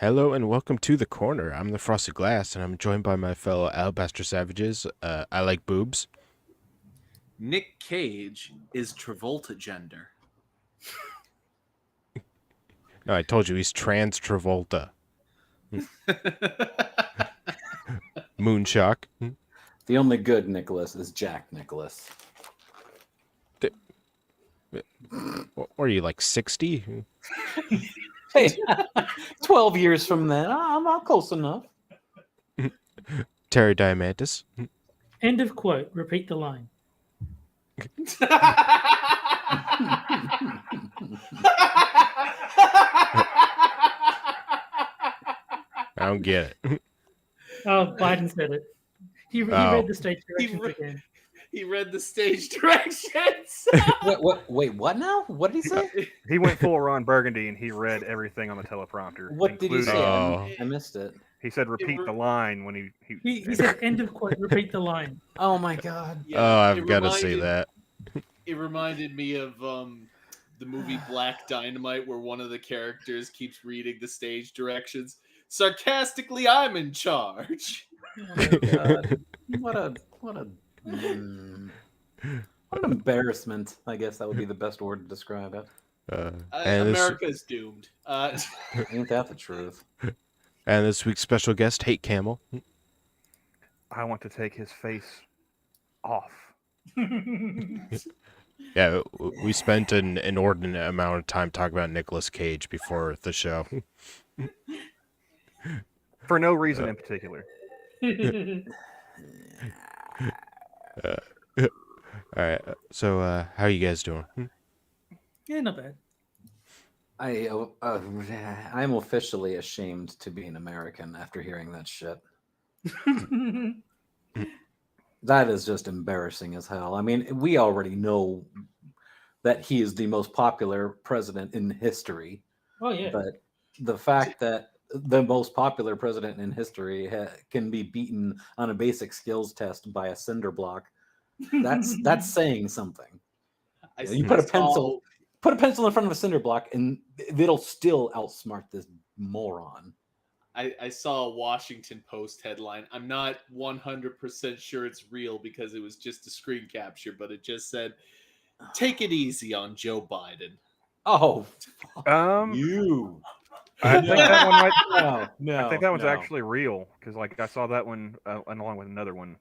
Hello and welcome to The Corner. I'm the Frosted Glass, and I'm joined by my fellow Alabaster Savages. I like boobs. Nick Cage is Travolta gender. No, I told you, he's trans Travolta. Moonshock. The only good Nicholas is Jack Nicholas. What are you, like 60? Hey, 12 years from then, I'm not close enough. Terry Diamandis. End of quote. Repeat the line. I don't get it. Oh, Biden said it. He read the stage directions again. He read the stage directions. Wait, what now? What did he say? He went full Ron Burgundy and he read everything on the teleprompter. What did he say? I missed it. He said repeat the line when He said end of quote. Repeat the line. Oh my god. Yeah, I've got to see that. It reminded me of the movie Black Dynamite, where one of the characters keeps reading the stage directions. Sarcastically, I'm in charge. Oh my god. What an embarrassment. I guess that would be the best word to describe it. America's doomed. Ain't that the truth? And this week's special guest, Hate Camel. I want to take his face off. Yeah, we spent an inordinate amount of time talking about Nicolas Cage before the show. For no reason in particular. All right, so how are you guys doing? Yeah, not bad. I'm officially ashamed to be an American after hearing that shit. That is just embarrassing as hell. I mean, we already know that he is the most popular president in history. Oh yeah. But the fact that the most popular president in history can be beaten on a basic skills test by a cinder block, that's saying something. You put a pencil in front of a cinder block and it'll still outsmart this moron. I saw a Washington Post headline. I'm not 100% sure it's real because it was just a screen capture, but it just said, "Take it easy on Joe Biden." Oh, you. I think that one might. No, I think that one's actually real because, like, I saw that one along with another one.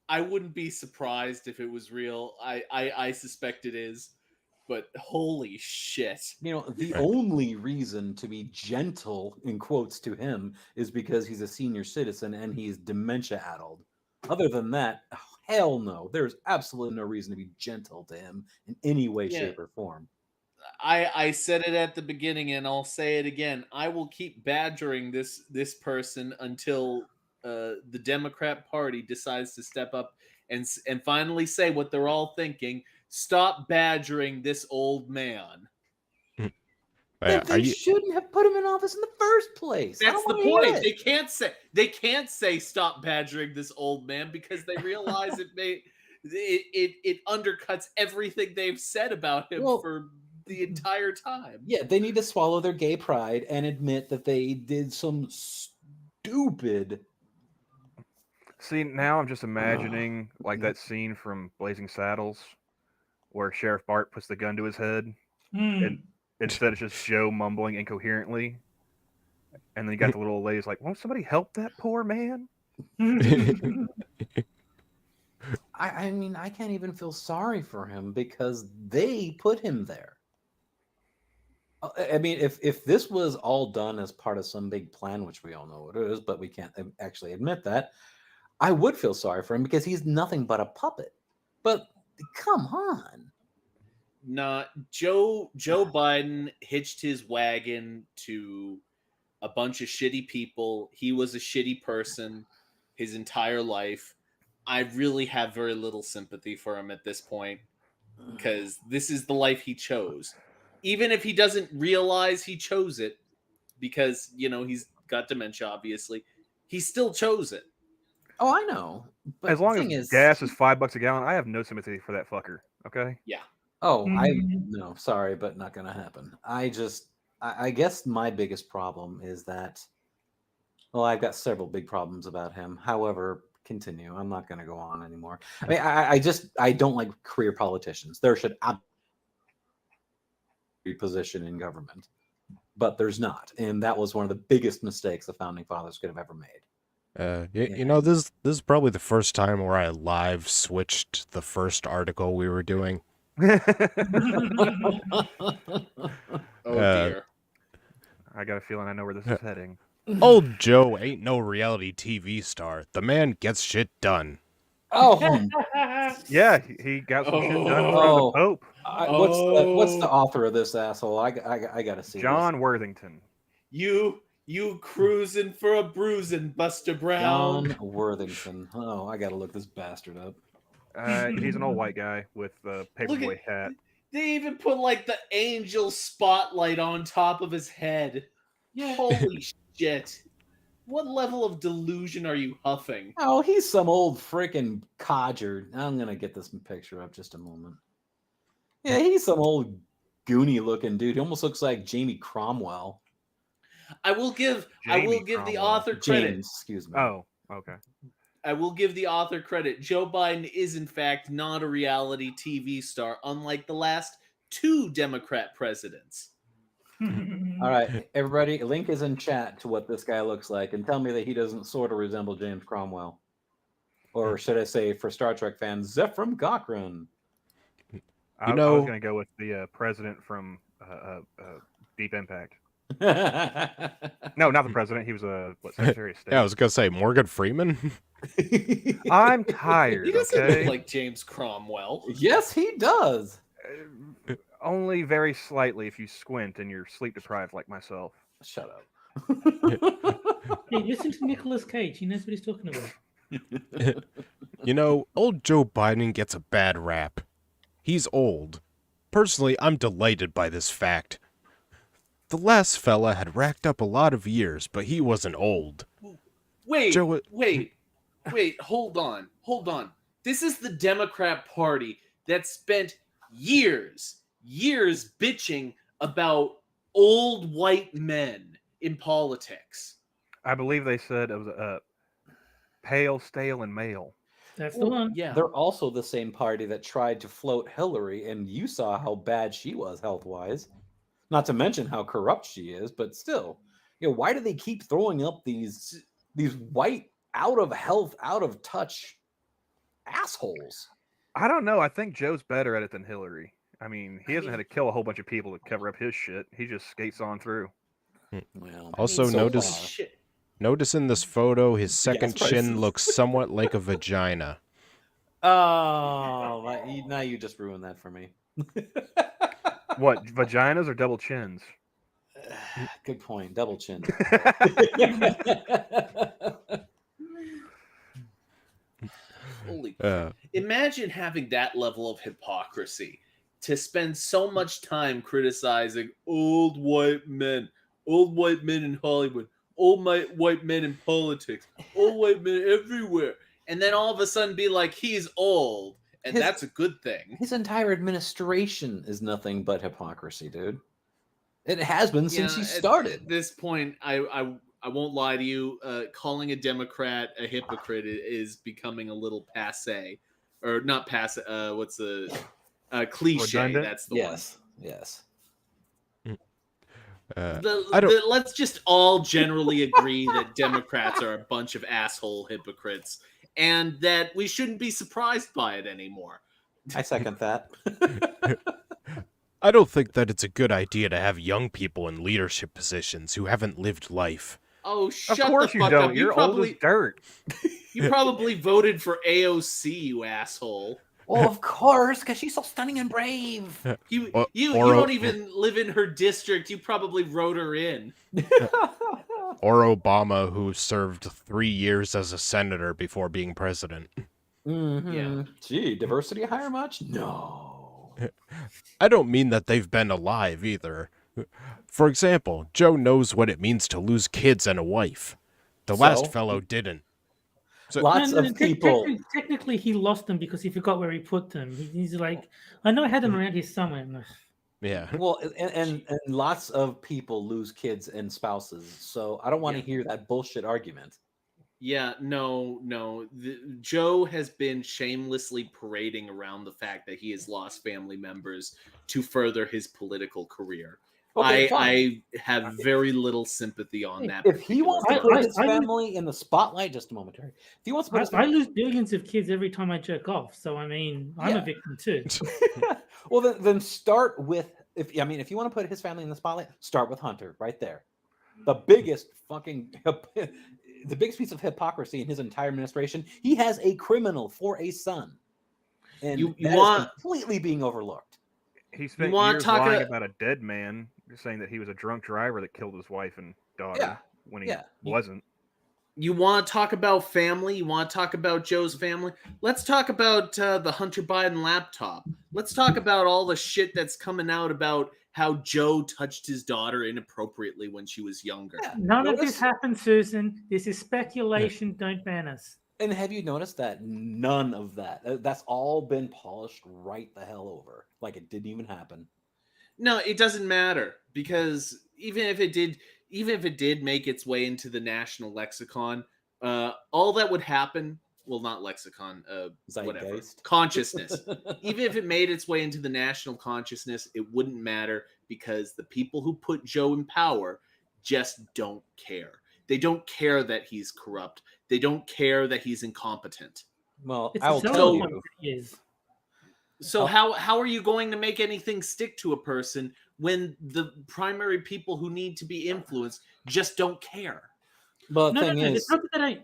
I wouldn't be surprised if it was real. I suspect it is. But holy shit. You know, the only reason to be gentle, in quotes, to him is because he's a senior citizen and he's dementia-addled. Other than that, hell no. There's absolutely no reason to be gentle to him in any way, shape, or form. I said it at the beginning and I'll say it again. I will keep badgering this person until the Democrat Party decides to step up and finally say what they're all thinking. Stop badgering this old man. They shouldn't have put him in office in the first place. That's the point. They can't say stop badgering this old man because they realize it undercuts everything they've said about him for the entire time. Yeah, they need to swallow their gay pride and admit that they did some stupid. See, now I'm just imagining like that scene from Blazing Saddles where Sheriff Bart puts the gun to his head, and instead it's just Joe mumbling incoherently, and then you got the little lady's like, "Won't somebody help that poor man?" I mean, I can't even feel sorry for him because they put him there. I mean, if this was all done as part of some big plan, which we all know what it is, but we can't actually admit that, I would feel sorry for him because he's nothing but a puppet. But come on. Nah, Joe Biden hitched his wagon to a bunch of shitty people. He was a shitty person his entire life. I really have very little sympathy for him at this point because this is the life he chose. Even if he doesn't realize he chose it because, you know, he's got dementia, obviously, he still chose it. Oh, I know. But as long as gas is $5 a gallon, I have no sympathy for that fucker. Okay. Yeah. Oh, no, sorry, but not gonna happen. I just I guess my biggest problem is that, well, I've got several big problems about him. However, continue. I'm not going to go on anymore. I mean, I don't like career politicians. There should be position in government, but there's not, and that was one of the biggest mistakes the founding fathers could have ever made. You know, this is probably the first time where I live switched the first article we were doing. Oh dear. I got a feeling I know where this is heading. Old Joe ain't no reality TV star. The man gets shit done. Oh, Yeah, he got some shit done in front of Oh. the Pope. what's the author of this asshole? I gotta see. John Worthington. You cruising for a bruising, Buster this. Brown. John Worthington. Oh, I gotta look this bastard up. He's an old white guy with a paperboy hat. They even put like the angel spotlight on top of his head. Yeah. Holy shit. What level of delusion are you huffing? Oh, he's some old freaking codger. I'm gonna get this picture up just a moment. Yeah, he's some old goony looking dude. He almost looks like Jamie Cromwell. I will give Jamie the Cromwell. author credit. James, excuse me. Oh, okay. I will give the author credit. Joe Biden is in fact not a reality TV star, unlike the last 2 Democrat presidents. All right, everybody, link is in chat to what this guy looks like, and tell me that he doesn't sort of resemble James Cromwell. Or should I say, for Star Trek fans, Zephram Cochrane. I was going to go with the president from Deep Impact. No, not the president. He was a Secretary of State. Yeah, I was gonna say Morgan Freeman. I'm tired. He doesn't Okay, look like James Cromwell. Yes, he does. only very slightly if you squint and you're sleep deprived like myself. Shut up. Hey, listen to Nicolas Cage. He knows what he's talking about. You know, old Joe Biden gets a bad rap. He's old. Personally, I'm delighted by this fact. The last fella had racked up a lot of years, but he wasn't old. Wait, Joe- wait, hold on. This is the Democrat Party that spent years bitching about old white men in politics. I believe they said it was pale, stale, and male. That's the one. Yeah. They're also the same party that tried to float Hillary, and you saw how bad she was health-wise. Not to mention how corrupt she is, but still, why do they keep throwing up these white, out of health, out of touch assholes? I don't know. I think Joe's better at it than Hillary. I mean, he hasn't had to kill a whole bunch of people to cover up his shit. He just skates on through. Well, Also, so notice far. Shit. notice in this photo, his second Gas chin prices. looks somewhat like a vagina. Oh, now you just ruined that for me. What, vaginas or double chins? Good point. Double chin. Holy Uh, Imagine having that level of hypocrisy to spend so much time criticizing old white men in Hollywood, white men in politics, old white men everywhere, and then all of a sudden be like, he's old, and that's a good thing. His entire administration is nothing but hypocrisy, dude. It has been since he started. At this point, I won't lie to you. Calling a Democrat a hypocrite is becoming a little passe, or not passe. What's the cliche? Redundant? That's the Yes. one. Let's just all generally agree that Democrats are a bunch of asshole hypocrites, and that we shouldn't be surprised by it anymore. I second that. I don't think that it's a good idea to have young people in leadership positions who haven't lived life. Oh, shut Of course the you fuck don't. up! You're old as dirt. You probably voted for AOC, you asshole. Well, of course, because she's so stunning and brave. You Or- don't even live in her district. You probably wrote her in. Or Obama, who served 3 years as a senator before being president. Mm-hmm. Yeah. Gee, diversity hire much? No. I don't mean that they've been alive either. For example, Joe knows what it means to lose kids and a wife. The So? last fellow didn't. So, Lots of people. Technically, he lost them because he forgot where he put them. He's like, I know I had them around here somewhere. Yeah. Well, and lots of people lose kids and spouses, so I don't want to hear that bullshit argument. Yeah, no. Joe has been shamelessly parading around the fact that he has lost family members to further his political career. Okay, fine. I have very little sympathy on that. If he wants to particular put front. his family in the spotlight, just a momentary. If he wants to put his I lose billions of kids every time I jerk off, so I mean, I'm a victim too. well, then start with if you want to put his family in the spotlight, start with Hunter right there. The biggest fucking the biggest piece of hypocrisy in his entire administration. He has a criminal for a son, and You that want- is completely being overlooked. He spent wanna years talk lying a- about a dead man, saying that he was a drunk driver that killed his wife and daughter Yeah, when he yeah. wasn't. You want to talk about family? You want to talk about Joe's family? Let's talk about the Hunter Biden laptop. Let's talk about all the shit that's coming out about how Joe touched his daughter inappropriately when she was younger. Yeah. None of Notice- this happened, Susan. This is speculation. Don't ban us. And have you noticed that none of that's all been polished right the hell over, like it didn't even happen. No, it doesn't matter because even if it did make its way into the national lexicon, all that would happen, well, not lexicon, whatever, Zeitgeist. consciousness. Even if it made its way into the national consciousness, it wouldn't matter because the people who put Joe in power just don't care. They don't care that he's corrupt. They don't care that he's incompetent. Well, It's I a will selling tell point you. that he is. So how are you going to make anything stick to a person when the primary people who need to be influenced just don't care? But the No, thing is, it's not that they don't.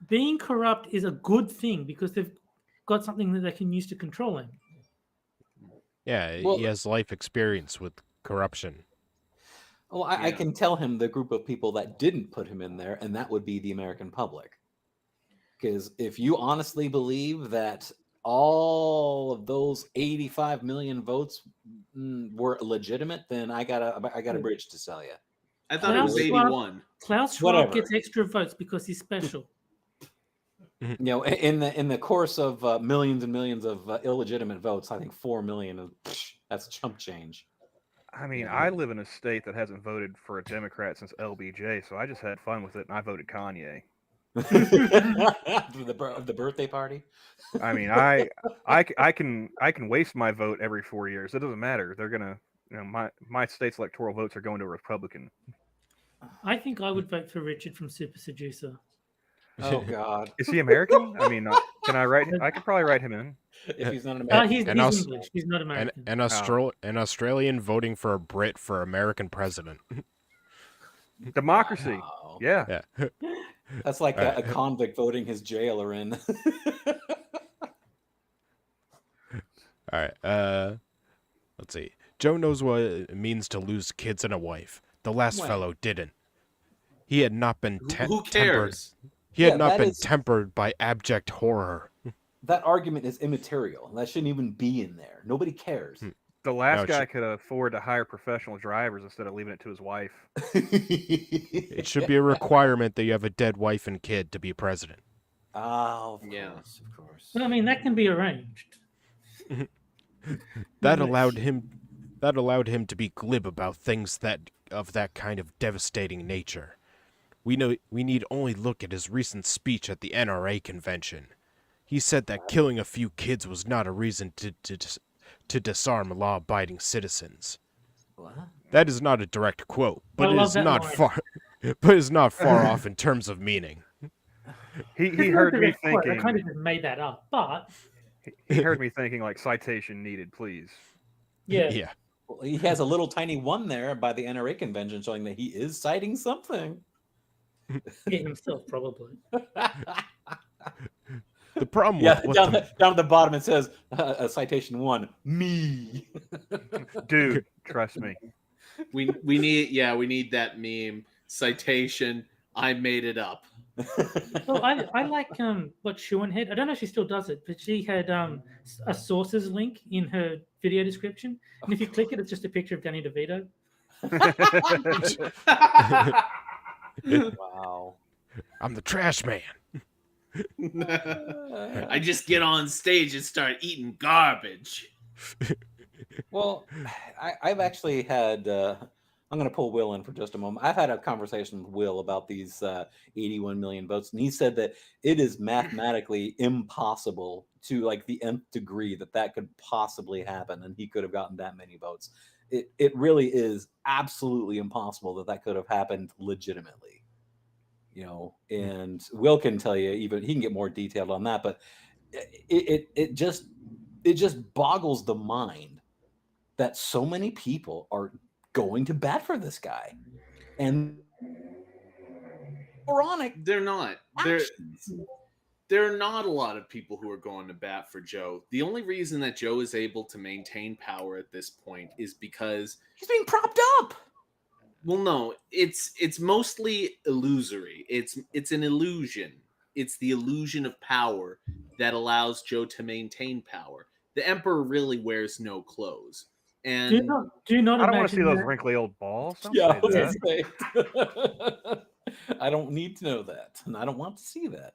Being corrupt is a good thing because they've got something that they can use to control him. Yeah, Well- he has life experience with corruption. well, I Yeah. can tell him the group of people that didn't put him in there, and that would be the American public. Because if you honestly believe that all of those 85 million votes were legitimate, then I got a bridge to sell you. I thought it was Klaus 81. Klaus Schwab Whatever. gets extra votes because he's special. You know, in the course of millions and millions of illegitimate votes, I think 4 million that's chump change. I mean, Yeah. I live in a state that hasn't voted for a Democrat since LBJ, so I just had fun with it and I voted Kanye. the birthday party. I mean, I can waste my vote every 4 years. It doesn't matter. They're gonna, my state's electoral votes are going to a Republican. I think I would vote for Richard from Super Seducer. Oh God! Is he American? I mean, can I write? I could probably write him in. If he's not an American, He's And us- English. He's not American. An Australian voting for a Brit for American president. Democracy. wow. Yeah. Yeah. That's like Alright. a convict voting his jailer in. All right. Let's see. Joe knows what it means to lose kids and a wife. The last When? fellow didn't. He had not been Who tempered. cares? He had Yeah, not that been is- tempered by abject horror. That argument is immaterial. That shouldn't even be in there. Nobody cares. The last No, it guy should- could afford to hire professional drivers instead of leaving it to his wife. It should be a requirement that you have a dead wife and kid to be president. Oh, of Yeah. course, of course. Well, I mean, that can be arranged. That Nice. allowed him to be glib about things of that kind of devastating nature. We need only look at his recent speech at the NRA convention. He said that killing a few kids was not a reason to disarm law-abiding citizens. What? That is not a direct quote, but I it love is that not line. far but is not far off in terms of meaning. He It's not heard a me direct quote, I thinking. kind of just made that up, but He heard me thinking like citation needed, please. yeah. Yeah. Well, he has a little tiny one there by the NRA convention showing that he is citing something. Yeah, himself probably. The problem Yeah, with what down, the, down at the bottom it says citation 1, me. Dude, trust me. We need that meme citation. I made it up. Well, I like what Shuan had. I don't know if she still does it, but she had a sources link in her video description, and if you click it, it's just a picture of Danny DeVito. Wow. I'm the trash man. I just get on stage and start eating garbage. Well, I've actually had. I'm going to pull Will in for just a moment. I've had a conversation with Will about these 81 million votes, and he said that it is mathematically impossible to like the nth degree that could possibly happen, and he could have gotten that many votes. It really is absolutely impossible that could have happened legitimately. And Will can tell you, even he can get more detailed on that, but it just boggles the mind that so many people are going to bat for this guy, and moronic They're not. actions. There are not a lot of people who are going to bat for Joe. The only reason that Joe is able to maintain power at this point is because He's being propped up. well, no, it's mostly illusory. It's an illusion. It's the illusion of power that allows Joe to maintain power. The Emperor really wears no clothes. Do And do not I don't want to see imagine those that. wrinkly old balls. Don't Yeah, I say was that. gonna say. I don't need to know that, and I don't want to see that.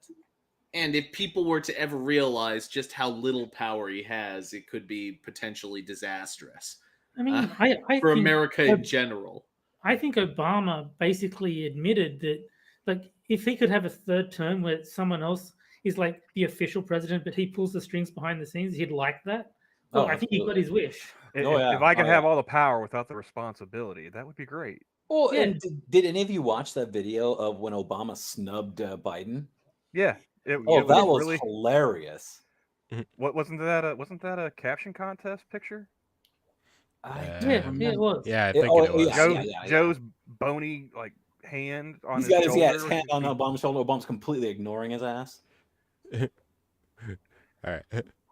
and if people were to ever realize just how little power he has, it could be potentially disastrous I mean, I for think America in general. I think Obama basically admitted that, like, if he could have a third term where someone else is like the official president, but he pulls the strings behind the scenes, he'd like that. Well, Oh, I think he got absolutely. his wish. Oh, yeah. If I could Oh, have yeah. all the power without the responsibility, that would be great. Well, Yeah. and did any of you watch that video of when Obama snubbed Biden? Yeah. It Oh, was that was really. hilarious. What wasn't that a caption contest picture? I Yeah, don't yeah, it remember. was. Yeah, I think it was. Joe's bony like hand on He's his got his shoulder. hand on Obama's shoulder. Obama's completely ignoring his ass. All right.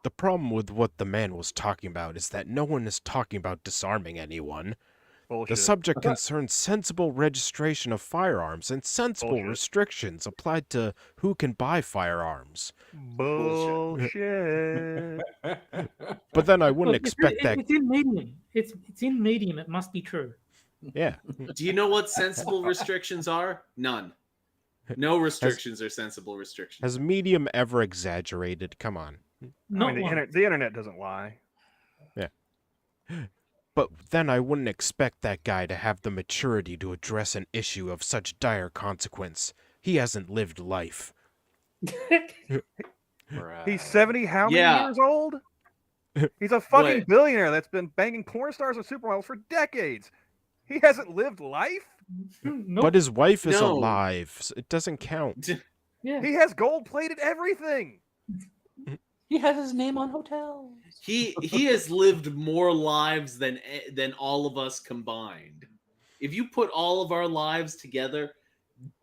The problem with what the man was talking about is that no one is talking about disarming anyone. Bullshit. The subject concerns sensible registration of firearms and sensible Bullshit. restrictions applied to who can buy firearms. Bullshit. But then I wouldn't Look, expect that. it's in medium. It's in medium. It must be true. Yeah. Do you know what sensible restrictions are? None. No restrictions are sensible restrictions. Has medium ever exaggerated? Come on. Not the once. internet doesn't lie. Yeah. But then I wouldn't expect that guy to have the maturity to address an issue of such dire consequence. He hasn't lived life. He's 70 how many Yeah. years old? He's a fucking What? billionaire that's been banging porn stars and supermodels for decades. He hasn't lived life? Nope. But his wife is No. alive. So it doesn't count. Yeah. He has gold-plated everything. He has his name on hotels. He has lived more lives than all of us combined. If you put all of our lives together,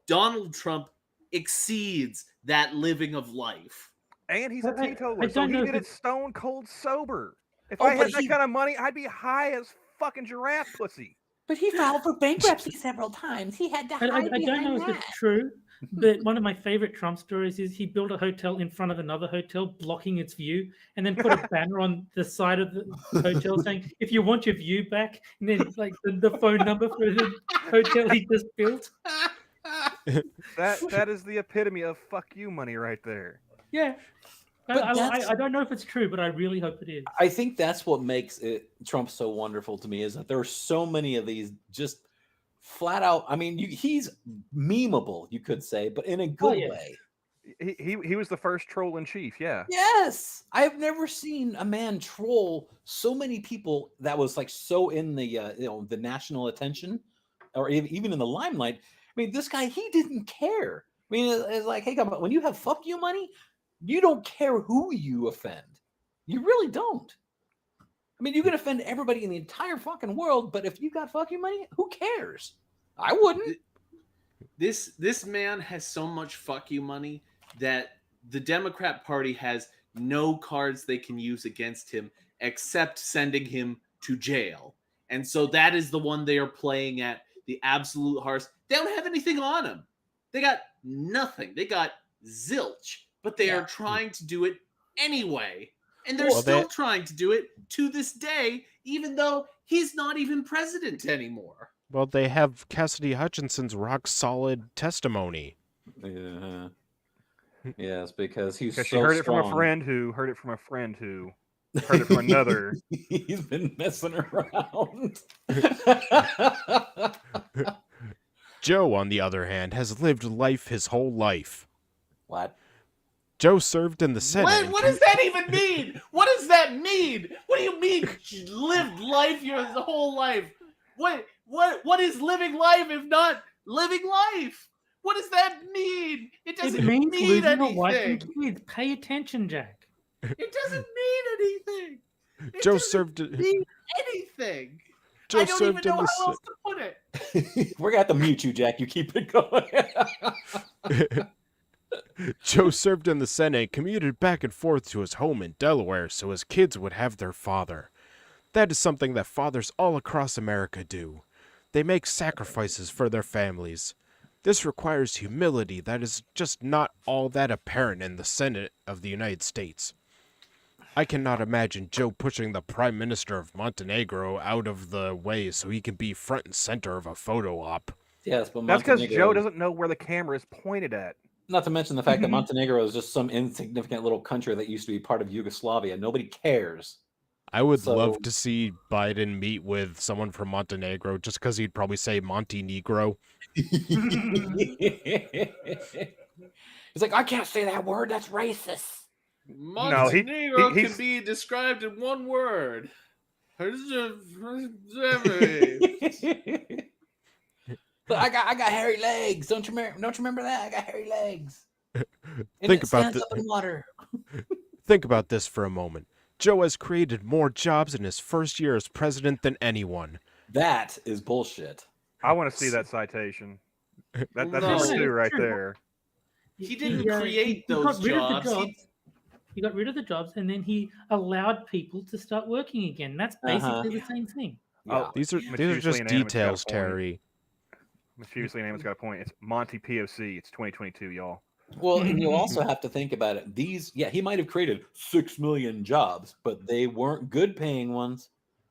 Donald Trump exceeds that living of life. And he's a I teetotaler, so don't he know did if it stone cold sober. If Oh, I but had that he- kind of money, I'd be high as fucking giraffe pussy. But he filed for bankruptcy several times. He had to I hide don't know behind if that. it's true, but one of my favorite Trump stories is he built a hotel in front of another hotel, blocking its view, and then put a banner on the side of the hotel saying, "If you want your view back," and then like the phone number for the hotel he just built. That is the epitome of fuck you money right there. Yeah. But that's- I don't know if it's true, but I really hope it is. I think that's what makes Trump so wonderful to me is that there are so many of these just flat out. I mean, he's memeable, you could say, but in a good yeah. way. He was the first troll in chief, yeah. Yes, I have never seen a man troll so many people that was like so in the the national attention, or even in the limelight. I mean, this guy, he didn't care. I mean, it's like, hey, come on, when you have fuck you money, you don't care who you offend. You really don't. I mean, you can offend everybody in the entire fucking world, but if you got fuck you money, who cares? I wouldn't. This man has so much fuck you money that the Democrat Party has no cards they can use against him except sending him to jail. And so that is the one they are playing at, the absolute hearts. They don't have anything on him. They got nothing. They got zilch, but they are trying to do it anyway. And they're still trying to do it to this day, even though he's not even president anymore. Well, they have Cassidy Hutchinson's rock solid testimony. Yeah. Yes, because he's Because so she heard it from strong. a friend who heard it from a friend who. Heard it from another. He's been messing around. Joe, on the other hand, has lived life his whole life. What? Joe served in the Senate. What does that even mean? What does that mean? What do you mean lived life your whole life? What is living life if not living life? What does that mean? It doesn't It means mean losing a wife anything. and kids. Pay attention, Jack. It doesn't mean anything. It Joe doesn't served. mean anything. Joe I don't served even in know the how else to put it. We're gonna have to mute you, Jack. You keep it going. Joe served in the Senate and commuted back and forth to his home in Delaware so his kids would have their father. That is something that fathers all across America do. They make sacrifices for their families. This requires humility that is just not all that apparent in the Senate of the United States. I cannot imagine Joe pushing the Prime Minister of Montenegro out of the way so he can be front and center of a photo op. Yes, but That's because Montenegro Joe doesn't know where the camera is pointed at. Not to mention the fact that Montenegro is just some insignificant little country that used to be part of Yugoslavia. Nobody cares. I would So- love to see Biden meet with someone from Montenegro just because he'd probably say Montenegro. He's like, I can't say that word. That's racist. Montenegro he's- can be described in one word. But I got hairy legs. Don't you remember that? I got hairy legs. And Think it about stands the- up in water. Think about this for a moment. Joe has created more jobs in his first year as president than anyone. That is bullshit. I want to see that citation. That's No. number two right True. there. He didn't he create got those rid of the jobs. He got rid of the jobs, and then he allowed people to start working again. That's basically the same thing. Yeah. Oh, These are Mischievously just Inanimate's got a details, point. Terry. Mischievously Inanimate's got a point. It's Monty POC. It's 2022, y'all. Well, and you also have to think about it. He might have created 6 million jobs, but they weren't good paying ones.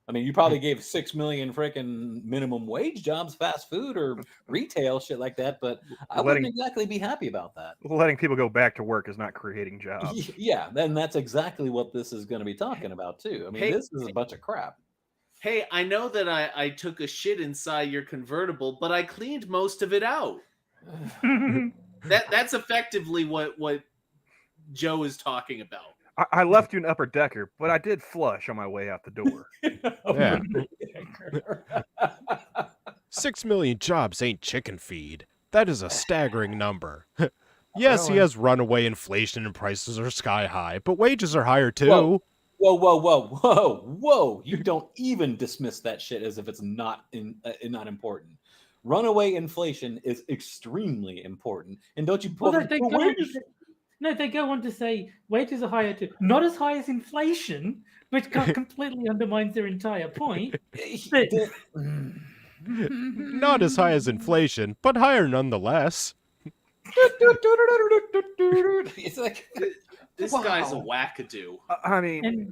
I mean, you probably gave 6 million freaking minimum wage jobs, fast food or retail, shit like that, but I wouldn't exactly be happy about that. Letting people go back to work is not creating jobs. Yeah, then that's exactly what this is going to be talking about, too. I mean, Hey- this is a bunch of crap. Hey, I know that I took a shit inside your convertible, but I cleaned most of it out. That's effectively what Joe is talking about. I left you an upper decker, but I did flush on my way out the door. Yeah. 6 million jobs ain't chicken feed. That is a staggering number. Yes, he has runaway inflation and prices are sky high, but wages are higher too. Whoa. You don't even dismiss that shit as if it's not not important. Runaway inflation is extremely important. And don't you Well, put they go on to say wages are higher too. Not as high as inflation, which completely undermines their entire point. But Not as high as inflation, but higher nonetheless. It's like This Wow. guy's a wackadoo. I mean, and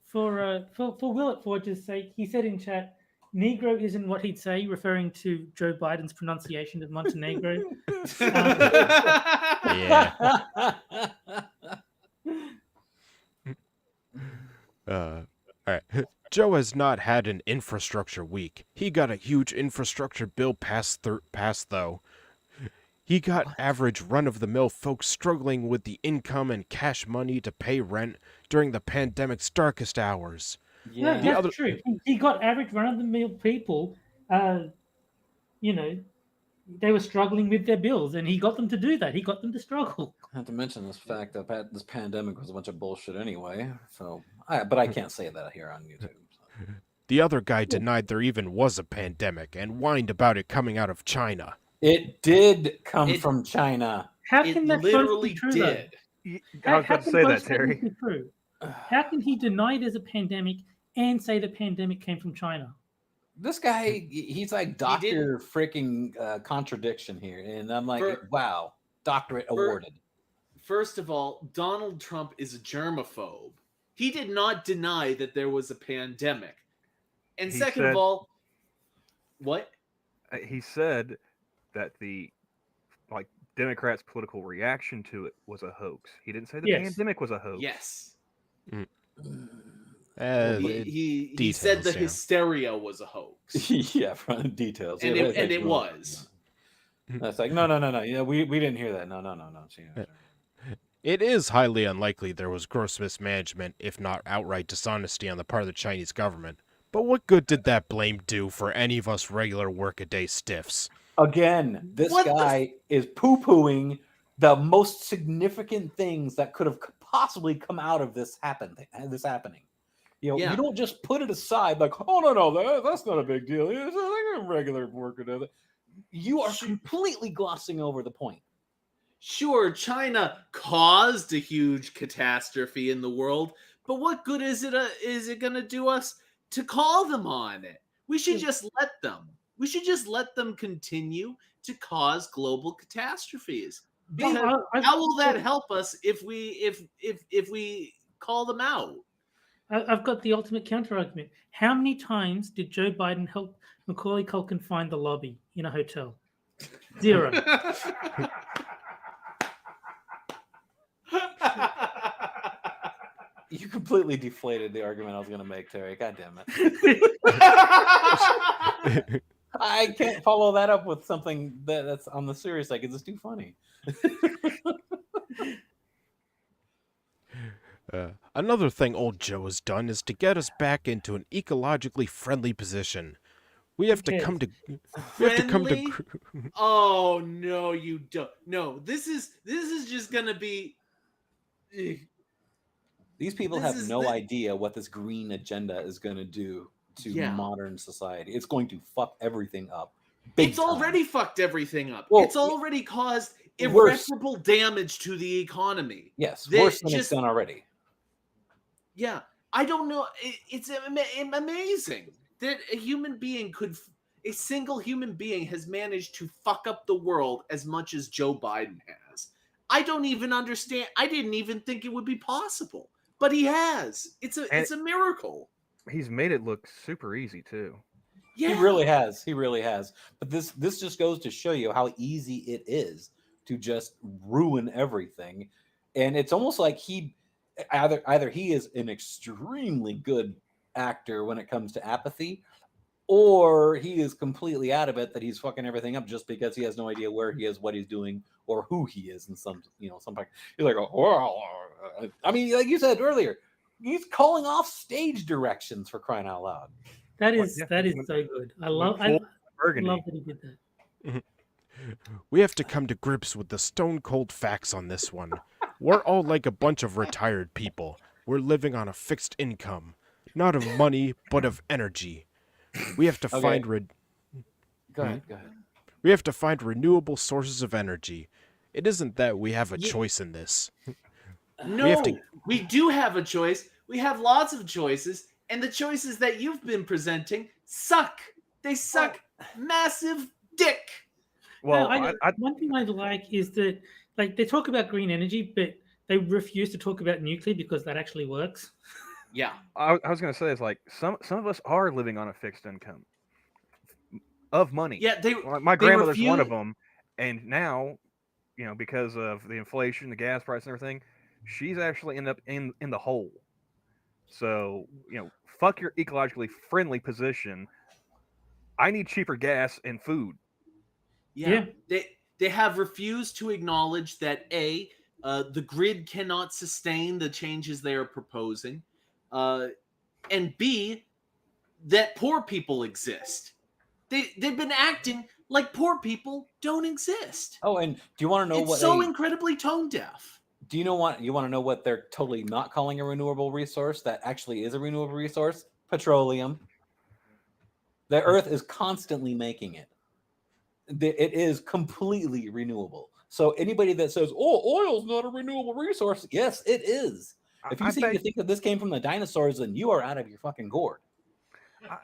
for Willett Forge's sake, he said in chat, Negro isn't what he'd say, referring to Joe Biden's pronunciation of Montenegro. Yeah. All right. Joe has not had an infrastructure week. He got a huge infrastructure bill passed though. He got average run-of-the-mill folks struggling with the income and cash money to pay rent during the pandemic's darkest hours. No, yeah. that's other- true. He got average run-of-the-mill people. They were struggling with their bills, and he got them to do that. He got them to struggle. Not to mention this fact that this pandemic was a bunch of bullshit anyway. So, but I can't say that here on YouTube. So. The other guy denied there even was a pandemic and whined about it coming out of China. It did come It- from China. How It can that literally both be true, though? did. I was about to say that, both Terry. statements be true? How can he deny there's a pandemic and say the pandemic came from China? This guy, he's like did- Dr. Freaking Contradiction here. And I'm like, For- wow, doctorate awarded. First of all, Donald Trump is a germaphobe. He did not deny that there was a pandemic. And He second said- of all, what? He said that the Democrats' political reaction to it was a hoax. He didn't say the Yes. pandemic was a hoax. Yes. He said the hysteria was a hoax. Yeah, from details. And Yeah, it was. That's like, no. Yeah, we didn't hear that. No. It is highly unlikely there was gross mismanagement, if not outright dishonesty on the part of the Chinese government. But what good did that blame do for any of us regular workaday stiffs? Again, this guy is poo-pooing the most significant things that could have possibly come out of this happening. You don't just put it aside like, oh no, that's not a big deal. It's like a regular workaday. You are completely glossing over the point. Sure, China caused a huge catastrophe in the world, but what good is it going to do us to call them on it? We should just let them. We should just let them continue to cause global catastrophes. Because how will that help us if we call them out? I've got the ultimate counter argument. How many times did Joe Biden help Macaulay Culkin find the lobby in a hotel? 0. You completely deflated the argument I was going to make, Terry. God damn it. I can't follow that up with something that's on the serious side because it's too funny. Another thing old Joe has done is to get us back into an ecologically friendly position. We have to come to. Oh no, you don't. No, this is just gonna be. These people have no idea what this green agenda is going to do to modern society. It's going to fuck everything up. It's already fucked everything up. Well, it's already caused irreparable damage to the economy. Yes, worse than it's done already. Yeah, I don't know. It's amazing that a single human being has managed to fuck up the world as much as Joe Biden has. I don't even understand. I didn't even think it would be possible. But he has. It's a miracle. He's made it look super easy too. Yeah. He really has. But this just goes to show you how easy it is to just ruin everything. And it's almost like he either he is an extremely good actor when it comes to apathy, or he is completely out of it that he's fucking everything up just because he has no idea where he is, what he's doing, or who he is in some point. He's like, I mean, like you said earlier, he's calling off stage directions for crying out loud. That is so good. I love that he did that. We have to come to grips with the stone cold facts on this one. We're all like a bunch of retired people. We're living on a fixed income, not of money, but of energy. We have to find Go ahead. We have to find renewable sources of energy. It isn't that we have a choice in this. No, we do have a choice. We have lots of choices, and the choices that you've been presenting suck. They suck massive dick. Well, one thing I like is that they talk about green energy, but they refuse to talk about nuclear because that actually works. Yeah, I was going to say it's like some of us are living on a fixed income of money. Yeah, my grandmother's one of them, and now, because of the inflation, the gas price, and everything, she's actually ended up in the hole. So fuck your ecologically friendly position. I need cheaper gas and food. Yeah. They have refused to acknowledge that the grid cannot sustain the changes they are proposing. And B, that poor people exist. They've been acting like poor people don't exist. Oh, and do you want to know it's so incredibly tone deaf? Do you want to know what they're totally not calling a renewable resource that actually is a renewable resource? Petroleum. The Earth is constantly making it. It is completely renewable. So anybody that says, "Oh, oil's not a renewable resource," yes, it is. If you think that this came from the dinosaurs, then you are out of your fucking gourd.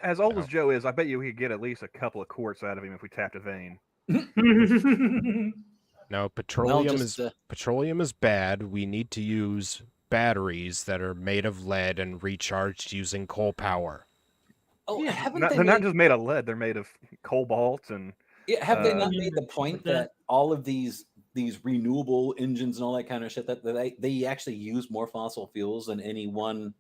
As old as Joe is, I bet you we could get at least a couple of quarts out of him if we tapped a vein. No, petroleum is bad. We need to use batteries that are made of lead and recharged using coal power. Oh, yeah, they're not just made of lead; they're made of cobalt and. Yeah, have they not made the point that all of these these renewable engines and all that kind of shit that they actually use more fossil fuels than any one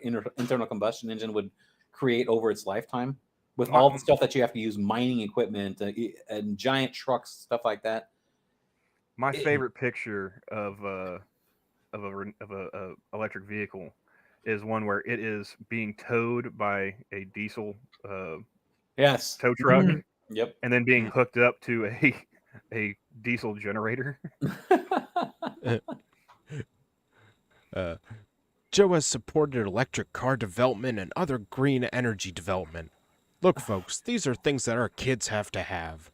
internal combustion engine would create over its lifetime. With all the stuff that you have to use, mining equipment and giant trucks, stuff like that. My favorite picture of a electric vehicle is one where it is being towed by a diesel Yes. tow truck, Yep. and then being hooked up to a diesel generator. Joe has supported electric car development and other green energy development. Look, folks, these are things that our kids have to have.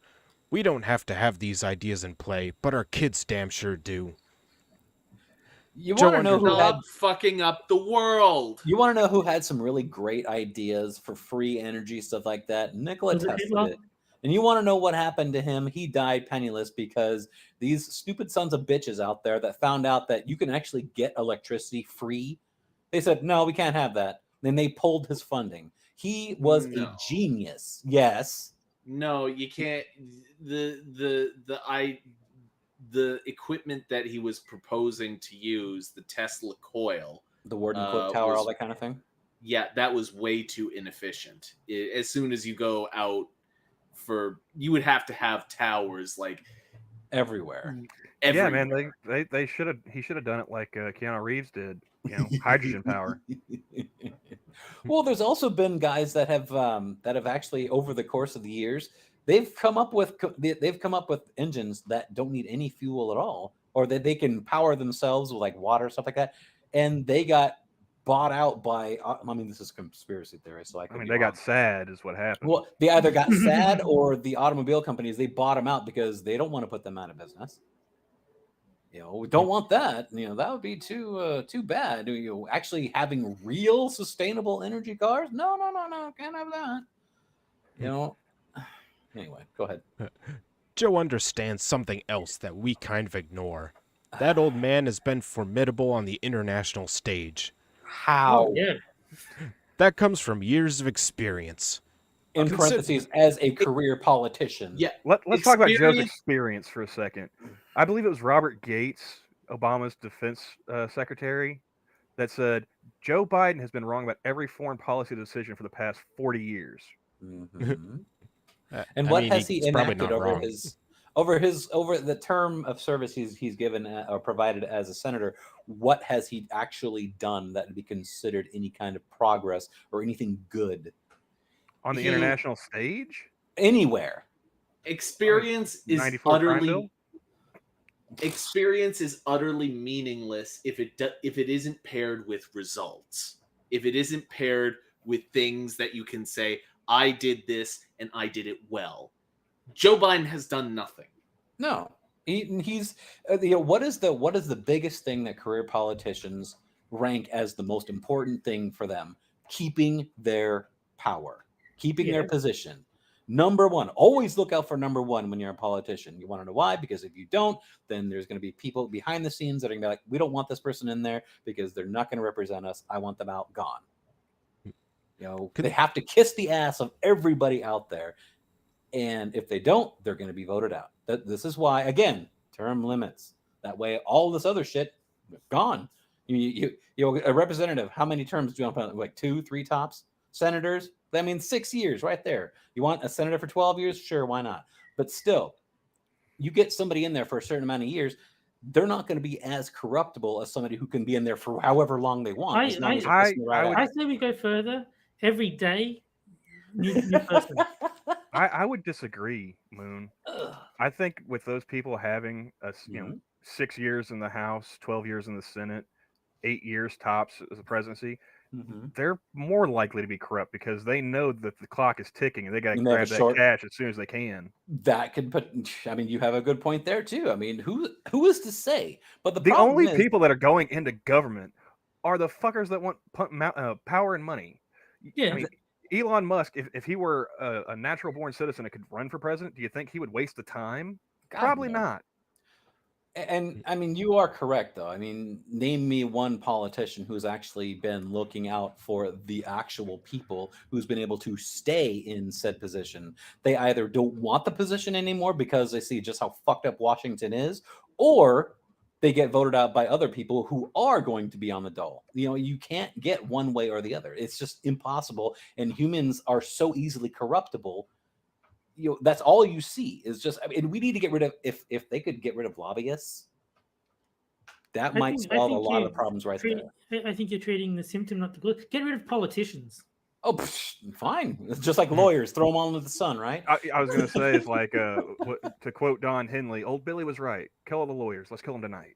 We don't have to have these ideas in play, but our kids damn sure do. You Joe want to know who had Stop fucking up the world. You want to know who had some really great ideas for free energy, stuff like that? Nikola Was it Tesla Hitler? did. And you want to know what happened to him? He died penniless because these stupid sons of bitches out there that found out that you can actually get electricity free, they said, no, we can't have that. Then they pulled his funding. He was a No. genius. Yes. No, you can't. The equipment that he was proposing to use, the Tesla coil, The Warden Clip Tower, was- all that kind of thing. yeah, that was way too inefficient. As soon as you go out you would have to have towers like Everywhere. Yeah, everywhere. man, he should have done it like Keanu Reeves did. Hydrogen power. Well, there's also been guys that have actually over the course of the years they've come up with engines that don't need any fuel at all, or that they can power themselves with like water, stuff like that, and they got bought out by. I mean, this is conspiracy theory, so I They got sad, is what happened. Well, they either got sad or the automobile companies they bought them out because they don't want to put them out of business. We don't want that. That would be too bad. Actually having real sustainable energy cars? No, can't have that. Anyway, go ahead. Joe understands something else that we kind of ignore. That old man has been formidable on the international stage. How? Oh, yeah. That comes from years of experience. In parentheses, as a career politician. Yeah, Let's talk about Joe's experience for a second. I believe it was Robert Gates, Obama's defense secretary, that said Joe Biden has been wrong about every foreign policy decision for the past 40 years. Mm-hmm. And what has he enacted over the term of service he's given or provided as a senator? What has he actually done that would be considered any kind of progress or anything good on the international stage? Anywhere. Experience is 94 crime bill? Experience is utterly meaningless if it isn't paired with results. If it isn't paired with things that you can say, I did this and I did it well. Joe Biden has done nothing. No, he's what is the biggest thing that career politicians rank as the most important thing for them? Keeping their power, keeping their position. Number one, always look out for number one when you're a politician. You want to know why? Because if you don't, then there's going to be people behind the scenes that are going to be like, we don't want this person in there because they're not going to represent us. I want them out, gone. They have to kiss the ass of everybody out there. And if they don't, they're going to be voted out. This is why, again, term limits. That way, all this other shit, gone. A representative, how many terms do you want to put? Like 2, 3 tops? Senators, that means 6 years right there. You want a senator for 12 years? Sure, why not? But still, you get somebody in there for a certain amount of years, they're not going to be as corruptible as somebody who can be in there for however long they want. I say we go further. Every day, new person. I would disagree, Moon. I think with those people having 6 years in the House, 12 years in the Senate, 8 years tops as a presidency, they're more likely to be corrupt because they know that the clock is ticking and they got to grab that cash as soon as they can. That could put. I mean, you have a good point there too. I mean, who is to say? But the only people that are going into government are the fuckers that want power and money. Yeah. I mean, Elon Musk, if he were a natural born citizen that could run for president, do you think he would waste the time? Probably not. And I mean, you are correct, though. I mean, name me one politician who's actually been looking out for the actual people, who's been able to stay in said position. They either don't want the position anymore because they see just how fucked up Washington is, or they get voted out by other people who are going to be on the dole. You know, you can't get one way or the other. It's just impossible. And humans are so easily corruptible. You know, that's all you see is just. I mean, we need to get rid of if they could get rid of lobbyists, that might solve a lot of the problems right there. I think you're treating the symptom, not the glue. Get rid of politicians. Oh, fine. It's just like lawyers, throw them all into the sun, right? I was going to say, it's like, to quote Don Henley, old Billy was right. Kill all the lawyers. Let's kill them tonight.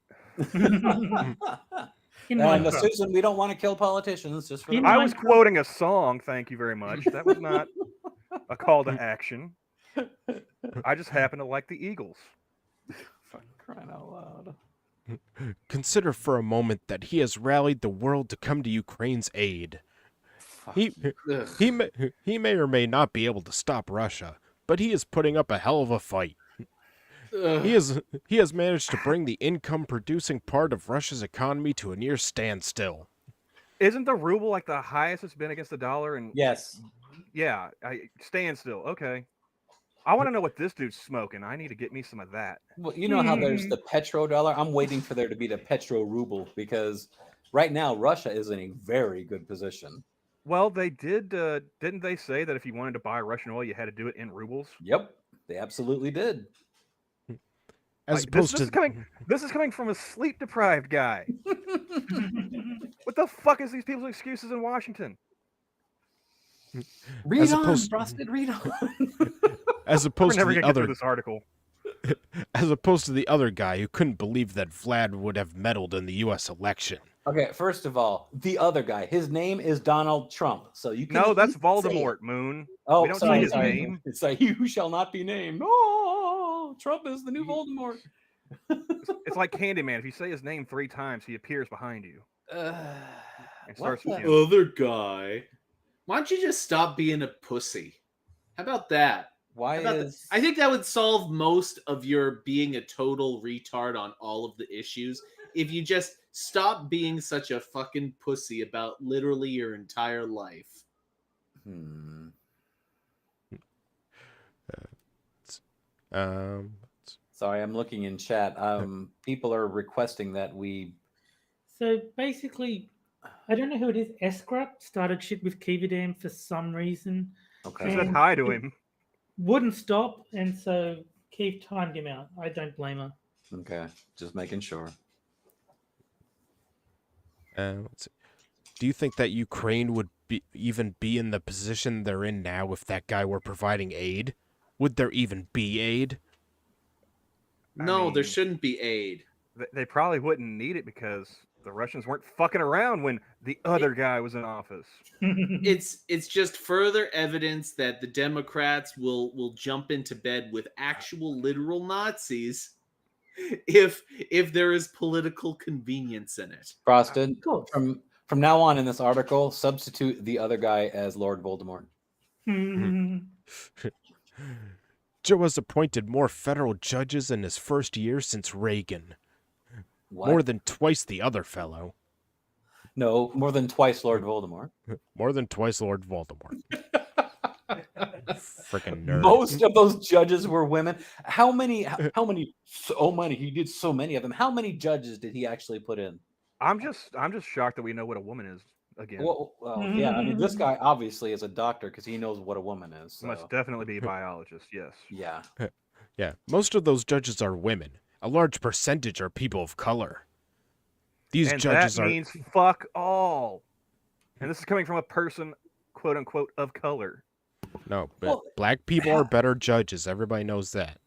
And Susan, we don't want to kill politicians. Just for I was quoting a song. Thank you very much. That was not a call to action. I just happen to like the Eagles. Fucking crying out loud. Consider for a moment that he has rallied the world to come to Ukraine's aid. He may or may not be able to stop Russia, but he is putting up a hell of a fight. He has managed to bring the income-producing part of Russia's economy to a near standstill. Isn't the ruble like the highest it's been against the dollar? And yes, yeah, standstill. Okay, I want to know what this dude's smoking. I need to get me some of that. Well, you know how there's the petrodollar. I'm waiting for there to be the petro ruble because right now Russia is in a very good position. Well, they didn't they say that if you wanted to buy Russian oil, you had to do it in rubles? Yep, they absolutely did. As opposed this is coming from a sleep-deprived guy. What the fuck is these people's excuses in Washington? Read on, Frosted, read on. As opposed to the other this article. As opposed to the other guy who couldn't believe that Vlad would have meddled in the U.S. election. Okay, first of all, the other guy, his name is Donald Trump. So you can No, that's Voldemort, Moon. Oh, we don't sorry, say his name. It's like, you shall not be named. Oh, Trump is the new Voldemort. It's like Candyman. If you say his name 3 times, he appears behind you. And starts with the other guy. Why don't you just stop being a pussy? How about that? I think that would solve most of your being a total retard on all of the issues if you just stop being such a fucking pussy about literally your entire life. Sorry, I'm looking in chat. People are requesting that we. So basically, I don't know who it is. Escrap started shit with Kivadam for some reason. Okay. She said hi to him. Wouldn't stop, and so Keith timed him out. I don't blame her. Okay, just making sure. Let's see. Do you think that Ukraine would even be in the position they're in now if that guy were providing aid? Would there even be aid? No, there shouldn't be aid. They probably wouldn't need it because the Russians weren't fucking around when the other guy was in office. It's just further evidence that the Democrats will jump into bed with actual literal Nazis if there is political convenience in it. Frosted, from now on in this article, substitute the other guy as Lord Voldemort. Joe has appointed more federal judges in his first year since Reagan. What? More than twice the other fellow. No, more than twice Lord Voldemort. More than twice Lord Voldemort. Freaking nerd. Most of those judges were women. How many? So many. He did so many of them. How many judges did he actually put in? I'm just shocked that we know what a woman is again. Well, yeah. I mean, this guy obviously is a doctor because he knows what a woman is. So. Must definitely be a biologist. Yes. Yeah. Yeah. Most of those judges are women. A large percentage are people of color. These judges that means fuck all. And this is coming from a person, quote unquote, of color. No, but black people are better judges. Everybody knows that.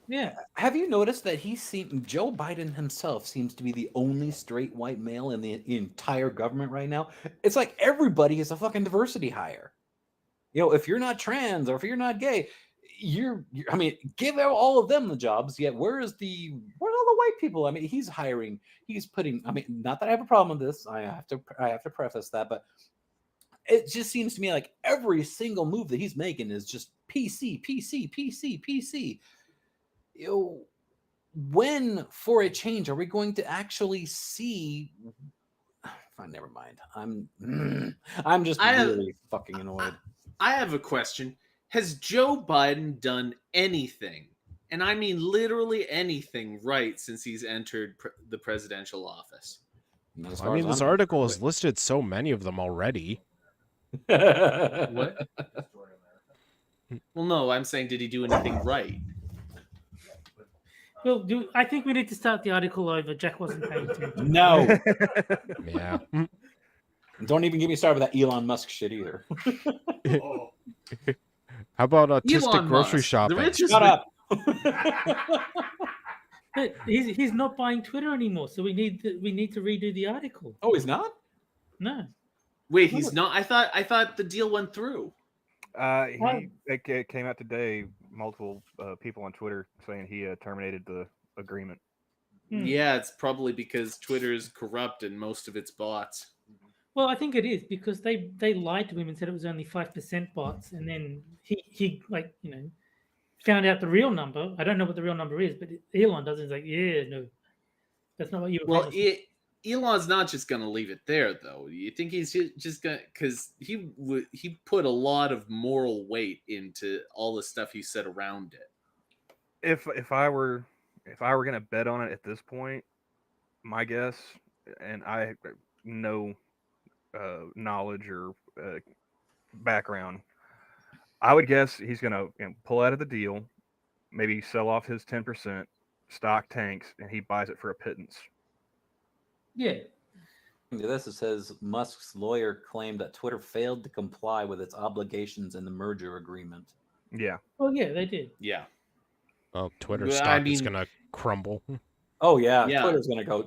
Yeah. Have you noticed that Joe Biden himself seems to be the only straight white male in the entire government right now? It's like everybody is a fucking diversity hire. You know, if you're not trans or if you're not gay, I mean, give all of them the jobs. Yet where are all the white people? I mean, he's putting. I mean, not that I have a problem with this. I have to preface that, but it just seems to me like every single move that he's making is just PC. You know, when, for a change, are we going to actually see? Fine, never mind. I'm just really fucking annoyed. I have a question. Has Joe Biden done anything, and I mean literally anything, right since he's entered the presidential office? I mean, this article has listed so many of them already. What? Well, no, I'm saying, did he do anything right? Well, I think we need to start the article over. Jack wasn't paying attention. No. Yeah. Don't even get me started with that Elon Musk shit either. How about autistic Elon grocery Musk, shopping? the richest Shut up. But he's not buying Twitter anymore, so we need to redo the article. Oh, he's not? No. Wait, he's not. I thought the deal went through. It came out today. Multiple people on Twitter saying he terminated the agreement. Yeah, it's probably because Twitter is corrupt and most of its bots. Well, I think it is because they lied to him and said it was only 5% bots, and then he like found out the real number. I don't know what the real number is, but Elon doesn't. He's like, yeah, no, that's not what you were. Well, Elon's not just going to leave it there, though. You think he's just going to, because he put a lot of moral weight into all the stuff he said around it. If I were going to bet on it at this point, my guess, and I have no knowledge or background, I would guess he's going to pull out of the deal, maybe sell off his 10%, stock tanks, and he buys it for a pittance. Yeah. This says Musk's lawyer claimed that Twitter failed to comply with its obligations in the merger agreement. Yeah. Well, yeah, they did. Yeah. Oh, Twitter stock is going to crumble. Oh, yeah. Twitter's going to tank.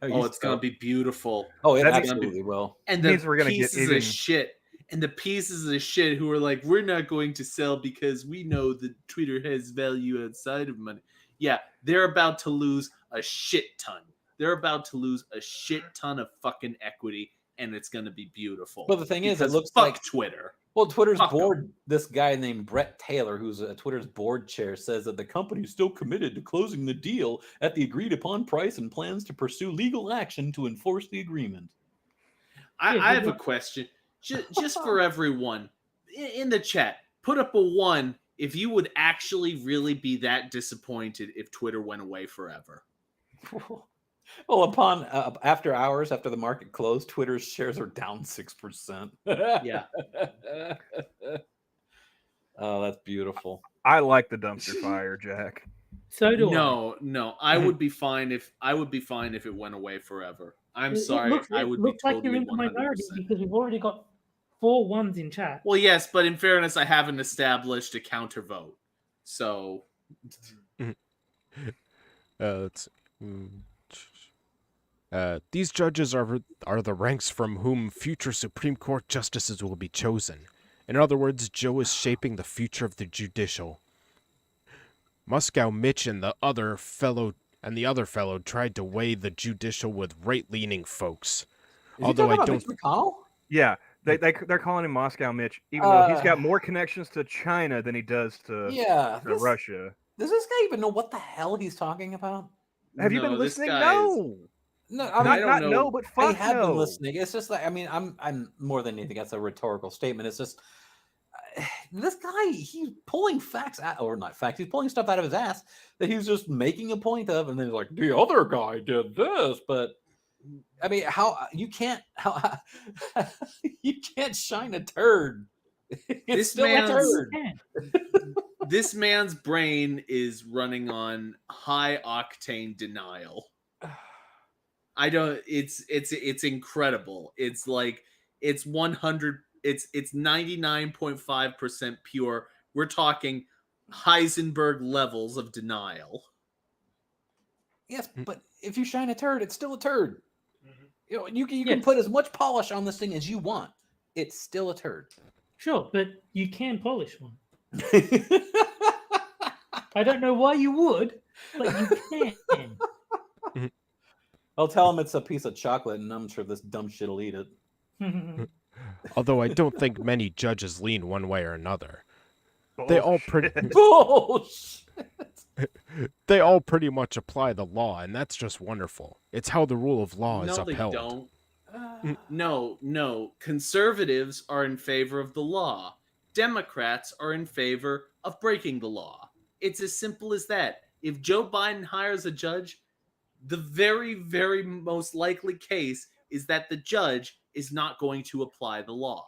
It's going to be beautiful. Oh, it absolutely will. And the pieces of shit. And the pieces of shit who are like, we're not going to sell because we know that Twitter has value outside of money. Yeah, they're about to lose a shit ton. They're about to lose a shit ton of fucking equity, and it's going to be beautiful. But the thing is, it looks fuck like Twitter. Well, Twitter's board, this guy named Brett Taylor, who's Twitter's board chair, says that the company is still committed to closing the deal at the agreed upon price and plans to pursue legal action to enforce the agreement. I have a question. Just for everyone in the chat, put up a 1 if you would actually really be that disappointed if Twitter went away forever. Well, after hours, after the market closed, Twitter's shares are down 6%. Yeah. Oh, that's beautiful. I like the dumpster fire, Jack. So do I. No. I would be fine if it went away forever. I'm sorry. I would be totally like you're in the 100%. minority because we've already got 4 1s in chat. Well, yes, but in fairness, I haven't established a counter vote. So these judges are the ranks from whom future Supreme Court justices will be chosen. In other words, Joe is shaping the future of the judicial. Moscow Mitch and the other fellow tried to weigh the judicial with right-leaning folks. Although I don't. Yeah, they're calling him Moscow Mitch, even though he's got more connections to China than he does to Russia. Does this guy even know what the hell he's talking about? Have you been listening? No. No, I don't know. But fuck I have no. been listening. It's just like, I mean, I'm more than anything. That's a rhetorical statement. It's just this guy. He's pulling facts out, or not facts. He's pulling stuff out of his ass that he's just making a point of, and then he's like, the other guy did this, but I mean, you can't shine a turd. It's still a turd. This man's brain is running on high octane denial. It's incredible. It's like it's 100 it's 99.5% pure. We're talking Heisenberg levels of denial. Yes, but if you shine a turd, it's still a turd. You can put as much polish on this thing as you want. It's still a turd. Sure, but you can polish one. I don't know why you would, but you can. I'll tell him it's a piece of chocolate, and I'm sure this dumb shit will eat it. Although I don't think many judges lean one way or another. Bullshit. They all Bullshit. They all pretty much apply the law, and that's just wonderful. It's how the rule of law is No, they upheld. don't. No. Conservatives are in favor of the law. Democrats are in favor of breaking the law. It's as simple as that. If Joe Biden hires a judge, the very, very most likely case is that the judge is not going to apply the law.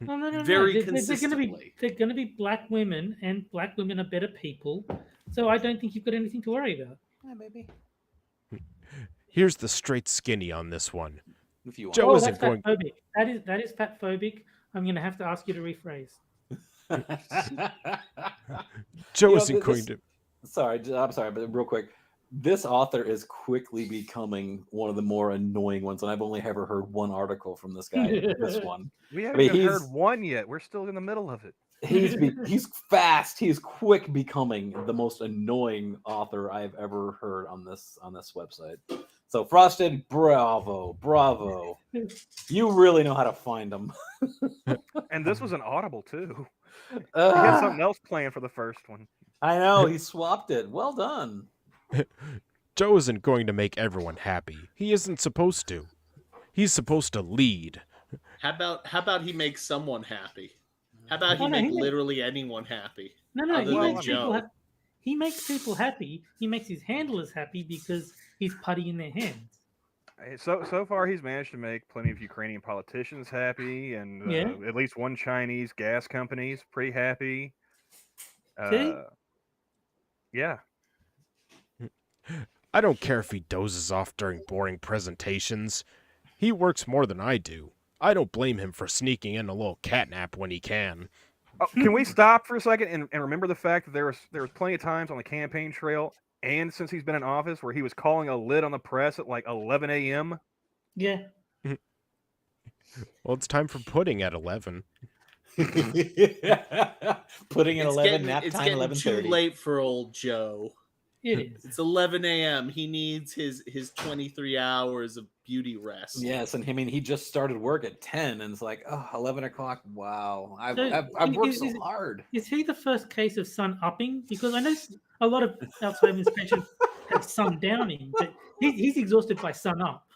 No. Very They're consistently. going to be black women, and black women are better people. So I don't think you've got anything to worry about. Yeah, maybe. Here's the straight skinny on this one. If you want. Joe That's isn't going. fatphobic. That is fatphobic. I'm going to have to ask you to rephrase. Joe You know, isn't going to. Sorry, I'm sorry, but real quick. This author is quickly becoming one of the more annoying ones, and I've only ever heard one article from this guy. This one. We haven't even heard one yet. We're still in the middle of it. He's fast. He's quick becoming the most annoying author I've ever heard on this website. So Frosted, bravo. You really know how to find them. And this was an Audible too. He had something else planned for the first one. I know, he swapped it. Well done. Joe isn't going to make everyone happy. He isn't supposed to. He's supposed to lead. How about he makes someone happy? How about he make literally anyone happy? No. Other than Joe. He makes people happy. He makes his handlers happy because he's putty in their hands. So far, he's managed to make plenty of Ukrainian politicians happy, and at least one Chinese gas company's pretty happy. See? Yeah. I don't care if he dozes off during boring presentations. He works more than I do. I don't blame him for sneaking in a little catnap when he can. Oh, can we stop for a second and remember the fact that there was plenty of times on the campaign trail and since he's been in office where he was calling a lid on the press at like 11 a.m.? Yeah. Well, it's time for pudding at 11. Pudding at 11, nap it's time getting 11:30. too late for old Joe. It is. It's 11 a.m. He needs his 23 hours of beauty rest. Yes, and I mean, he just started work at 10, and it's like, 11 o'clock. Wow, I've So, worked so hard. Is he the first case of sun upping? Because I know a lot of Alzheimer's patients have sun downing, but he's exhausted by sun up.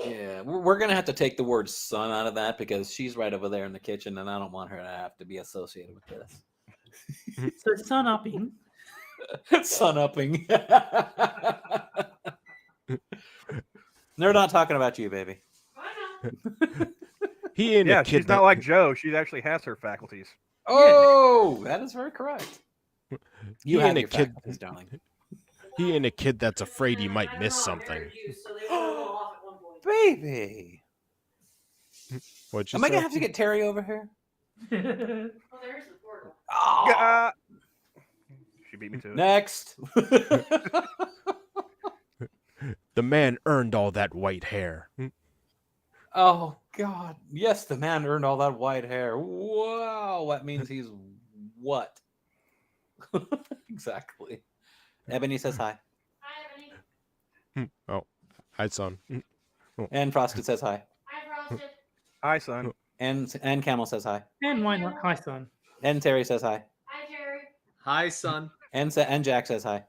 Yeah, we're gonna have to take the word "son" out of that because she's right over there in the kitchen, and I don't want her to have to be associated with this. So sun upping. Sun upping. They're not talking about you, baby. He ain't a kid she's not like Joe. She actually has her faculties. Oh, that is very correct. You He have ain't a your kid. faculties, darling. He ain't a kid that's afraid he might miss something. Baby, What'd you am I say? gonna have to get Terry over here? Well, there's the portal. Oh, She beat me to it. next. The man earned all that white hair. Oh God, yes, the man earned all that white hair. Wow, that means he's what? Exactly. Ebony says hi, Hi, Ebony. Oh, hi, son. and Frosted says hi, Hi, Frosted. Hi, son. and Camel says hi, And why not? Hi, son. and Terry says hi, Hi, Jerry. Hi, son. and Jack says hi.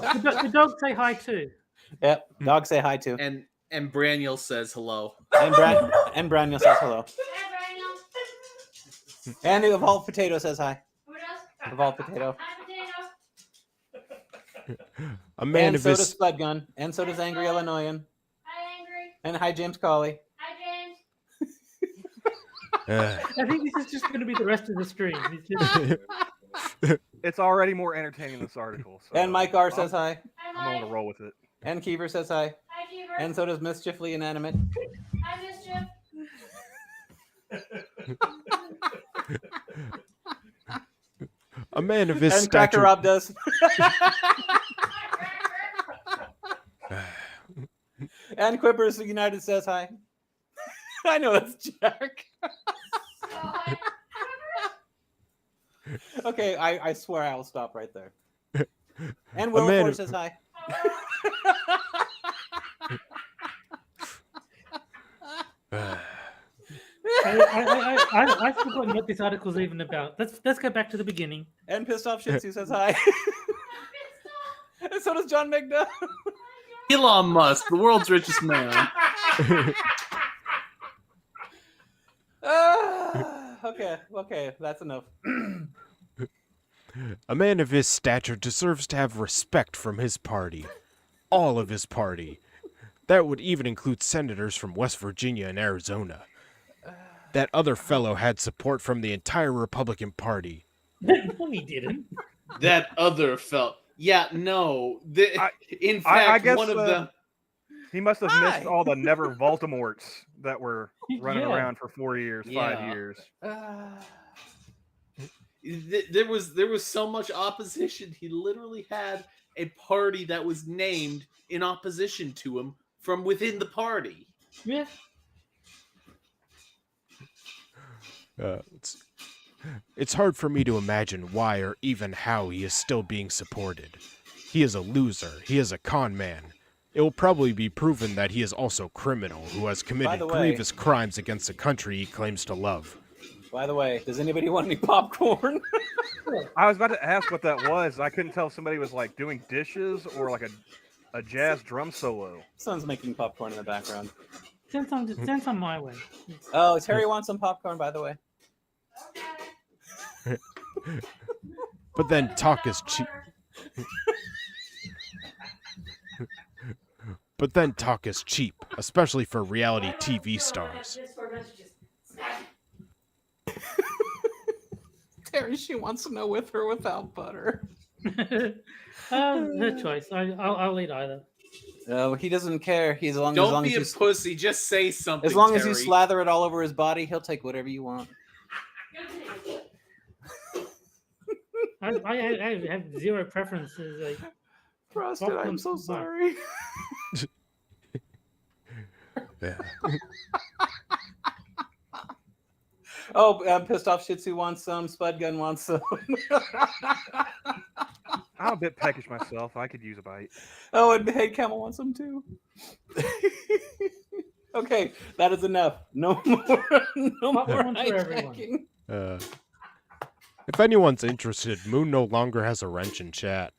The dogs say hi too. Yep, dogs say hi too, And Braniel says hello. and Braniel says hello, Hi, Braniel. and the Evolved Potato says hi. Who does? Evolved Potato, Hi, Potato. A man and of so does his. Spud Gun, and so does Angry Illinoisan, Hi, Angry. and hi James Colley. Hi, James. I think this is just going to be the rest of the stream. It's just, It's already more entertaining than this article. So And Mike R says hi, Hi, I'm going Mike. to roll with it. and Keever says hi, Hi, Keeper. and so does Mischiefly Inanimate. Hi, Mischief. A man of his And Cracker stature. Rob does. And Quippers United says hi. I know that's Jack. Hi. Okay, I swear I will stop right there. And A man Wilford of- says hi. I've forgotten what this article's even about. Let's go back to the beginning. And pissed off Shitsu says hi. And so does John McDuff. Elon Musk, the world's richest man. Okay, that's enough. A man of his stature deserves to have respect from his party. All of his party. That would even include senators from West Virginia and Arizona. That other fellow had support from the entire Republican Party. No, he didn't. That other felt. Yeah, no. In fact, I guess one of them. he must have missed all the never Voldemorts that were running Yeah. around for 4 years, 5 years. There was so much opposition. He literally had a party that was named in opposition to him from within the party. Yeah. It's hard for me to imagine why or even how he is still being supported. He is a loser. He is a con man. It will probably be proven that he is also a criminal who has committed the way- grievous crimes against the country he claims to love. By the way, does anybody want any popcorn? I was about to ask what that was. I couldn't tell if somebody was like doing dishes or like a jazz drum solo. Son's making popcorn in the background. Send some my way. Oh, Terry wants some popcorn, by the way. But then talk is cheap. But then talk is cheap, especially for reality TV stars. Terry, she wants to know with or without butter. Her choice. I'll eat either. No, he doesn't care. He's as long Don't be a as pussy. Just say something. as long as you Terry. slather it all over his body, he'll take whatever you want. I have zero preferences. Like, Frosted, I'm so sorry. Yeah. Oh, pissed off Shitsu wants some. Spud Gun wants some. I'm a bit peckish myself. I could use a bite. Oh, and Hey Camel wants some too. Okay, that is enough. No more. No more Popcorn for everyone. hijacking. If anyone's interested, Moon no longer has a wrench in chat.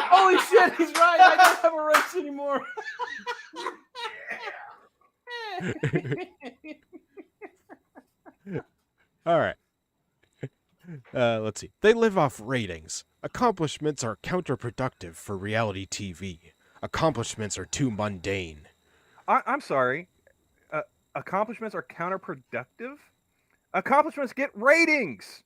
Holy shit, he's right. I don't have a wrench anymore. All right. Let's see. They live off ratings. Accomplishments are counterproductive for reality TV. Accomplishments are too mundane. I'm sorry. Accomplishments are counterproductive? Accomplishments get ratings!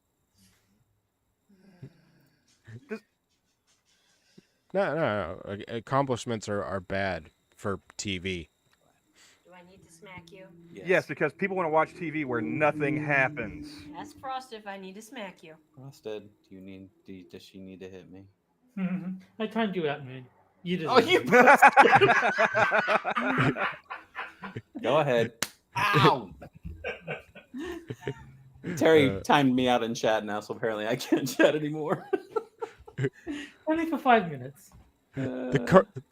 No. Accomplishments are bad for TV. Do I need to smack you? Yes, because people want to watch TV where nothing happens. Ask Frost if I need to smack you. Frosted, does she need to hit me? I timed you out, man. You did. Oh, you Go ahead. Ow! Terry timed me out in chat now, so apparently I can't chat anymore. Only for 5 minutes. The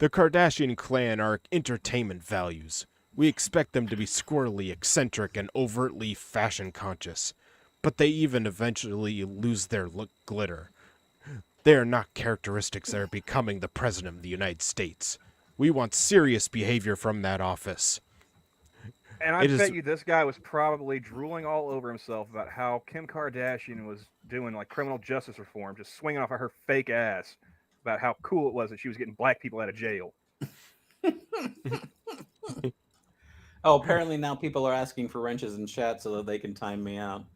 Kardashian clan are entertainment values. We expect them to be squirrely, eccentric, and overtly fashion conscious. But they even eventually lose their glitter. They are not characteristics that are becoming the President of the United States. We want serious behavior from that office. And I It is- bet you this guy was probably drooling all over himself about how Kim Kardashian was doing like criminal justice reform, just swinging off of her fake ass about how cool it was that she was getting black people out of jail. Oh, apparently now people are asking for wrenches in chat so that they can time me out.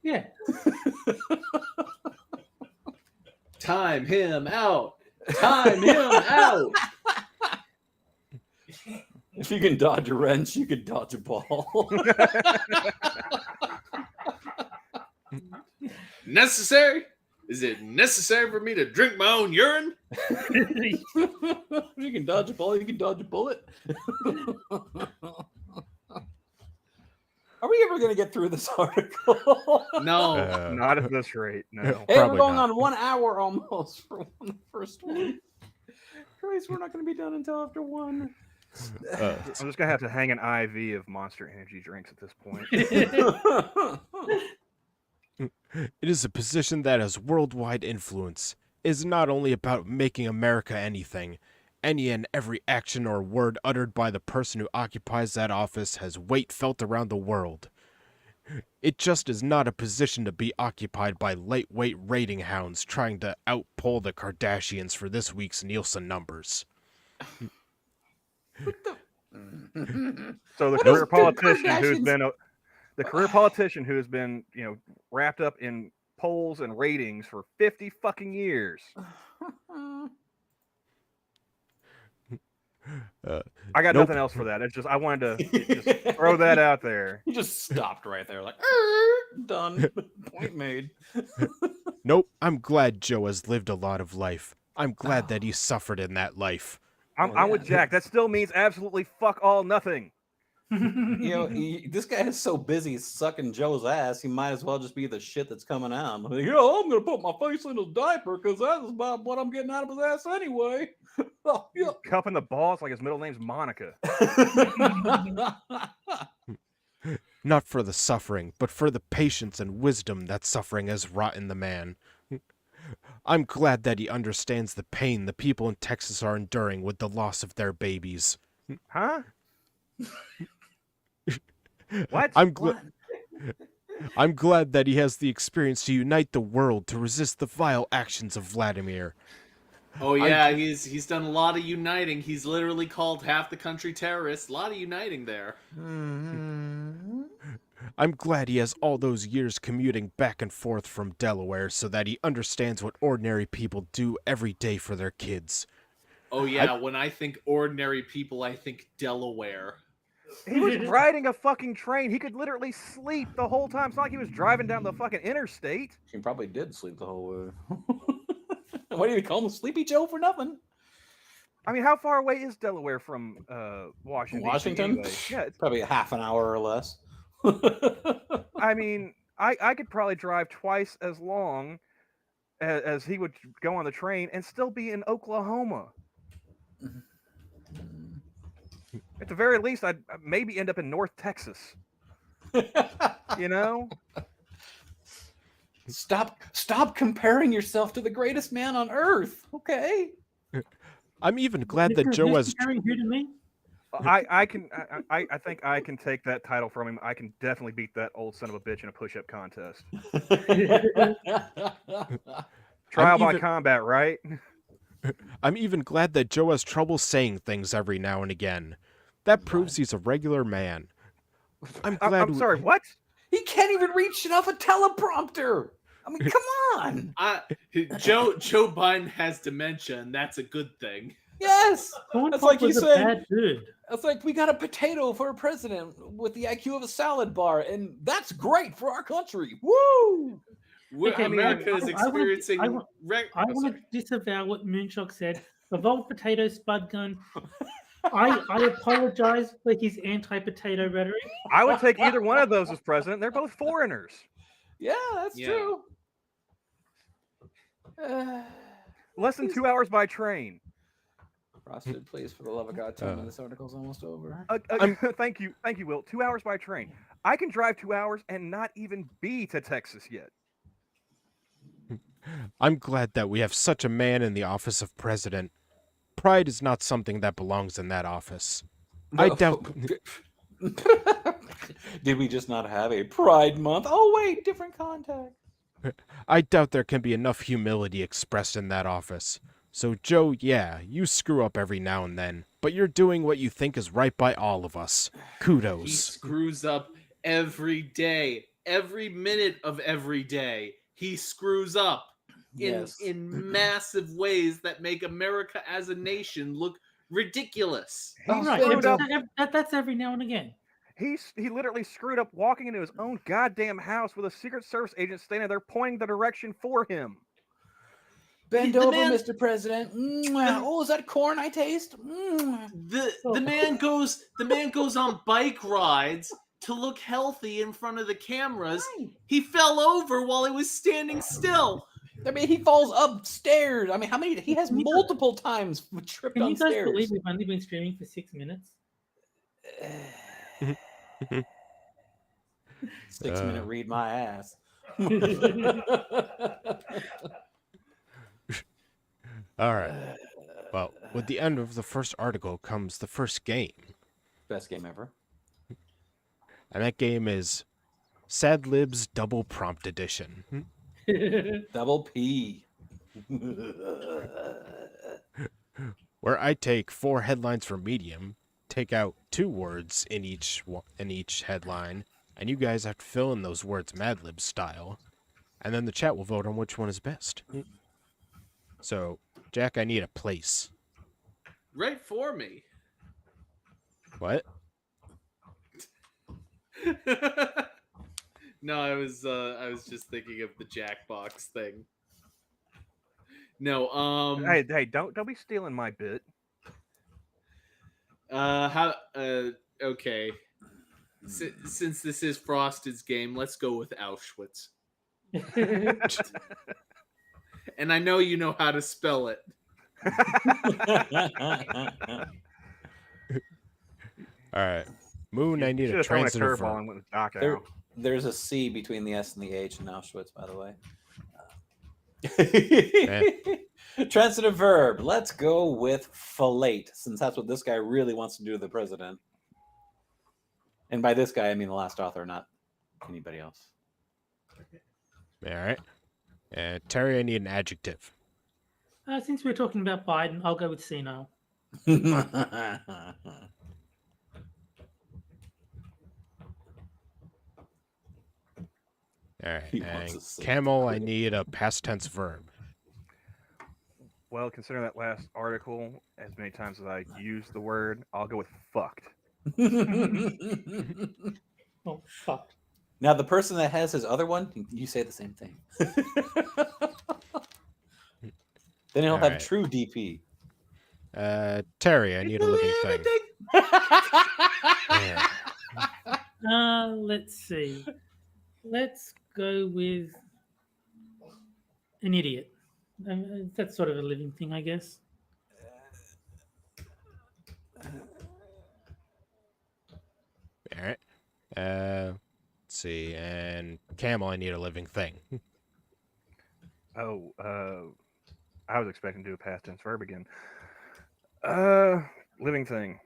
Yeah. Time him out. Time him out. If you can dodge a wrench, you can dodge a ball. Necessary? Is it necessary for me to drink my own urine? You can dodge a ball, you can dodge a bullet. Are we ever going to get through this article? No. Not at this rate, no. Hey, we're Probably going not. on 1 hour almost for the first one. Christ, we're not going to be done until after 1. I'm just gonna have to hang an IV of Monster Energy drinks at this point. It is a position that has worldwide influence. It is not only about making America anything. Any and every action or word uttered by the person who occupies that office has weight felt around the world. It just is not a position to be occupied by lightweight rating hounds trying to outpoll the Kardashians for this week's Nielsen numbers. So the What career is politician who's Kardashians? been the career politician who has been, wrapped up in polls and ratings for 50 fucking years. I got Nope. nothing else for that. It's just I wanted to just throw that out there. He just stopped right there, like, done. Point made. Nope, I'm glad Joe has lived a lot of life. I'm glad that he suffered in that life. I'm with Jack. That still means absolutely fuck all nothing. This guy is so busy sucking Joe's ass, he might as well just be the shit that's coming out. I'm gonna put my face in his diaper because that's about what I'm getting out of his ass anyway. Oh, yeah. Cupping the balls like his middle name's Monica. Not for the suffering, but for the patience and wisdom that suffering has wrought in the man. I'm glad that he understands the pain the people in Texas are enduring with the loss of their babies. Huh? What? I'm glad that he has the experience to unite the world to resist the vile actions of Vladimir. Oh yeah, he's done a lot of uniting. He's literally called half the country terrorists. A lot of uniting there. I'm glad he has all those years commuting back and forth from Delaware so that he understands what ordinary people do every day for their kids. Oh yeah, when I think ordinary people, I think Delaware. He was riding a fucking train. He could literally sleep the whole time. It's not like he was driving down the fucking interstate. He probably did sleep the whole way. Why do you call him Sleepy Joe for nothing? I mean, how far away is Delaware from Washington? Washington? Anyway? Yeah, it's, Probably a half an hour or less. I mean, I could probably drive twice as long as he would go on the train and still be in Oklahoma. At the very least, I'd maybe end up in North Texas. You know? Stop comparing yourself to the greatest man on earth, okay? I'm even glad that Joe has... comparing who to me? I think I can take that title from him. I can definitely beat that old son of a bitch in a push-up contest. Trial by combat, right? I'm even glad that Joe has trouble saying things every now and again. That proves he's a regular man. I'm glad. I'm sorry, what? He can't even read shit off a teleprompter. I mean, come on. Joe Biden has dementia, and that's a good thing. Yes. That's like you saying, bad dude. it's like we got a potato for a president with the IQ of a salad bar, and that's great for our country. Woo! Okay, America is experiencing. I want to disavow what Moonshock said. Evolved potato spud gun. I apologize for his anti-potato rhetoric. I would take either one of those as president. They're both foreigners. Yeah, that's true. Less than 2 hours by train. Frosted, please, for the love of God, tell me this article's almost over. Thank you, Will. 2 hours by train. I can drive 2 hours and not even be to Texas yet. I'm glad that we have such a man in the office of president. Pride is not something that belongs in that office. No. I doubt... Did we just not have a Pride Month? Oh, wait, different context. I doubt there can be enough humility expressed in that office. So, Joe, yeah, you screw up every now and then, but you're doing what you think is right by all of us. Kudos. He screws up every day, every minute of every day. He screws up in massive ways that make America as a nation look ridiculous. That's every now and again. He literally screwed up walking into his own goddamn house with a Secret Service agent standing there pointing the direction for him. Bend over, Mr. President. Oh, is that corn I taste? The man goes on bike rides to look healthy in front of the cameras. He fell over while he was standing still. I mean, he falls upstairs. I mean, how many? He has Can you- multiple times tripped Can on you guys stairs. believe we've only been streaming for 6 minutes? 6 minute read my ass. All right. Well, with the end of the first article comes the first game, Best game ever. and that game is Sad Libs Double Prompt Edition. Double P. Where I take 4 headlines from Medium, take out 2 words in each headline, and you guys have to fill in those words Mad Libs style, and then the chat will vote on which one is best. So, Jack, I need a place. Right for me. What? No, I was just thinking of the Jackbox thing. No, Hey, don't be stealing my bit. Okay. Since this is Frosted's game, let's go with Auschwitz. And I know you know how to spell it. All right. Moon, I need Should a have thrown a transitive curveball verb. and went with Doc There- out. There's a C between the S and the H in Auschwitz, by the way. Transitive verb. Let's go with fillet, since that's what this guy really wants to do to the president. And by this guy, I mean the last author, not anybody else. All right. Terry, I need an adjective. Since we're talking about Biden, I'll go with senile. All right. He wants And to say Camel, I need a past tense verb. Well, considering that last article, as many times as I used the word, I'll go with fucked. Oh, fuck. Now, the person that has his other one, you say the same thing. Then he'll have Alright. true DP. Terry, I need a living thing. Yeah. Let's see. Let's go with an idiot. That's sort of a living thing, I guess. All right. Let's see. And Camel, I need a living thing. Oh, I was expecting to do a past tense verb again. Living thing.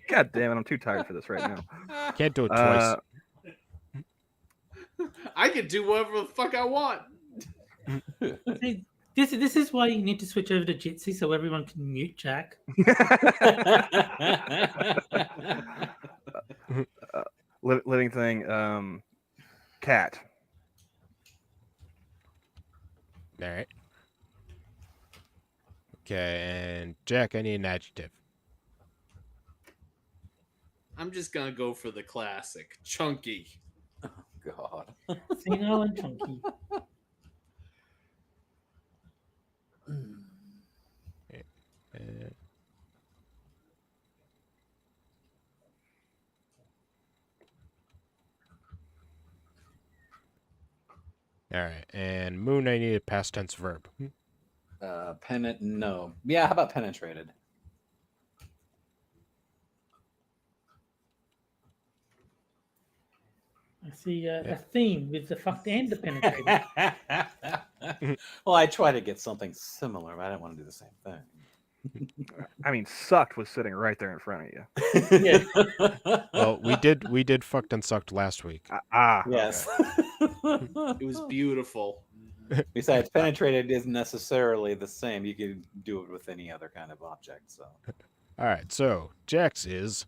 God damn it, I'm too tired for this right now. Can't do it twice. I can do whatever the fuck I want. See, this is why you need to switch over to Jitsi so everyone can mute Jack. Living thing. Cat. All right. Okay, and Jack, I need an adjective. I'm just gonna go for the classic, chunky. God. Senile and chunky. Uh, all right, and Moon, I need a past tense verb. No. Yeah, how about penetrated? I see a theme with the fucked and the penetrated. Well, I try to get something similar, but I didn't want to do the same thing. I mean, sucked was sitting right there in front of you. Yeah. Well, we did fucked and sucked last week. Yes. It was beautiful. Besides, penetrated isn't necessarily the same. You can do it with any other kind of object. So. All right, so Jack's is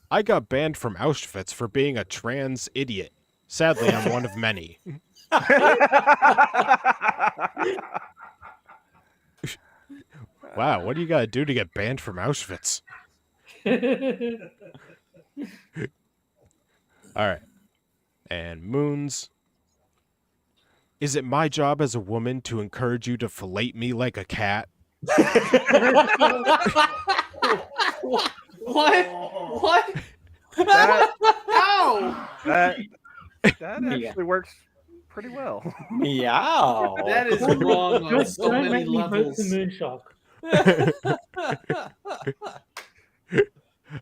I got banned from Auschwitz for being a trans idiot. Sadly, I'm one of many. Wow, what do you gotta do to get banned from Auschwitz? All right. And Moons. Is it my job as a woman to encourage you to fillet me like a cat? What? That, Ow! that That Yeah. actually works pretty well. Meow. That is wrong on so Don't many make me vote for levels. Moonshock.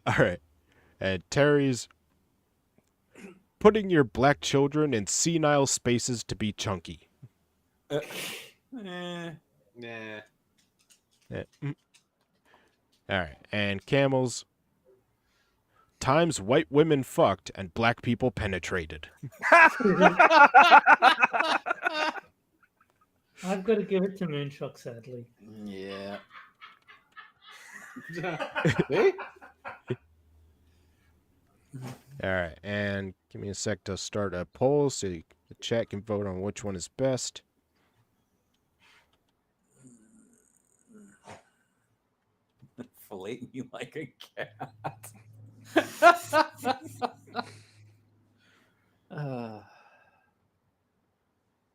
All right. And Terry's putting your black children in senile spaces to be chunky. Eh. Nah. All right. And Camel's times white women fucked and black people penetrated. I've got to give it to Moonshock, sadly. Yeah. See? All right. And give me a sec to start a poll so the chat can vote on which one is best. Filleting you like a cat.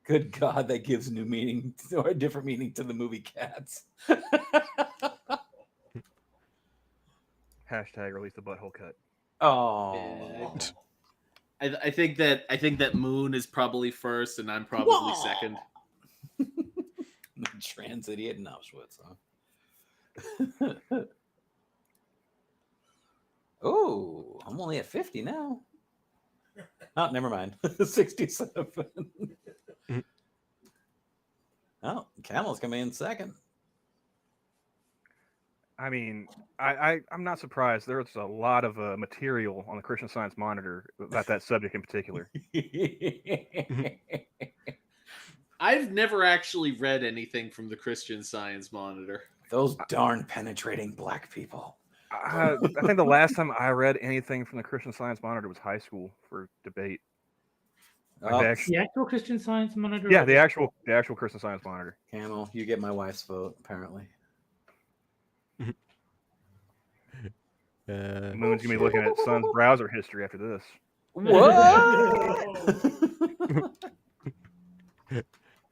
Good God, that gives new meaning or a different meaning to the movie Cats. Hashtag release the butthole cut. Oh, I think that Moon is probably first, and I'm probably second. Trans idiot in Auschwitz, huh? Oh, I'm only at 50 now. Oh, never mind. 67. Oh, Camel's coming in second. I mean, I'm not surprised. There's a lot of material on the Christian Science Monitor about that subject in particular. I've never actually read anything from the Christian Science Monitor. Those darn penetrating black people. I think the last time I read anything from the Christian Science Monitor was high school for debate. Like Oh, The actual Christian Science Monitor? yeah, the actual Christian Science Monitor. Camel, you get my wife's vote, apparently. Moon's gonna be looking at son's browser history after this. What?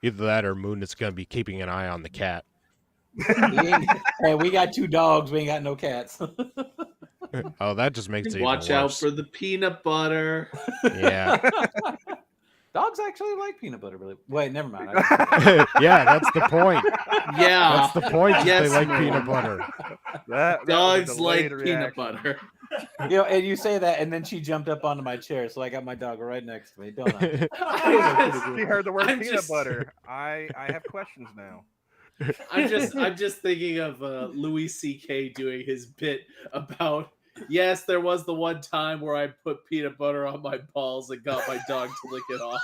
Either that or Moon is going to be keeping an eye on the cat. Hey, we got 2 dogs. We ain't got no cats. Oh, that just makes it Watch even out worse. for the peanut butter. Yeah. Dogs actually like peanut butter, really. Wait, never mind. Yeah, that's the point. Yeah, That's the point. Is Yes, they like Moon. peanut butter. That was a dogs like delayed peanut reaction. butter. You know, and you say that, and then she jumped up onto my chair, so I got my dog right next to me. Don't I? She heard the word I'm peanut just- butter. I have questions now. I'm just thinking of Louis C.K. doing his bit about, yes, there was the one time where I put peanut butter on my balls and got my dog to lick it off.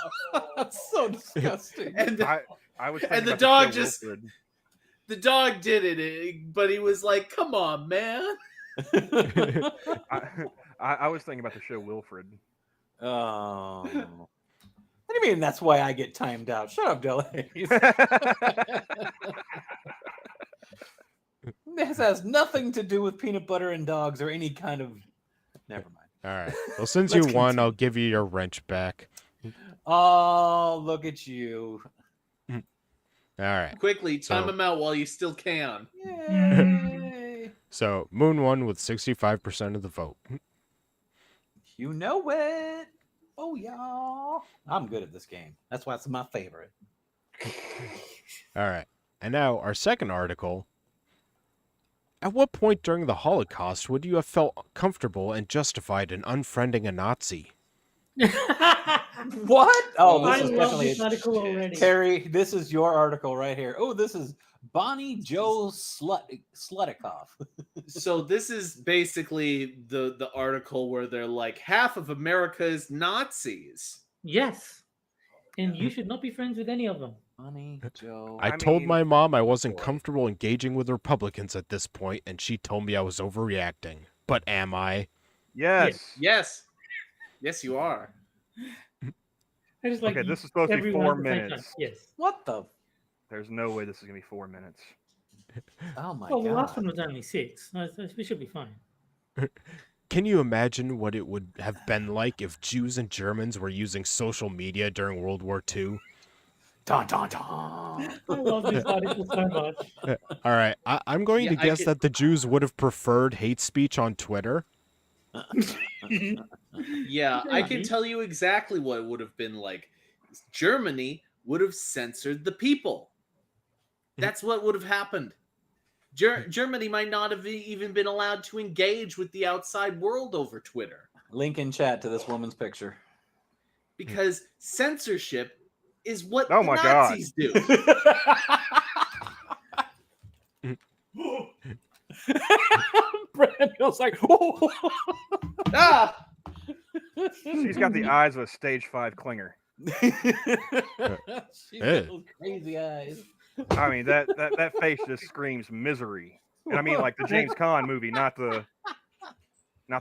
That's so disgusting. And the, I was And the thinking dog about show just- Wilfred. the dog did it, but he was like, come on, man. I was thinking about the show Wilfred. Oh. What do you mean that's why I get timed out? Shut up, Delays. This has nothing to do with peanut butter and dogs or any kind of. Never mind. All right. Well, since you Let's won, continue. I'll give you your wrench back. Oh, look at you. All right. Quickly, time So- him out while you still can. Yay. So Moon won with 65% of the vote. You know it. Oh, y'all. I'm good at this game. That's why it's my favorite. All right. And now our second article. At what point during the Holocaust would you have felt comfortable and justified in unfriending a Nazi? What? Oh, I this is love definitely this article already. Terry, this is your article right here. Oh, this is Bonnie Joe Slutikoff. So this is basically the article where they're like, half of America is Nazis. Yes. And you should not be friends with any of them. Bonnie Joe. I I told mean, my mom I wasn't boy. comfortable engaging with Republicans at this point, and she told me I was overreacting. But am I? Yes. Yes, you are. I just like Okay, this is supposed to be everyone 4 at the same time. minutes. Yes. What the? There's no way this is gonna be 4 minutes. Oh my Well, the last god. one was only 6. We should be fine. Can you imagine what it would have been like if Jews and Germans were using social media during World War II? Dun, dun, dun. I love this article so much. All right, I'm going Yeah, to I guess could- that the Jews would have preferred hate speech on Twitter. Yeah, I can Maybe. tell you exactly what it would have been like. Germany would have censored the people. That's what would have happened. Germany might not have even been allowed to engage with the outside world over Twitter Link in chat to this woman's picture. because censorship is what Oh the my God. Nazis do. Brand feels like, oh. Ah! She's got the eyes of a stage 5 clinger. She's Hey. got those crazy eyes. I mean, that face just screams misery. And I mean, like the James Caan movie, not the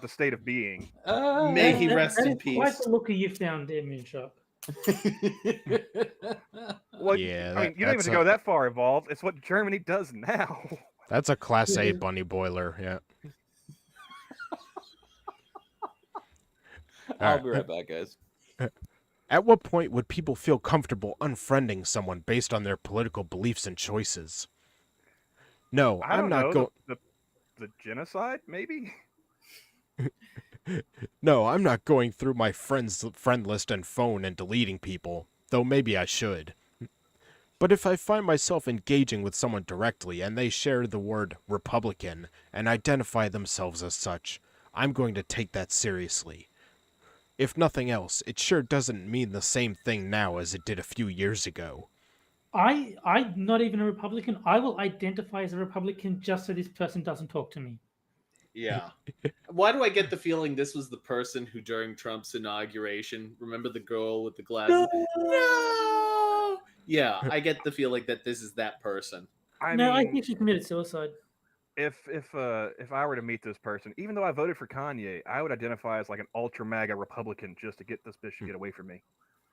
state of being. May he rest that in is quite peace. the looker you found there, Moonshock. Well, Yeah, I mean, you don't even have to go that far evolved. It's what Germany does now. That's a Class A bunny boiler. Yeah. I'll be right back, guys. At what point would people feel comfortable unfriending someone based on their political beliefs and choices? No, I I'm don't not know. going. The genocide, maybe? No, I'm not going through my friend list and phone and deleting people, though maybe I should. But if I find myself engaging with someone directly and they share the word Republican and identify themselves as such, I'm going to take that seriously. If nothing else, it sure doesn't mean the same thing now as it did a few years ago. I'm not even a Republican. I will identify as a Republican just so this person doesn't talk to me. Yeah. Why do I get the feeling this was the person who, during Trump's inauguration, remember the girl with the glasses? No! Yeah, I get the feeling that this is that person. I I mean, think she committed suicide. if I were to meet this person, even though I voted for Kanye, I would identify as like an ultra MAGA Republican just to get this bitch to get away from me.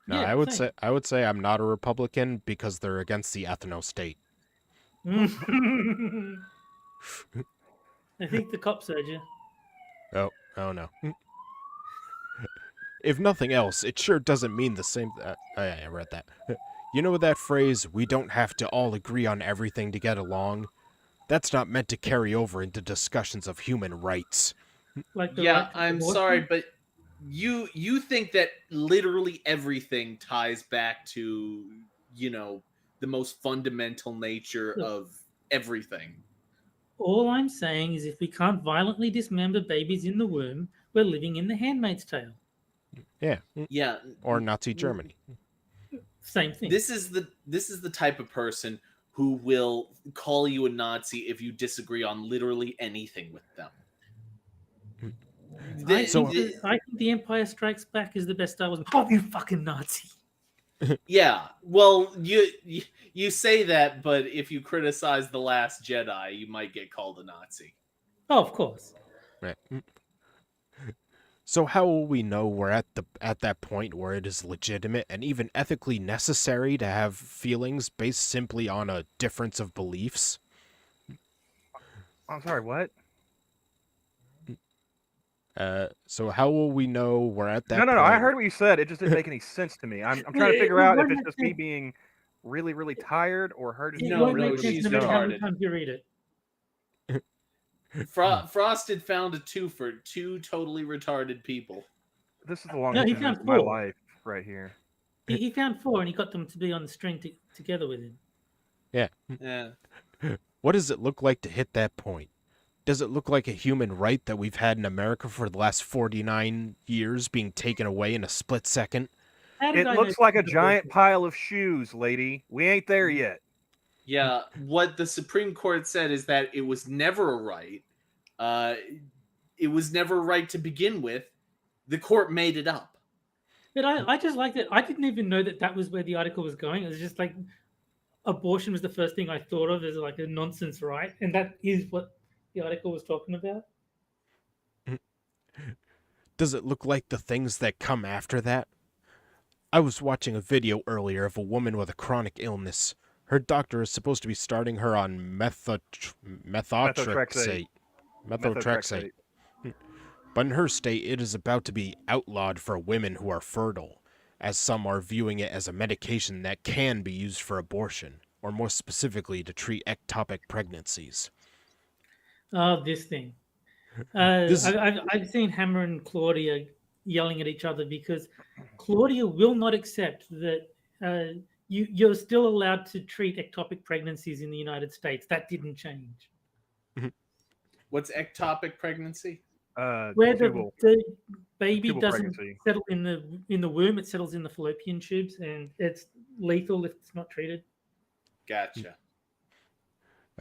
No, Yeah, I would say I'm not a Republican because they're against the ethno-state. I think the cops heard you. Oh no. If nothing else, it sure doesn't mean the same. I read that. You know that phrase, we don't have to all agree on everything to get along? That's not meant to carry over into discussions of human rights. Like the Yeah, right to I'm abortion? sorry, but you think that literally everything ties back to, the most fundamental nature of everything. All I'm saying is if we can't violently dismember babies in the womb, we're living in The Handmaid's Tale. Yeah. Yeah. Or Nazi Germany. Same thing. This is the type of person who will call you a Nazi if you disagree on literally anything with them. I think The Empire Strikes Back is the best Star Wars. Oh, you fucking Nazi! Yeah, well, you say that, but if you criticize The Last Jedi, you might get called a Nazi. Oh, of course. Right. So how will we know we're at that point where it is legitimate and even ethically necessary to have feelings based simply on a difference of beliefs? I'm sorry, what? So how will we know we're at that No, point? I heard what you said. It just didn't make any sense to me. I'm trying to figure out if it's just me being really, really tired or her just No, being really, really she's no matter how many retarded. times you read it. Frosted found a two for two totally retarded people. This is the longest he of found my 4. life right here. He found 4 and he got them to be on the string together with him. Yeah. Yeah. What does it look like to hit that point? Does it look like a human right that we've had in America for the last 49 years being taken away in a split second? It looks like a giant pile of shoes, lady. We ain't there yet. Yeah, what the Supreme Court said is that it was never a right. It was never right to begin with. The court made it up. But I just like that. I didn't even know that was where the article was going. It was just like abortion was the first thing I thought of as like a nonsense right, and that is what the article was talking about. Does it look like the things that come after that? I was watching a video earlier of a woman with a chronic illness. Her doctor is supposed to be starting her on methotrexate. But in her state, it is about to be outlawed for women who are fertile, as some are viewing it as a medication that can be used for abortion, or more specifically to treat ectopic pregnancies. Oh, this thing. This is I've seen Hammer and Claudia yelling at each other because Claudia will not accept that you're still allowed to treat ectopic pregnancies in the United States. That didn't change. What's ectopic pregnancy? Where Tubal, the baby tubal doesn't pregnancy. settle in the womb, it settles in the fallopian tubes, and it's lethal if it's not treated. Gotcha.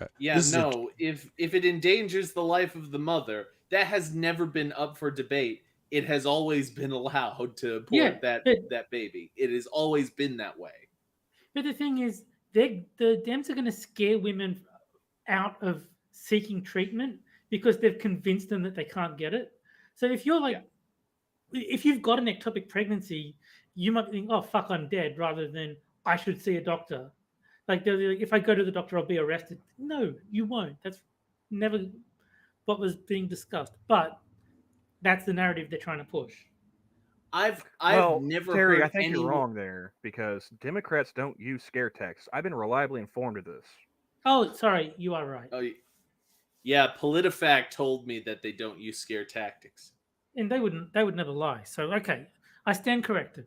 uh, Yeah, this is a no. If it endangers the life of the mother, that has never been up for debate. It has always been allowed to Yeah, abort that but that baby. It has always been that way. the thing is, the Dems are going to scare women out of seeking treatment because they've convinced them that they can't get it. So if you're like, if you've got an ectopic pregnancy, you might think, "Oh fuck, I'm dead," rather than "I should see a doctor." Like, if I go to the doctor, I'll be arrested. No, you won't. That's never what was being discussed. But that's the narrative they're trying to push. I've Well, never Terry, I heard think you're anyone. wrong there because Democrats don't use scare texts. I've been reliably informed of this. Oh, sorry, you are right. Oh, yeah, PolitiFact told me that they don't use scare tactics. And they would never lie. So okay, I stand corrected.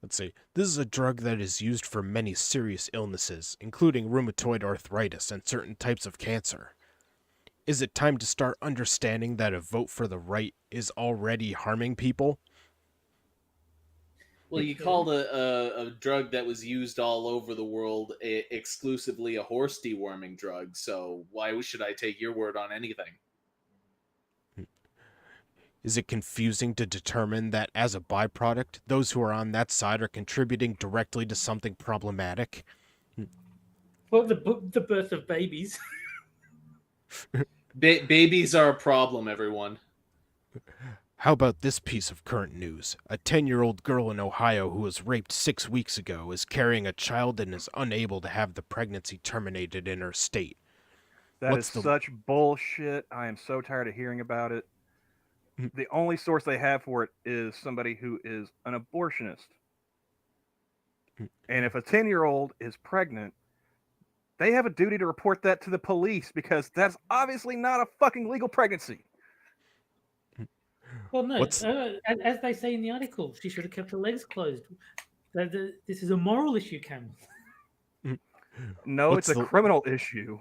Let's see. This is a drug that is used for many serious illnesses, including rheumatoid arthritis and certain types of cancer. Is it time to start understanding that a vote for the right is already harming people? Well, you called a drug that was used all over the world exclusively a horse deworming drug, so why should I take your word on anything? Is it confusing to determine that as a byproduct, those who are on that side are contributing directly to something problematic? Well, the birth of babies. Babies are a problem, everyone. How about this piece of current news? A 10-year-old girl in Ohio who was raped 6 weeks ago is carrying a child and is unable to have the pregnancy terminated in her state. That What's is the- such bullshit. I am so tired of hearing about it. The only source they have for it is somebody who is an abortionist. And if a 10-year-old is pregnant, they have a duty to report that to the police because that's obviously not a fucking legal pregnancy. Well, no. What's- As they say in the article, she should have kept her legs closed. This is a moral issue, Camel. No, What's it's a the- criminal issue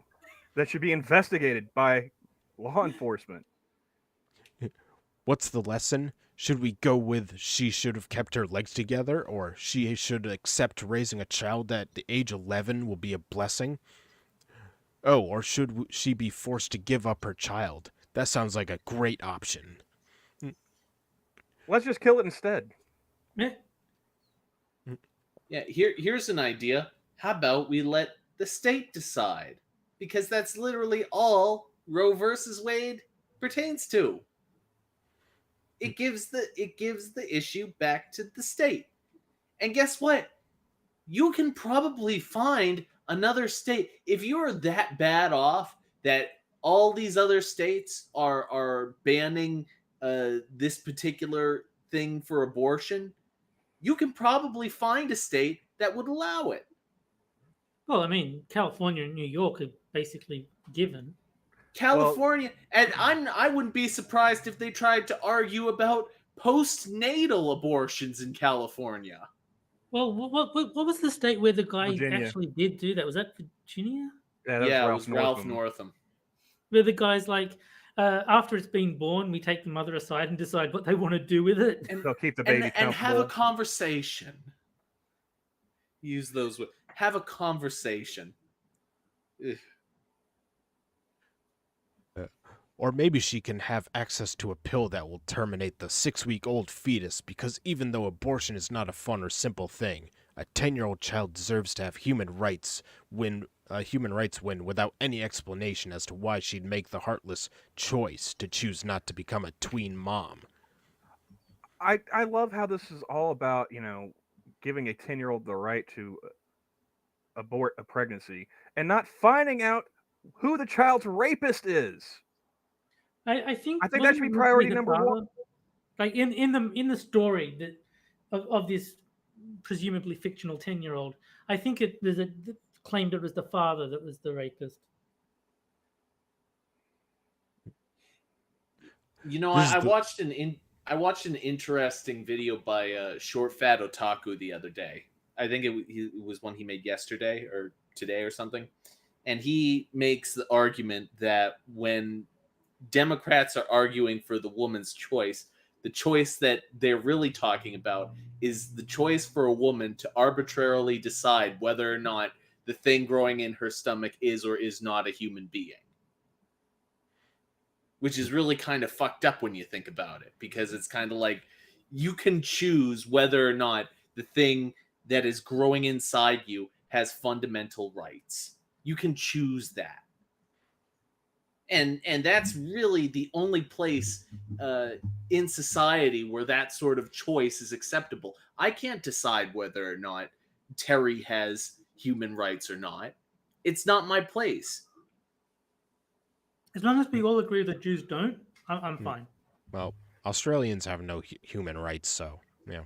that should be investigated by law enforcement. What's the lesson? Should we go with she should have kept her legs together, or she should accept raising a child at the age 11 will be a blessing? Oh, or should she be forced to give up her child? That sounds like a great option. Let's just kill it instead. Yeah. Yeah, here's an idea. How about we let the state decide? Because that's literally all Roe versus Wade pertains to. It gives the issue back to the state. And guess what? You can probably find another state if you're that bad off that all these other states are banning this particular thing for abortion. You can probably find a state that would allow it. Well, I mean, California and New York are basically given. California, and I wouldn't be surprised if they tried to argue about postnatal abortions in California. Well, what was the state where the guy Virginia. actually did do that? Was that Virginia? Yeah, that Yeah, it was was Ralph Northam. Northam. Where the guy's like, after it's been born, we take the mother aside and decide what they want to do with it. And, They'll keep the baby and have a comfortable. conversation. Use those. Have a conversation. Ugh. Or maybe she can have access to a pill that will terminate the 6-week-old fetus, because even though abortion is not a fun or simple thing, a 10-year-old child deserves to have human rights win without any explanation as to why she'd make the heartless choice to choose not to become a tween mom. I love how this is all about, giving a 10-year-old the right to abort a pregnancy and not finding out who the child's rapist is. I think that should be priority number one. Like in the story of this presumably fictional 10-year-old, I think it was claimed it was the father that was the rapist. You know, This is I the- watched I watched an interesting video by Short Fat Otaku the other day. I think it was one he made yesterday or today or something, and he makes the argument that when Democrats are arguing for the woman's choice, the choice that they're really talking about is the choice for a woman to arbitrarily decide whether or not the thing growing in her stomach is or is not a human being. Which is really kind of fucked up when you think about it, because it's kind of like you can choose whether or not the thing that is growing inside you has fundamental rights. You can choose that. And that's really the only place in society where that sort of choice is acceptable. I can't decide whether or not Terry has human rights or not. It's not my place. As long as we all agree that Jews don't, I'm fine. well, Australians have no human rights, so yeah.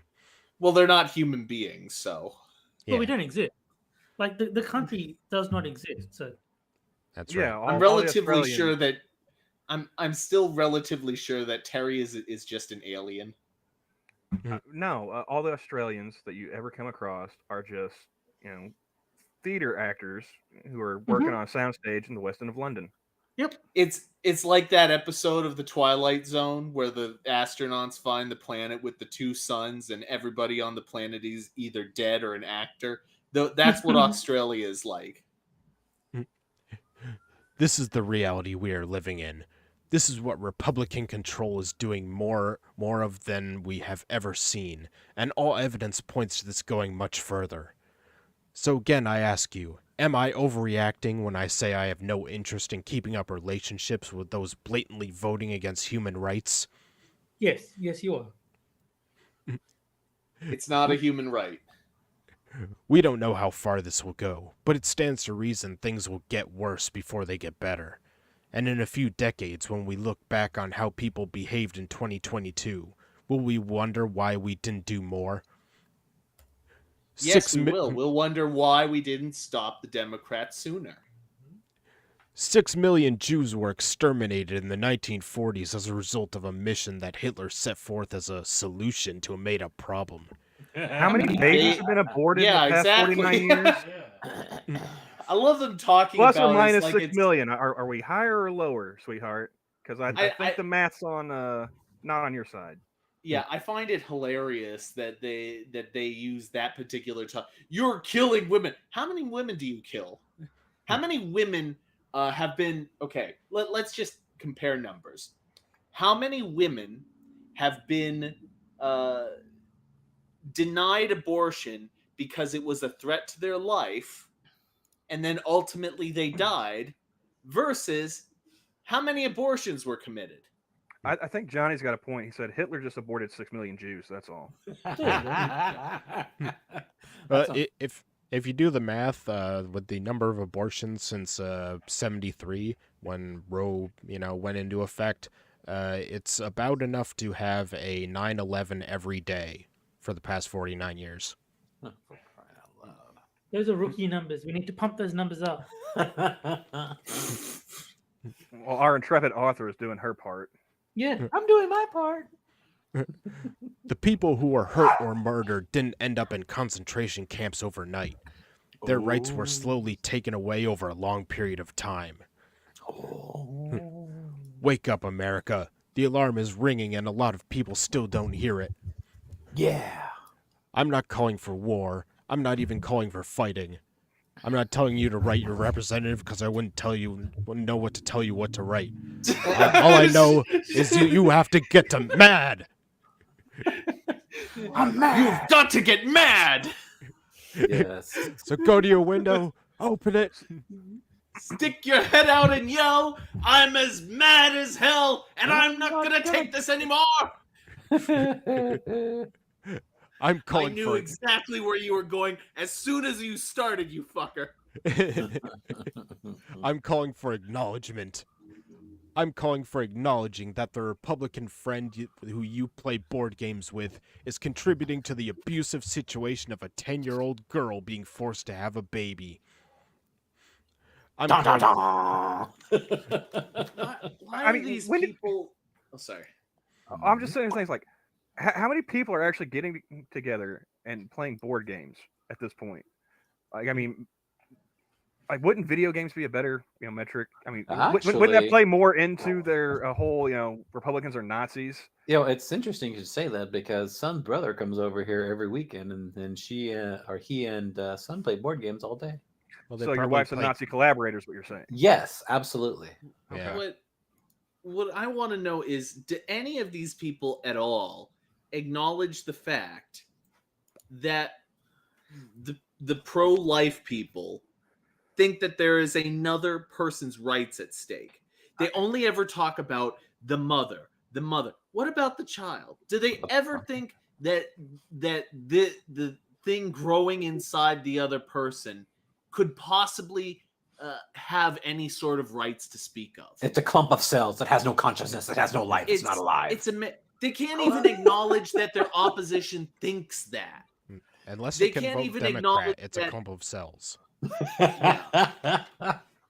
Well, they're not human beings, so Yeah, But we don't exist. Like the country does not exist. So that's Yeah, right. all, I'm all the relatively sure Australians- that I'm still relatively sure that Terry is just an alien. no, all the Australians that you ever come across are just, theater actors who are working on a soundstage in the West End of London. yep. It's like that episode of the Twilight Zone where the astronauts find the planet with the two suns and everybody on the planet is either dead or an actor. That's what Australia is like. This is the reality we are living in. This is what Republican control is doing more of than we have ever seen, and all evidence points to this going much further. So again, I ask you, am I overreacting when I say I have no interest in keeping up relationships with those blatantly voting against human rights? Yes, you are. It's not a human right. We don't know how far this will go, but it stands to reason things will get worse before they get better. And in a few decades, when we look back on how people behaved in 2022, will we wonder why we didn't do more? Yes, we will. We'll wonder why we didn't stop the Democrats sooner. 6 million Jews were exterminated in the 1940s as a result of a mission that Hitler set forth as a solution to a made-up problem. How many babies have been aborted Yeah, in the past exactly. 49 years? I love them talking Plus about or it minus like 6 it's, million. Are we higher or lower, sweetheart? Because I think the math's on not on your side. Yeah, I find it hilarious that they use that particular time. You're killing women. How many women do you kill? How many women have been okay? Let's just compare numbers. How many women have been denied abortion because it was a threat to their life, and then ultimately they died? Versus how many abortions were committed? I think Johnny's got a point. He said Hitler just aborted 6 million Jews. That's all. If you do the math with the number of abortions since 73, when Roe went into effect, it's about enough to have a 9/11 every day for the past 49 years. Those are rookie numbers. We need to pump those numbers up. Well, our intrepid author is doing her part. Yeah, I'm doing my part. The people who were hurt or murdered didn't end up in concentration camps overnight. Their rights were slowly taken away over a long period of time. Wake up, America. The alarm is ringing and a lot of people still don't hear it. Yeah. I'm not calling for war. I'm not even calling for fighting. I'm not telling you to write your representative because I wouldn't know what to tell you what to write. All I know is you have to get to mad. I'm mad. You've got to get mad. Yes. So go to your window, open it. Stick your head out and yell, I'm as mad as hell, and I'm not gonna take this anymore. I'm I calling knew for exactly where you were going as soon as you started, you fucker. I'm calling for acknowledgement. I'm calling for acknowledging that the Republican friend who you play board games with is contributing to the abusive situation of a 10-year-old girl being forced to have a baby. I'm calling... Why are these people? Oh, sorry. I'm just saying things like, how many people are actually getting together and playing board games at this point? Like, I mean, like, wouldn't video games be a better, metric? I mean, wouldn't that Actually, play more into their whole, Republicans are Nazis? it's interesting you should say that because Son's brother comes over here every weekend, and she or he and Son play board games all day. Well, they So your probably wife's a Nazi collaborator is what you're saying? Yes, absolutely. Yeah. What I want to know is, do any of these people at all acknowledge the fact that the pro-life people think that there is another person's rights at stake? They only ever talk about the mother. What about the child? Do they ever think that the thing growing inside the other person could possibly have any sort of rights to speak of? It's a clump of cells that has no consciousness. It has no life. It's not alive. They can't even acknowledge that their opposition thinks that. Unless They you can can't vote even Democrat, acknowledge it's a that- clump of cells.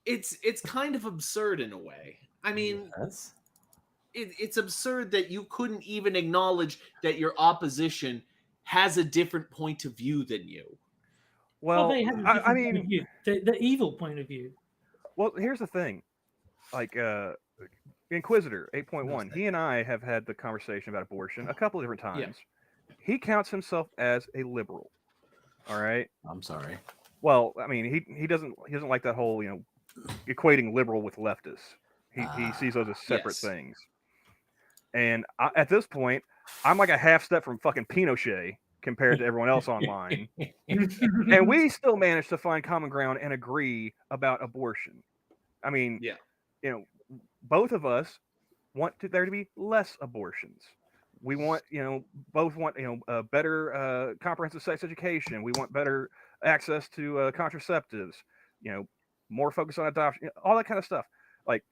It's kind of absurd in a way. I mean, Yes. it's absurd that you couldn't even acknowledge that your opposition has a different point of view than you. Well, they have a different point of view. The evil point of view. Well, here's the thing. Like, Inquisitor 8.1, he and I have had the conversation about abortion a couple of different times. Yeah. He counts himself as a liberal. All right. I'm sorry. Well, I mean, he doesn't like that whole, equating liberal with leftist. He sees those as separate things. And at this point, I'm like a half step from fucking Pinochet compared to everyone else online. And we still managed to find common ground and agree about abortion. I mean, both of us want there to be less abortions. We want, both want, a better comprehensive sex education. We want better access to contraceptives, more focus on adoption, all that kind of stuff. Like,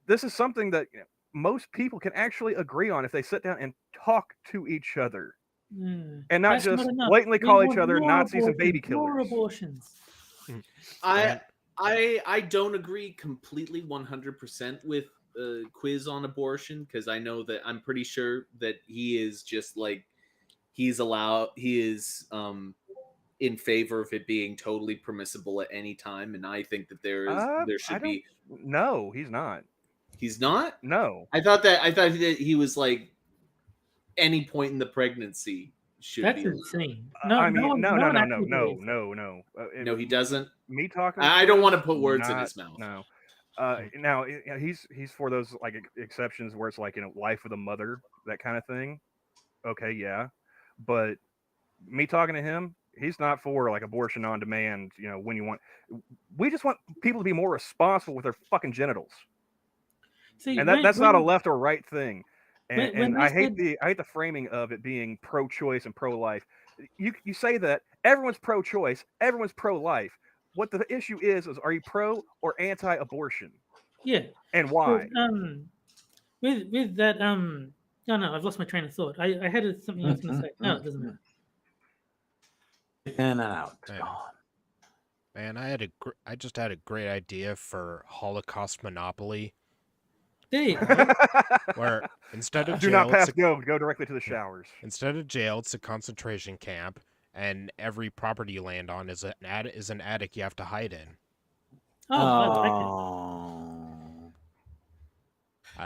this is something that most people can actually agree on if they sit down and talk to each other. And not That's just not blatantly We call want each other more Nazis and baby abortions, More killers. abortions. I don't agree completely 100% with Quiz on abortion, because I know that I'm pretty sure that he is just like he is in favor of it being totally permissible at any time, and I think that there should be. No, he's not. He's not? No. I thought that he was like any point in the pregnancy should That's be. insane. No, actually believes that. No, he doesn't. Me talking. I don't want to put words in his mouth. No. Now he's for those like exceptions where it's like life of the mother, that kind of thing. Okay, yeah, but me talking to him, he's not for like abortion on demand. When you want, we just want people to be more responsible with their fucking genitals. See, and that's not a left or right thing. And I hate the framing of it being pro-choice and pro-life. You say that everyone's pro-choice, everyone's pro-life. What the issue is are you pro or anti-abortion? Yeah. And why? With that no, I've lost my train of thought. I had something else to say. No, it doesn't matter. In and out. Man, I just had a great idea for Holocaust Monopoly. There you go. Where instead of do jail, not pass go directly to the showers. Instead of jail, it's a concentration camp, and every property you land on is an attic you have to hide in.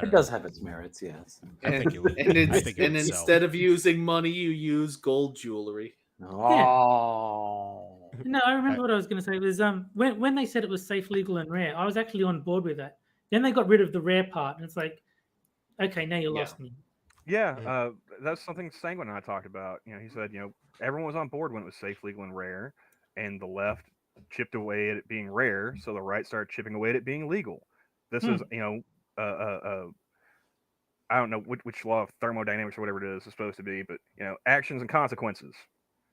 It does have its merits, yes. I think it would. And would instead of using money, you use gold jewelry. Oh. No, I remember what I was going to say was when they said it was safe, legal, and rare, I was actually on board with that. Then they got rid of the rare part, and it's like, okay, now you lost me. Yeah, that's something Sanguine and I talked about. He said, everyone was on board when it was safe, legal, and rare, and the left chipped away at it being rare, so the right started chipping away at it being legal. This is, I don't know which law of thermodynamics or whatever it is supposed to be, but actions and consequences.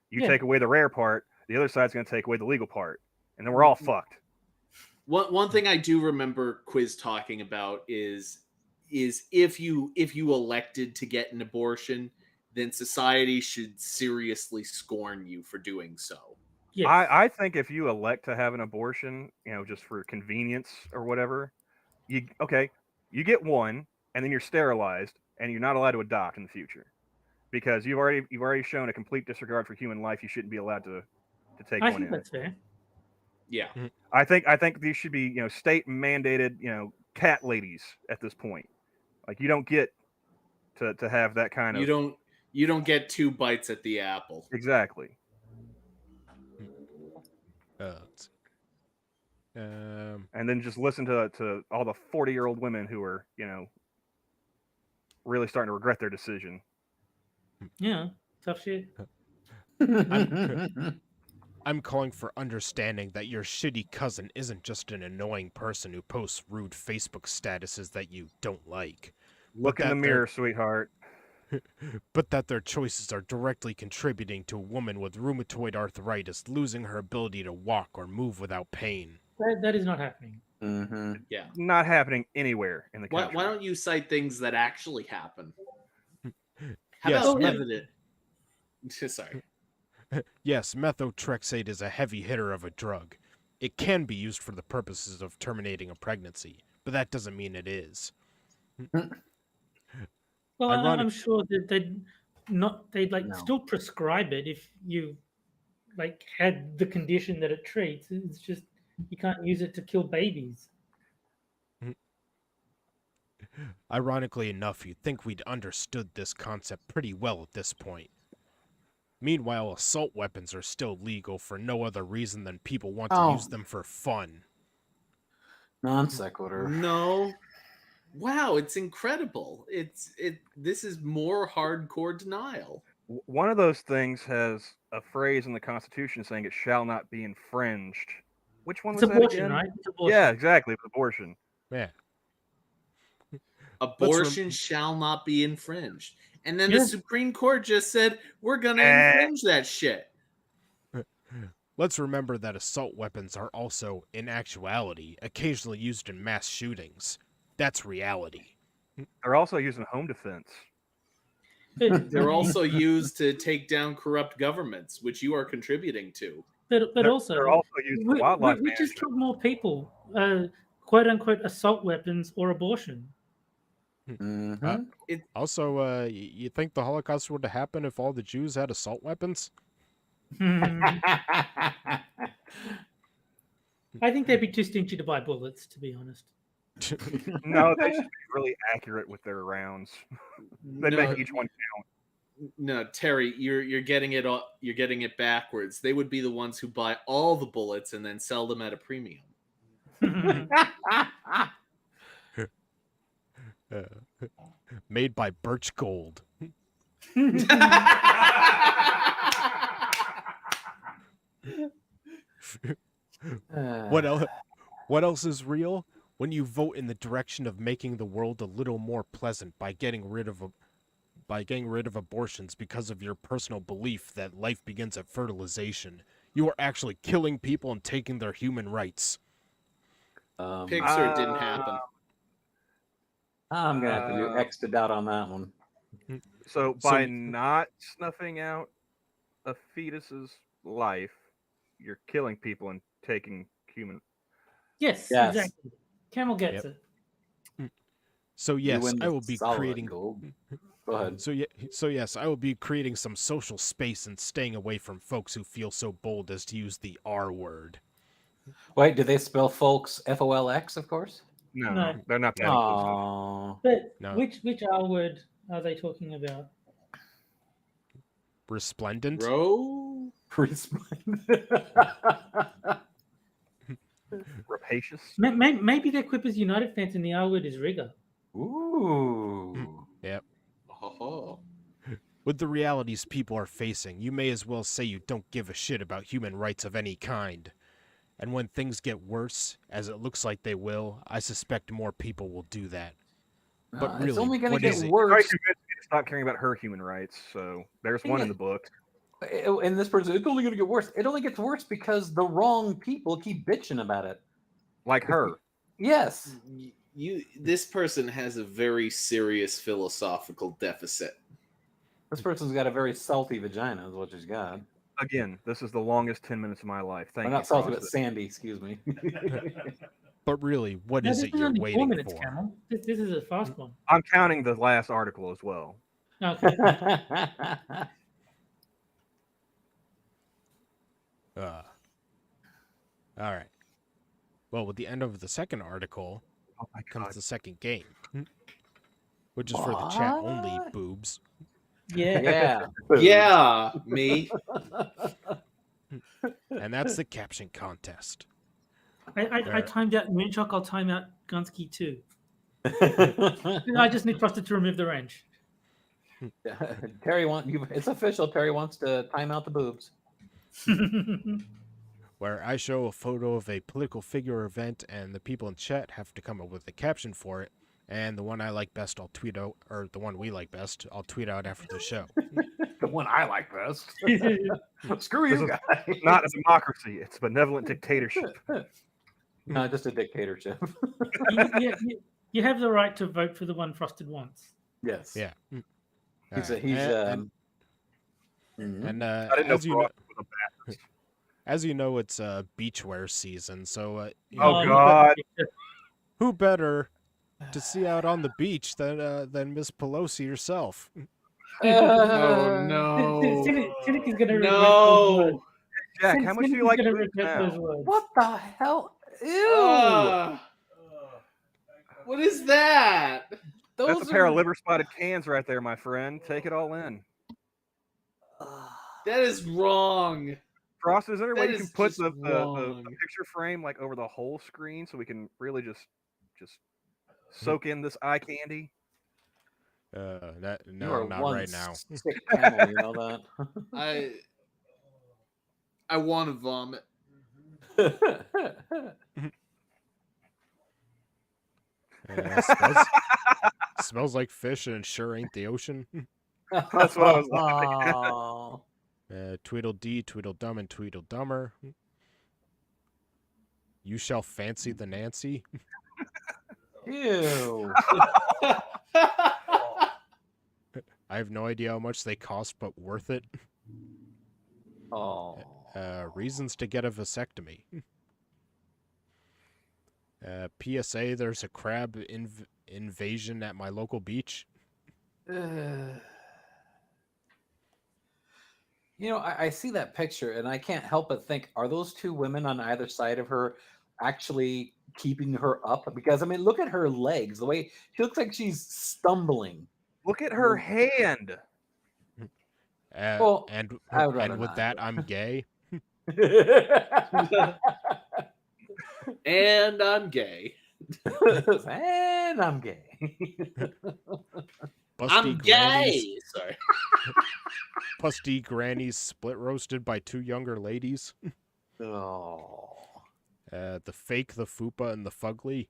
You take away the rare part, the other side's going to take away the legal part, and then we're all fucked. One thing I do remember Quiz talking about is if you elected to get an abortion, then society should seriously scorn you for doing so. Yes. I think if you elect to have an abortion, just for convenience or whatever, you get one, and then you're sterilized, and you're not allowed to adopt in the future because you've already shown a complete disregard for human life. You shouldn't be allowed to take I one think in. that's fair. Yeah. I think these should be state mandated cat ladies at this point. Like you don't get to have that kind You of don't get 2 bites at the apple. exactly. let's see. And then just listen to all the 40-year-old women who are really starting to regret their decision. Yeah, tough shit. I'm calling for understanding that your shitty cousin isn't just an annoying person who posts rude Facebook statuses that you don't like. Look in the mirror, sweetheart. But that their choices are directly contributing to a woman with rheumatoid arthritis losing her ability to walk or move without pain. That is not happening. Mm-hmm. Yeah. Not happening anywhere in the Why country. don't you cite things that actually happen? How Yes, about meth- evidence? Sorry. Yes, methotrexate is a heavy hitter of a drug. It can be used for the purposes of terminating a pregnancy, but that doesn't mean it is. Well, Ironic- I'm sure that they'd No. still prescribe it if you had the condition that it treats. It's just you can't use it to kill babies. Ironically enough, you'd think we'd understood this concept pretty well at this point. Meanwhile, assault weapons are still legal for no other reason than people want to use them for fun. Non sequitur. No. Wow, it's incredible. This is more hardcore denial. One of those things has a phrase in the Constitution saying it shall not be infringed. Which one It's was that abortion, again? right? It's abortion. Yeah, exactly. With abortion. Yeah. Abortion shall not be infringed. And then Yeah. the Supreme Court just said, we're going to Eh. infringe that shit. Let's remember that assault weapons are also, in actuality, occasionally used in mass shootings. That's reality. They're also using home defense. They're also used to take down corrupt governments, which you are contributing to. but They're also also used for wildlife we just management. killed more people, quote unquote, assault weapons or abortion. Mm-hmm. Also, you think the Holocaust would have happened if all the Jews had assault weapons? I think they'd be too stingy to buy bullets, to be honest. No, they should be really accurate with their rounds. They No, make each one count. no, Terry, you're getting it backwards. They would be the ones who buy all the bullets and then sell them at a premium. Made by birch gold. What else? What else is real? When you vote in the direction of making the world a little more pleasant by getting rid of abortions because of your personal belief that life begins at fertilization, you are actually killing people and taking their human rights. Pixar didn't happen. I'm gonna have to do extra doubt on that one. So by not snuffing out a fetus's life, you're killing people and taking human. Yes, Yes. exactly. Camel gets Yep. it. So You yes, win I the will be solid creating. gold. Go ahead. So yes, I will be creating some social space and staying away from folks who feel so bold as to use the R word. Wait, do they spell folks Folx? Of course. No, No. they're not that inclusive. Oh, But No. which R word are they talking about? Resplendent. Bro, Rapacious. Maybe they're Quippers United fans and the R word is rigor. Ooh. Yep. oh, With the realities people are facing, you may as well say you don't give a shit about human rights of any kind. And when things get worse, as it looks like they will, I suspect more people will do that. But it's really, only going to what get is it? Already worse. convinced me to stop caring about her human rights. So there's one in the book. And this person, it's only going to get worse. It only gets worse because the wrong people keep bitching about it. Like her. Yes. this person has a very serious philosophical deficit. This person's got a very salty vagina, is what she's got. Again, this is the longest 10 minutes of my life. Thank Or you. not salty, Frost. but sandy, excuse me. But really, what No, is this it is you're only 4 waiting minutes, for? Camel. This is a fast one. I'm counting the last article as well. Okay. All right. Well, with the end of the second article Oh my comes god. the second game, which is for the chat only, What? boobs. Yeah. Yeah. Yeah, me. And that's the caption contest. I Where- timed out Moonshock. I'll time out Gunsky too. I just need Frosted to remove the wrench. Terry it's official. Terry wants to time out the boobs. where I show a photo of a political figure or event, and the people in chat have to come up with a caption for it. And the one I like best, I'll tweet out, or the one we like best, I'll tweet out after the show. The one I like best. Screw This you is guys. Not a democracy, it's benevolent dictatorship. No, just a dictatorship. you have the right to vote for the one Frosted wants. Yes. Yeah. He's Alright, mhm. I didn't know as you know, Frost was a bad. as you know, it's beachwear season, so Oh, God. who better to see out on the beach than Miss Pelosi herself? Oh no. Cynic is gonna regret those No. words. Jack, how much do you like gonna boobs regret now? those words. What the hell? Ew. What is that? That's a pair of liver spotted cans right there, my friend. Take it all in. That is wrong. Frost, is there a way That you can is put just the wrong. picture frame like over the whole screen so we can really just soak in this eye candy? You No, are not one right now. sick camel, you know that? I want to vomit. Smells like fish and sure ain't the ocean. That's what I was laughing at. Tweedledee, Tweedledum, and Tweedledummer. You shall fancy the Nancy. Ew. I have no idea how much they cost, but worth it. Oh. Reasons to get a vasectomy. PSA, there's a crab invasion at my local beach. You know, I see that picture and I can't help but think, are those two women on either side of her actually keeping her up? Because, I mean, look at her legs. The way she looks like she's stumbling. Look at her hand. Well, and I would rather with not, that, but- I'm gay. And I'm gay. And I'm gay. I'm gay. Sorry. Pusty grannies split roasted by two younger ladies. Oh. The fake, the fupa, and the fugly.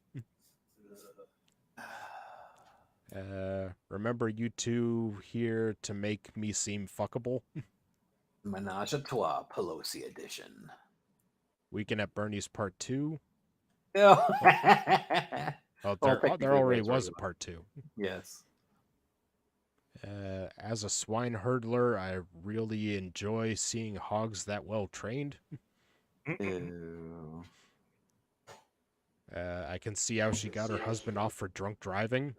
Remember you two here to make me seem fuckable? Menage a trois, Pelosi edition. Weekend at Bernie's Part 2. Oh, Oh, Well, there technically, already there's was a already Part 2. yes. As a swine hurdler, I really enjoy seeing hogs that well trained. Ew. I can see how she got her husband off for drunk driving.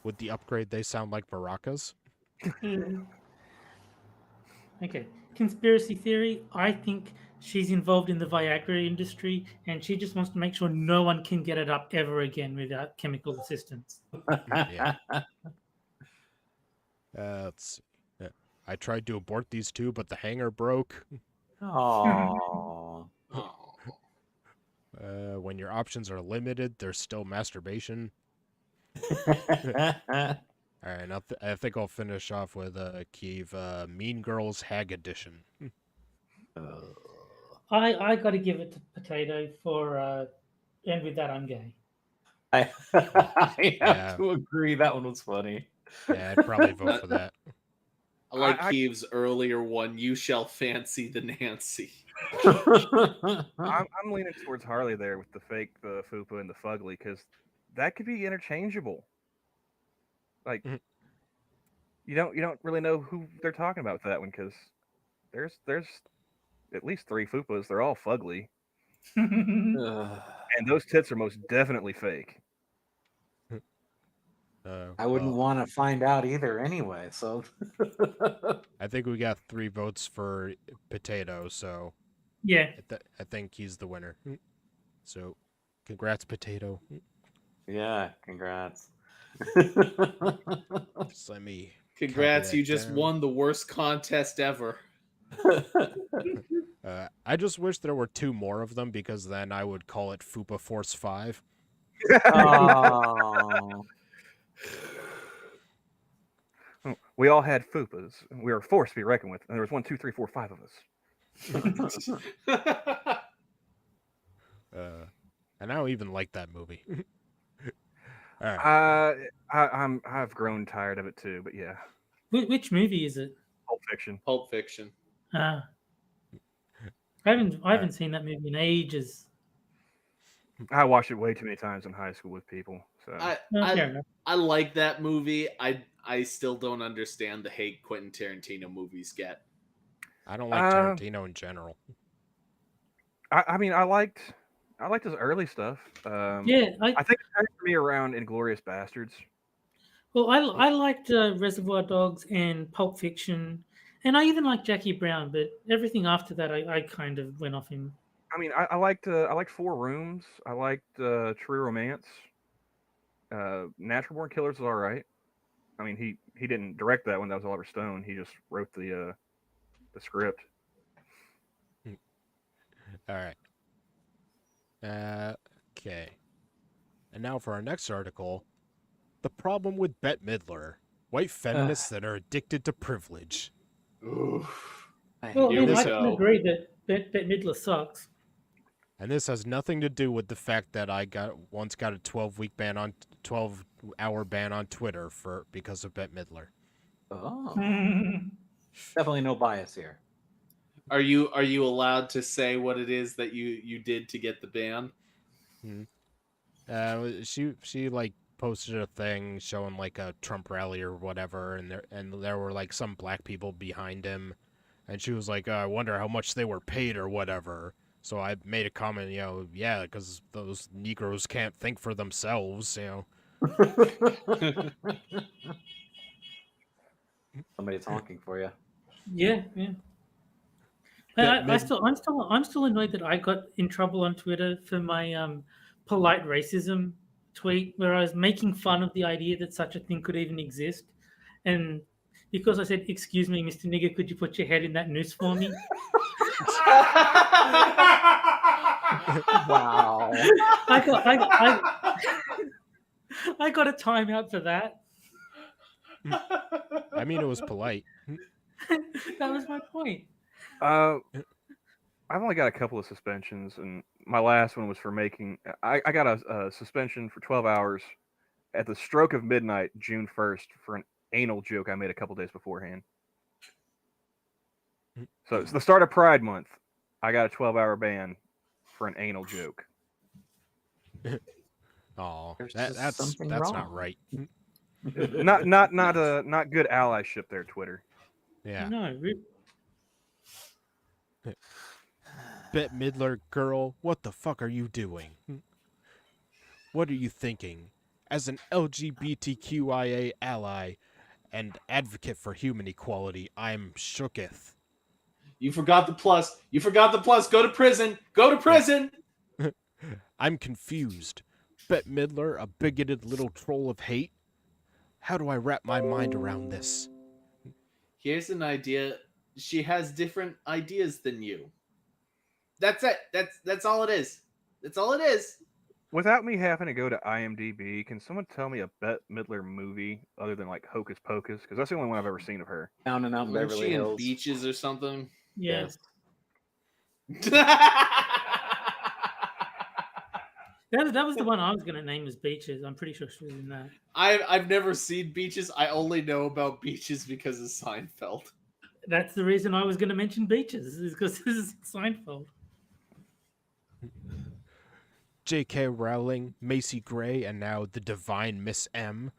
With the upgrade, they sound like maracas. Okay. Conspiracy theory. I think she's involved in the Viagra industry and she just wants to make sure no one can get it up ever again without chemical assistance. Yeah. Let's see. I tried to abort these two, but the hanger broke. Oh. When your options are limited, there's still masturbation. All right, now I think I'll finish off with Kiev Mean Girls Hag Edition. I got to give it to Potato for, and with that, I'm gay. I Yeah. have to agree. That one was funny. Yeah, I'd probably vote for that. I like I- Keeve's earlier one. You shall fancy the Nancy. I'm leaning towards Harley there with the fake, the fupa, and the fugly because that could be interchangeable. Like, Mhm. you don't really know who they're talking about with that one because there's at least 3 fupas. They're all fugly, Ugh. and those tits are most definitely fake. I wouldn't Well, want to find out either anyway. So I think we got 3 votes for Potato, so Yeah. I think he's the winner. So, congrats, Potato. yeah, congrats. Just let me. Congrats, that you just down. won the worst contest ever. I just wish there were 2 more of them because then I would call it Fupa Force 5. Oh. We all had fupas. We were forced to be reckoned with, and there was 1, 2, 3, 4, 5 of us. And I don't even like that movie. All right. I've grown tired of it too, but yeah, Which movie is it? Pulp Fiction. Pulp Fiction. I haven't seen that movie in ages. I watched it way too many times in high school with people. So Fair enough. I like that movie. I still don't understand the hate Quentin Tarantino movies get. I don't like Tarantino in general. I mean, I liked his early stuff. Yeah, I think it turned for me around Inglorious Bastards. well, I liked Reservoir Dogs and Pulp Fiction, and I even liked Jackie Brown, but everything after that, I kind of went off him. I mean, I liked 4 Rooms. I liked True Romance. Natural Born Killers was all right. I mean, he didn't direct that one. That was Oliver Stone. He just wrote the script. All right. Okay. And now for our next article. The problem with Bette Midler. White feminists that are addicted to privilege. Oof. Well, Here I we can go. agree that Bette Midler sucks. And this has nothing to do with the fact that I once got a 12-hour ban on Twitter because of Bette Midler. Oh. Definitely no bias here. Are you allowed to say what it is that you did to get the ban? She like posted a thing showing like a Trump rally or whatever, and there were like some black people behind him, and she was like, I wonder how much they were paid or whatever. So I made a comment, yeah, because those Negroes can't think for themselves, Somebody's honking for you. Yeah. I'm still annoyed that I got in trouble on Twitter for my polite racism tweet where I was making fun of the idea that such a thing could even exist, and because I said, "Excuse me, Mr. Nigger, could you put your head in that noose for me?" Wow. I got a timeout for that. I mean, it was polite. That was my point. I've only got a couple of suspensions, and my last one was for making. I got a suspension for 12 hours at the stroke of midnight, June 1st, for an anal joke I made a couple days beforehand. So it's the start of Pride Month. I got a 12-hour ban for an anal joke. Oh, There's that's just something not wrong. right. Not good allyship there, Twitter. Yeah. No, Bette Midler, girl, what the fuck are you doing? What are you thinking? As an LGBTQIA ally and advocate for human equality, I'm shooketh. You forgot the plus. Go to prison. Go to prison. I'm confused. Bette Midler, a bigoted little troll of hate? How do I wrap my mind around this? Here's an idea. She has different ideas than you. That's it. That's all it is. That's all it is. Without me having to go to IMDb, can someone tell me a Bette Midler movie other than like Hocus Pocus? Because that's the only one I've ever seen of her. Down and out in Wasn't Beverly she in Hills. Beaches or something? yeah. Yes. That was the one I was going to name as Beaches. I'm pretty sure she was in that. I've never seen Beaches. I only know about Beaches because of Seinfeld. That's the reason I was going to mention Beaches, is because this is Seinfeld. J.K. Rowling, Macy Gray, and now the divine Miss M.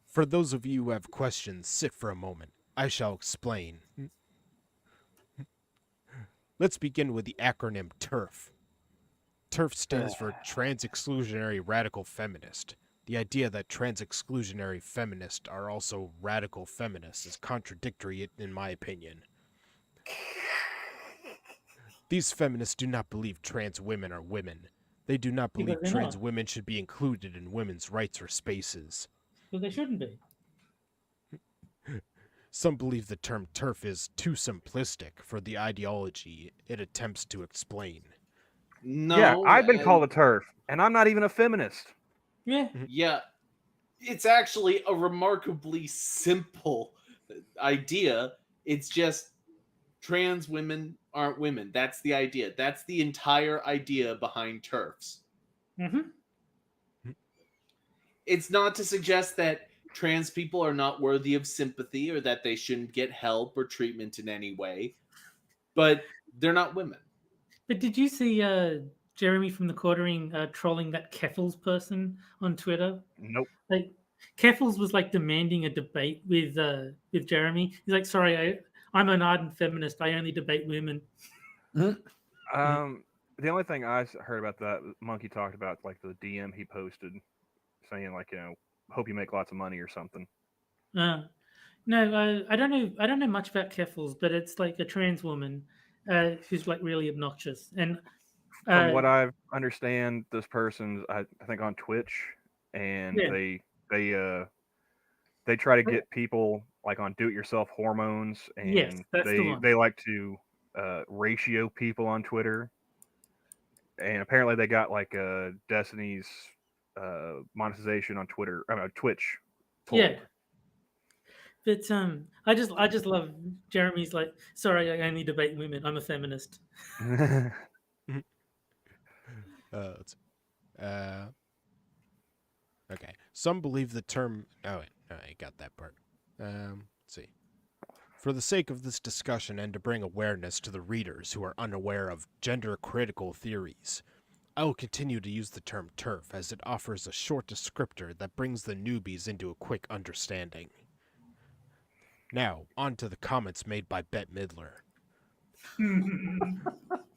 For those of you who have questions, sit for a moment. I shall explain. Let's begin with the acronym TERF. TERF stands for Trans Exclusionary Radical Feminist. The idea that trans-exclusionary feminists are also radical feminists is contradictory in my opinion. These feminists do not believe trans women are women. They do not Because believe they're trans not. women should be included in women's rights or spaces. So they shouldn't be. Some believe the term TERF is too simplistic for the ideology it attempts to explain. No, Yeah, I've been called a TERF, and I'm not even a feminist. Yeah. Yeah, it's actually a remarkably simple idea. It's just trans women aren't women. That's the idea. That's the entire idea behind TERFs. Mm-hmm. It's not to suggest that trans people are not worthy of sympathy or that they shouldn't get help or treatment in any way, but they're not women. But did you see Jeremy from the Quartering trolling that Keffels person on Twitter? Nope. Like Keffels was like demanding a debate with Jeremy. He's like, "Sorry, I'm an ardent feminist. I only debate women." The only thing I heard about that Monkey talked about, like the DM he posted, saying like, hope you make lots of money or something. No, I don't know. I don't know much about Keffels, but it's like a trans woman who's like really obnoxious. And From what I understand, this person's I think on Twitch, and Yeah. they try to get people like on do-it-yourself hormones, Yes, and that's the one. they like to ratio people on Twitter, and apparently they got like Destiny's monetization on Twitter, Twitch. Pulled. Yeah. But I just love Jeremy's like, sorry, I only debate women. I'm a feminist. Okay. Some believe the term. Oh, wait. No, I got that part. Let's see. For the sake of this discussion and to bring awareness to the readers who are unaware of gender-critical theories, I will continue to use the term TERF as it offers a short descriptor that brings the newbies into a quick understanding. Now, on to the comments made by Bette Midler.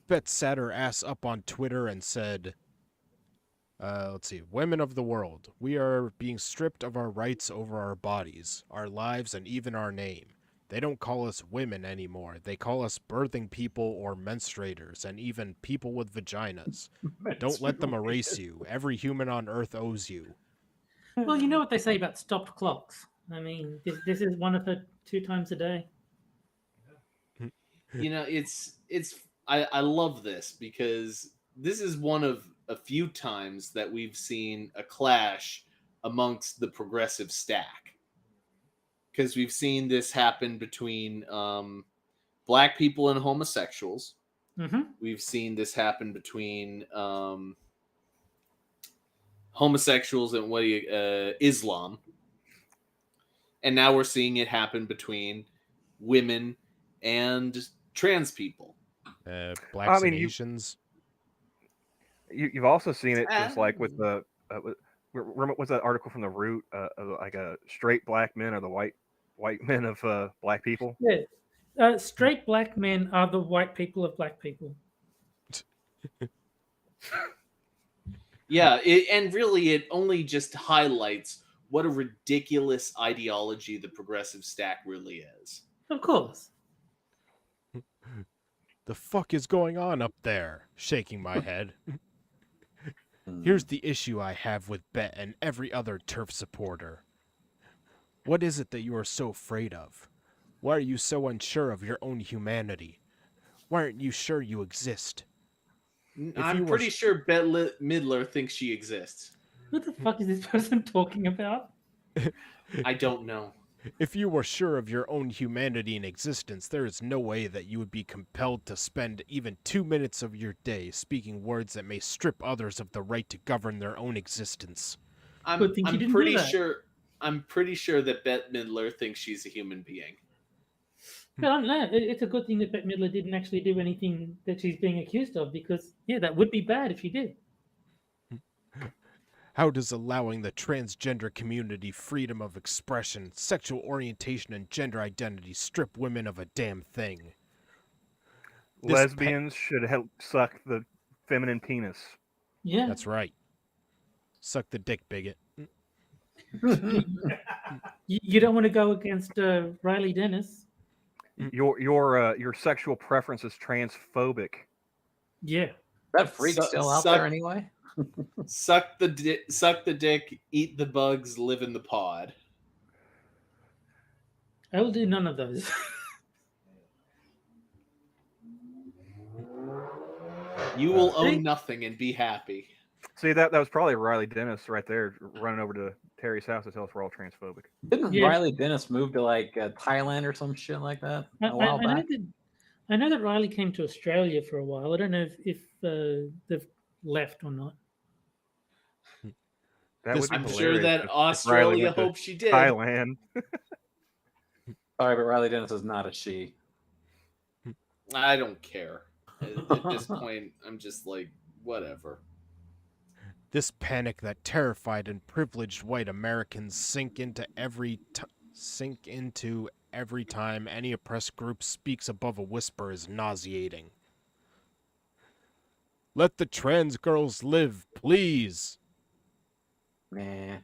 Bette sat her ass up on Twitter and said, let's see, women of the world, we are being stripped of our rights over our bodies, our lives, and even our name. They don't call us women anymore. They call us birthing people or menstruators, and even people with vaginas. Don't let them erase you. Every human on Earth owes you. Well, you know what they say about stopped clocks. I mean, this is one of her 2 times a day. I love this because this is one of a few times that we've seen a clash amongst the progressive stack. Because we've seen this happen between black people and homosexuals. Mm-hmm. We've seen this happen between homosexuals and Islam. And now we're seeing it happen between women and trans people. Blacks and Asians. You've also seen it just like with the what's that article from the Root? Like a straight black men are the white men of black people. Yeah, straight black men are the white people of black people. Yeah, and really it only just highlights what a ridiculous ideology the progressive stack really is. Of course. The fuck is going on up there? Shaking my head. Here's the issue I have with Bette and every other TERF supporter. What is it that you are so afraid of? Why are you so unsure of your own humanity? Why aren't you sure you exist? I'm pretty sure Bette Midler thinks she exists. What the fuck is this person talking about? I don't know. If you were sure of your own humanity and existence, there is no way that you would be compelled to spend even 2 minutes of your day speaking words that may strip others of the right to govern their own existence. I'm pretty sure that Bette Midler thinks she's a human being. But I don't know. It's a good thing that Bette Midler didn't actually do anything that she's being accused of, because that would be bad if she did. How does allowing the transgender community freedom of expression, sexual orientation, and gender identity strip women of a damn thing? Lesbians should help suck the feminine penis. Yeah. That's right. Suck the dick, bigot. You don't want to go against Riley Dennis. Your sexual preference is transphobic. Yeah. That freak's still out there anyway. Suck the dick, eat the bugs, live in the pod. I will do none of those. You will own nothing and be happy. See, that was probably Riley Dennis right there running over to Terry's house to tell us we're all transphobic. Didn't Riley Dennis move to like Thailand or some shit like that a while back? I know that Riley came to Australia for a while. I don't know if they've left or not. I'm sure that Australia hopes she did. Thailand. Sorry, but Riley Dennis is not a she. I don't care. At this point, I'm just like, whatever. This panic that terrified and privileged white Americans sink into every time any oppressed group speaks above a whisper is nauseating. Let the trans girls live, please. Nah.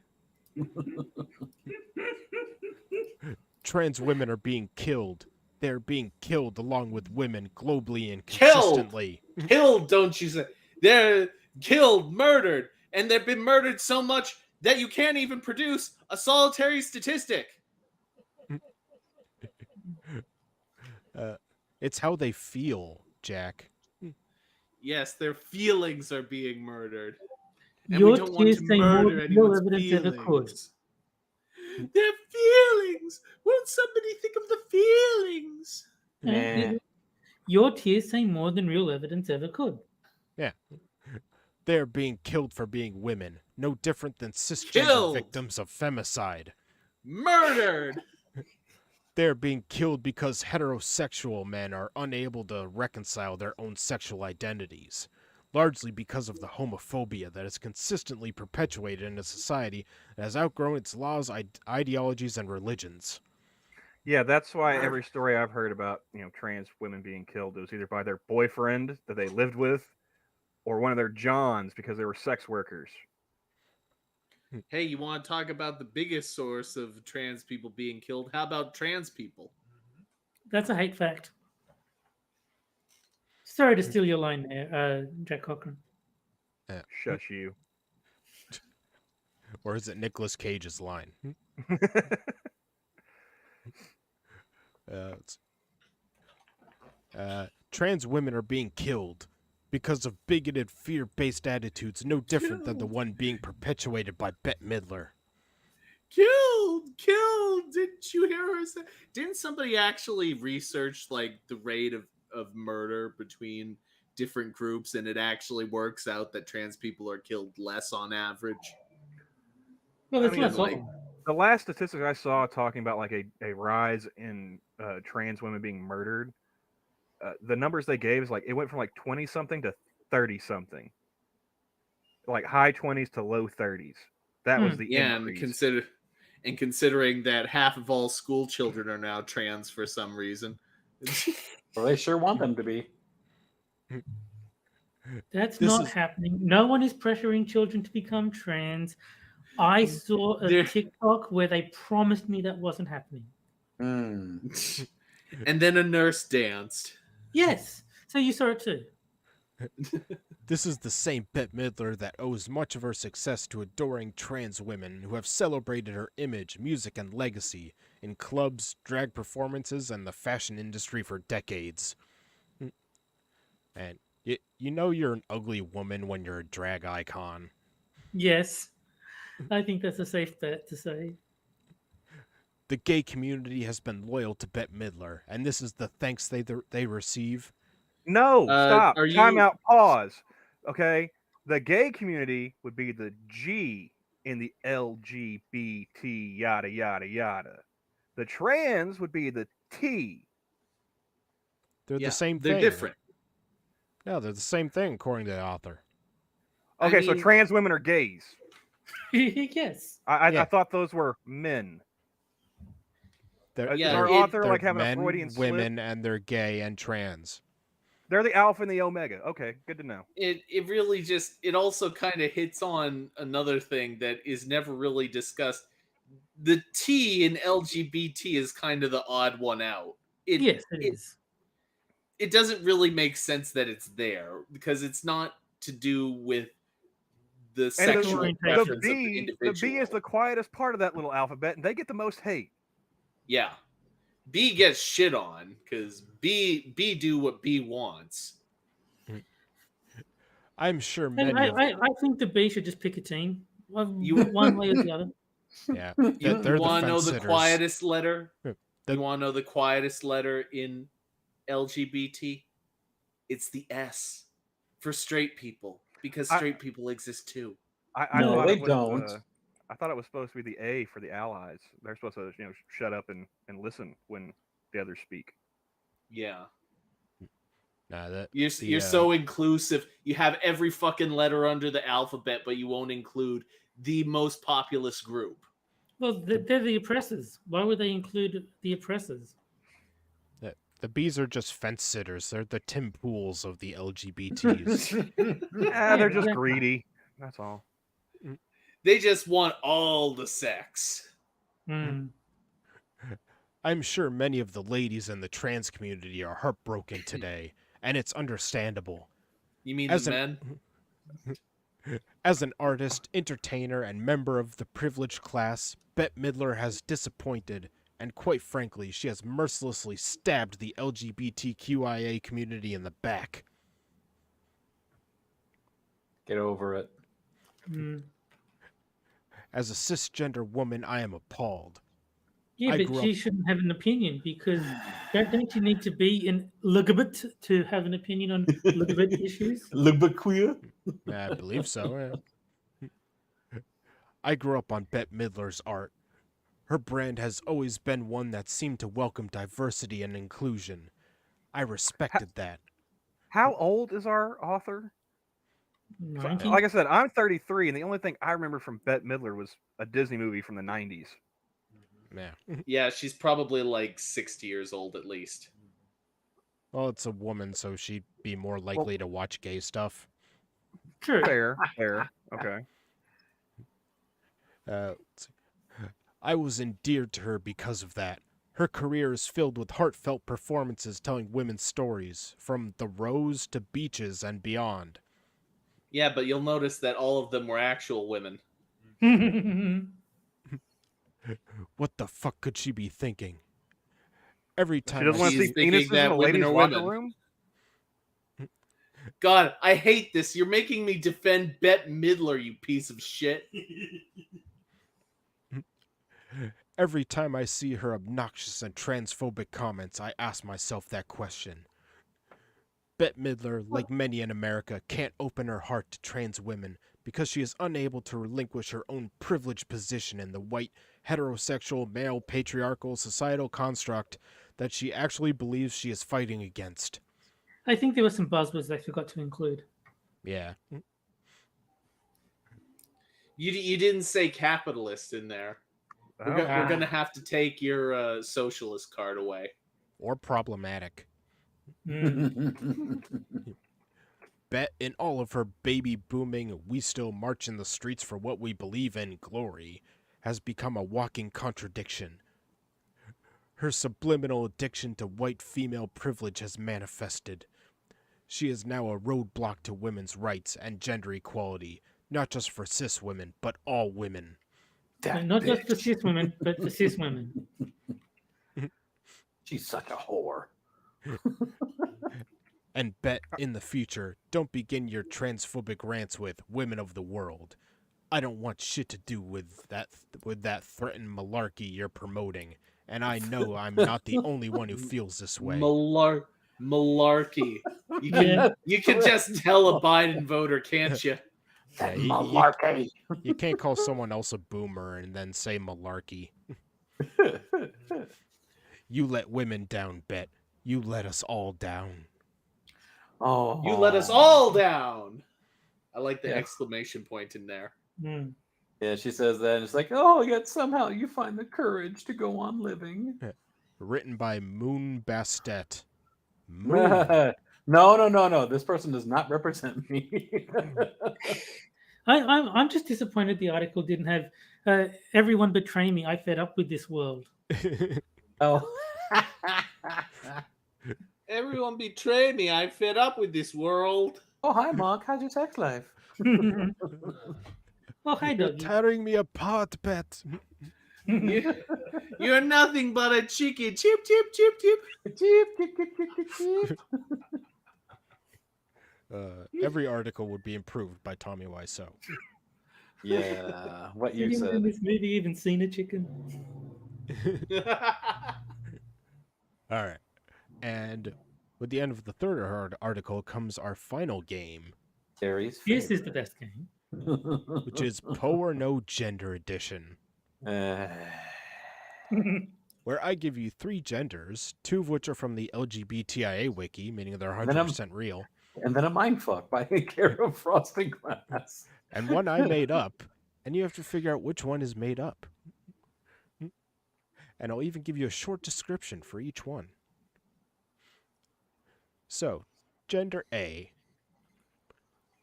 Trans women are being killed. They're being killed along with women globally and consistently. Killed, don't you say? They're killed, murdered, and they've been murdered so much that you can't even produce a solitary statistic. It's how they feel, Jack. Yes, their feelings are being murdered. And Your we don't want to murder anyone's feelings. Their feelings! Won't somebody think of the feelings? Nah. Your tears say more than real evidence ever could. Yeah. They're being killed for being women, no different than cisgender victims of femicide. Murdered! They're being killed because heterosexual men are unable to reconcile their own sexual identities, largely because of the homophobia that is consistently perpetuated in a society that has outgrown its laws, ideologies, and religions. Yeah, that's why every story I've heard about, trans women being killed was either by their boyfriend that they lived with or one of their Johns because they were sex workers. Hey, you want to talk about the biggest source of trans people being killed? How about trans people? That's a hate fact. Sorry to steal your line there, Jack Cochran. Shush you. Or is it Nicolas Cage's line? Trans women are being killed because of bigoted, fear-based attitudes no different than the one being perpetuated by Bette Midler. Killed! Didn't you hear her say? Didn't somebody actually research like the rate of murder between different groups, and it actually works out that trans people are killed less on average? Well, it's less like, the last statistic I saw talking about like a rise in trans women being murdered, the numbers they gave is like it went from like 20 something to 30 something, like high 20s to low 30s. That was the increase. And considering that half of all school children are now trans for some reason. Well, they sure want them to be. That's not happening. No one is pressuring children to become trans. I saw a TikTok where they promised me that wasn't happening. Mm. And then a nurse danced. Yes. So you saw it too. This is the same Bette Midler that owes much of her success to adoring trans women who have celebrated her image, music, and legacy in clubs, drag performances, and the fashion industry for decades. And you know you're an ugly woman when you're a drag icon. Yes. I think that's a safe bet to say. The gay community has been loyal to Bette Midler, and this is the thanks they receive. No, stop. Time out. Pause. Okay, the gay community would be the G in the LGBT yada yada yada. The trans would be the T. They're the same thing. They're different. No, they're the same thing according to the author. Okay, so trans women are gays. Yes. I thought those were men. They're our author like having men, a Freudian slip? women, and they're gay and trans. They're the alpha and the omega. Okay, good to know. It really just it also kind of hits on another thing that is never really discussed. The T in LGBT is kind of the odd one out. Yes, it is. It doesn't really make sense that it's there because it's not to do with the sexual orientation. preference The of the B individual. is the quietest part of that little alphabet, and they get the most hate. Yeah. B gets shit on because B do what B wants. I'm sure And many of I think the B should just pick a team, You- one way or the other. yeah, You they're the want to know fence the sitters. quietest letter? The- You want to know the quietest letter in LGBT? It's the S for straight people because straight people exist too. I No, thought they it was, don't. I thought it was supposed to be the A for the allies. They're supposed to, shut up and listen when the others speak. Yeah. Nah, You're so inclusive. You have every fucking letter under the alphabet, but you won't include the most populous group. Well, they're the oppressors. Why would they include the oppressors? the B's are just fence sitters. They're the Tim Pools of the LGBTs. They're just exactly. greedy. That's all. They just want all the sex. Hmm. I'm sure many of the ladies in the trans community are heartbroken today, and it's understandable. You mean As the an- men? As an artist, entertainer, and member of the privileged class, Bette Midler has disappointed, and quite frankly, she has mercilessly stabbed the LGBTQIA community in the back. Get over it. Hmm. As a cisgender woman, I am appalled. Yeah, I but grew she up- shouldn't have an opinion because don't you need to be in LGBT to have an opinion on LGBT issues? Little bit queer. I believe so. I grew up on Bette Midler's art. Her brand has always been one that seemed to welcome diversity and inclusion. I respected that. How old is our author? 90? Like I said, I'm 33, and the only thing I remember from Bette Midler was a Disney movie from the 90s. Yeah. Yeah, she's probably like 60 years old at least. Well, it's a woman, so she'd be more likely to watch gay stuff. True. Fair. Okay. Let's see. I was endeared to her because of that. Her career is filled with heartfelt performances telling women's stories, from The Rose to Beaches and beyond. Yeah, but you'll notice that all of them were actual women. What the fuck could she be thinking? Every She time doesn't I want to She's see thinking penises in that the women ladies' are locker women. room. God, I hate this. You're making me defend Bette Midler, you piece of shit. Every time I see her obnoxious and transphobic comments, I ask myself that question. Bette Midler, like many in America, can't open her heart to trans women because she is unable to relinquish her own privileged position in the white, heterosexual, male, patriarchal societal construct that she actually believes she is fighting against. I think there were some buzzwords they forgot to include. Yeah. You didn't say capitalist in there. We're going to have to take your socialist card away. Or problematic. Mm. Bet in all of her baby booming, we still march in the streets for what we believe in glory, has become a walking contradiction. Her subliminal addiction to white female privilege has manifested. She is now a roadblock to women's rights and gender equality, not just for cis women, but all women. That Not just for bitch. cis women, but for cis women. She's such a whore. And bet in the future, don't begin your transphobic rants with women of the world. I don't want shit to do with that threatened malarkey you're promoting, and I know I'm not the only one who feels this way. Malarkey. You can just tell a Biden voter, can't you? That Yeah, malarkey. You can't call someone else a boomer and then say malarkey. You let women down, Bet. You let us all down. Oh, You let us all down. I like the Yeah. exclamation point in there. Mm. Yeah, she says that, and it's like, oh, yet somehow you find the courage to go on living. Written by Moon Bastet. Moon. No. This person does not represent me. I'm just disappointed the article didn't have everyone betray me. I fed up with this world. Oh. Everyone betray me. I fed up with this world. Oh, hi, Mark. How's your sex life? Oh, hi, You're doggy. tearing me apart, Pet. You're nothing but a chicken. Chip, chip, chip, chip. Cheep, cheep, cheep, cheep, cheep, cheep. Every article would be improved by Tommy Wiseau. Yeah, what you Anyone in said. this movie even seen a chicken? All right. And with the end of the third article comes our final game, Terry's This is the best game. which is Poe or No Gender Edition, where I give you 3 genders, 2 of which are from the LGBTIA wiki, meaning they're 100% real, and then a mindfuck by care of Frosting Glass. and one I made up, and you have to figure out which one is made up. And I'll even give you a short description for each one. So, gender A,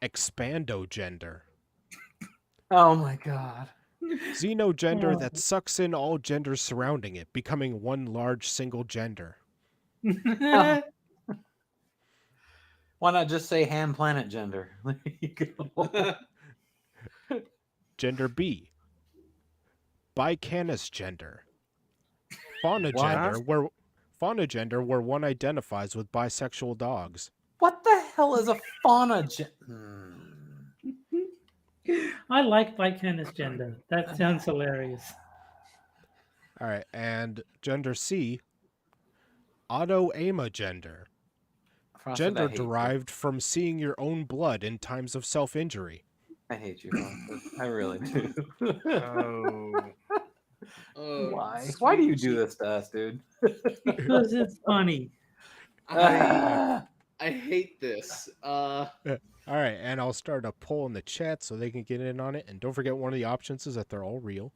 expandogender. Oh my god. Xenogender that sucks in all genders surrounding it, becoming one large single gender. Why not just say ham planet gender? There you go. Gender B, bicanis gender. Fauna gender where one identifies with bisexual dogs. What the hell is a fauna I like bicanis gender. That sounds hilarious. All right, and gender C, autoama gender. Gender derived from seeing your own blood in times of self-injury. I hate you, Frosted. I really do. Oh, Why? Why do you do this to us, dude? Because it's funny. I hate this. All right, and I'll start a poll in the chat so they can get in on it. And don't forget, one of the options is that they're all real.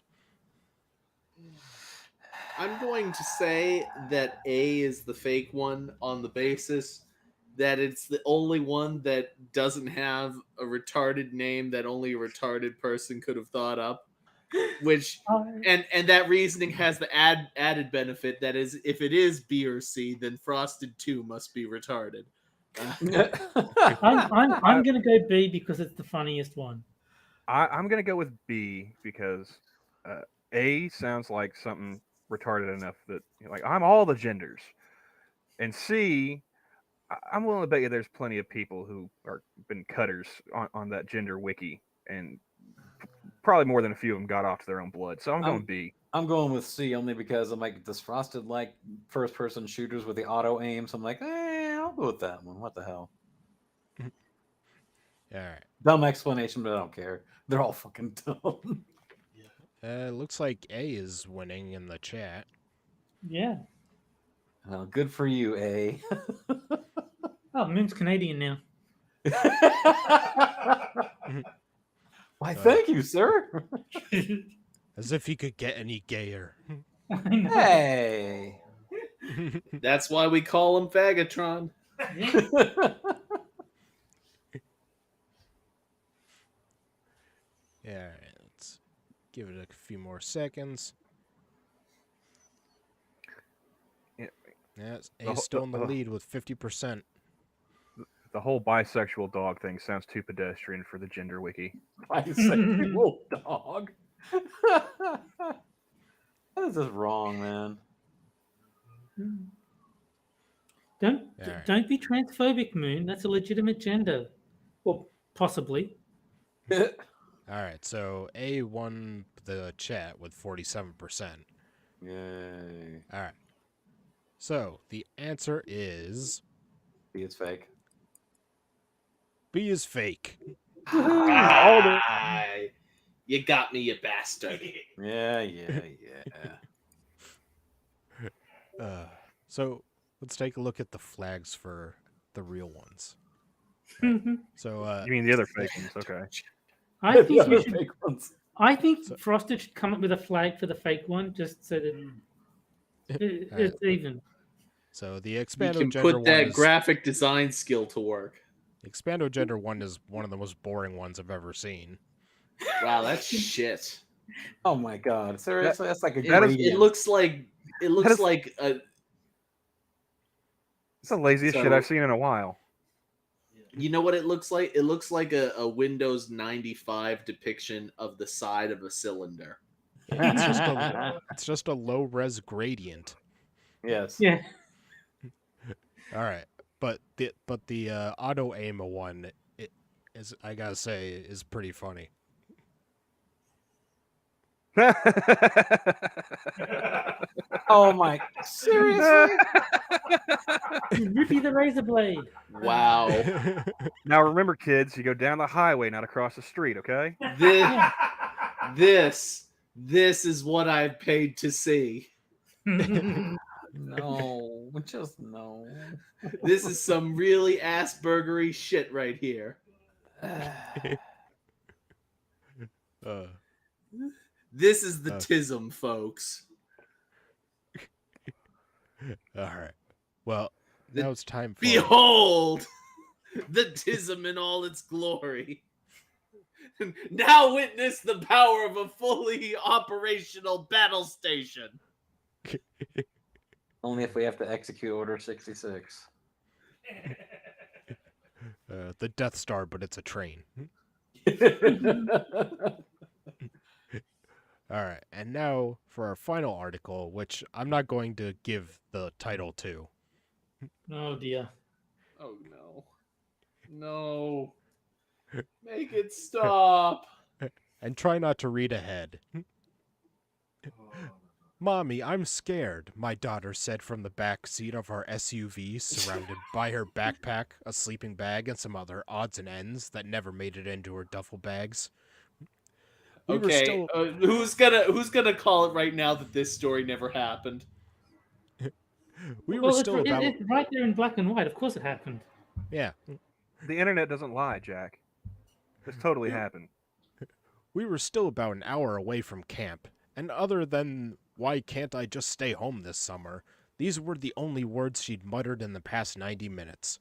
I'm going to say that A is the fake one on the basis that it's the only one that doesn't have a retarded name that only a retarded person could have thought up. Which and that reasoning has the added benefit that is, if it is B or C, then Frosted 2 must be retarded. I'm gonna go B because it's the funniest one. I'm gonna go with B because A sounds like something retarded enough that like I'm all the genders, and C, I'm willing to bet you there's plenty of people who are been cutters on that gender wiki, and probably more than a few of them got off to their own blood. So I'm going B. I'm going with C only because I'm like, does Frosted like first person shooters with the auto aim? So I'm like, I'll go with that one. What the hell? All right. Dumb explanation, but I don't care. They're all fucking dumb. Looks like A is winning in the chat. Yeah. Well, good for you, A. Oh, Moon's Canadian now. Why, thank you, sir. As if he could get any gayer. Hey. That's why we call him Fagatron. Yeah, all right, let's give it a few more seconds. Yeah, A's still in the lead with 50%. The whole bisexual dog thing sounds too pedestrian for the gender wiki. Bisexual dog. That is just wrong, man. Don't be transphobic, Moon. That's a legitimate gender. Well, possibly. All right, so A won the chat with 47%. Yay. All right. So the answer is B is fake. B is fake. You got me, you bastard. Yeah. So let's take a look at the flags for the real ones. So You mean the other fake ones? Okay. I think you should. Fake ones. I think Frosted should come up with a flag for the fake one, just so that it's even. So the You Expando can Gender put one that is graphic design skill to work. Expando Gender 1 is one of the most boring ones I've ever seen. Wow, that's shit. Oh my god! Seriously, that's like a that is- It gradient. looks like is- like a. It's the laziest shit So- I've seen in a while. You know what it looks like? It looks like a Windows 95 depiction of the side of a cylinder. It's just a low res gradient. Yes. Yeah. All right, but the auto aim one, it is, I gotta say, is pretty funny. Oh my! Seriously? Rippy the razor blade. Wow. Now remember, kids, you go down the highway, not across the street, okay? This is what I've paid to see. No, just no. This is some really Aspergery shit right here. uh, This is the tism, folks. all right. Well, now it's time for Behold the tism in all its glory. Now witness the power of a fully operational battle station. Only if we have to execute Order 66. the Death Star, but it's a train. All right, and now for our final article, which I'm not going to give the title to. Oh dear. Oh no. No. Make it stop. And try not to read ahead. Mommy, I'm scared, my daughter said from the back seat of our SUV, surrounded by her backpack, a sleeping bag, and some other odds and ends that never made it into her duffel bags. We were Okay, still- who's gonna call it right now that this story never happened? we were Well, still about it's right there in black and white. Of course it happened. yeah. The internet doesn't lie, Jack. This totally happened. We were still about an hour away from camp, and other than why can't I just stay home this summer, these were the only words she'd muttered in the past 90 minutes.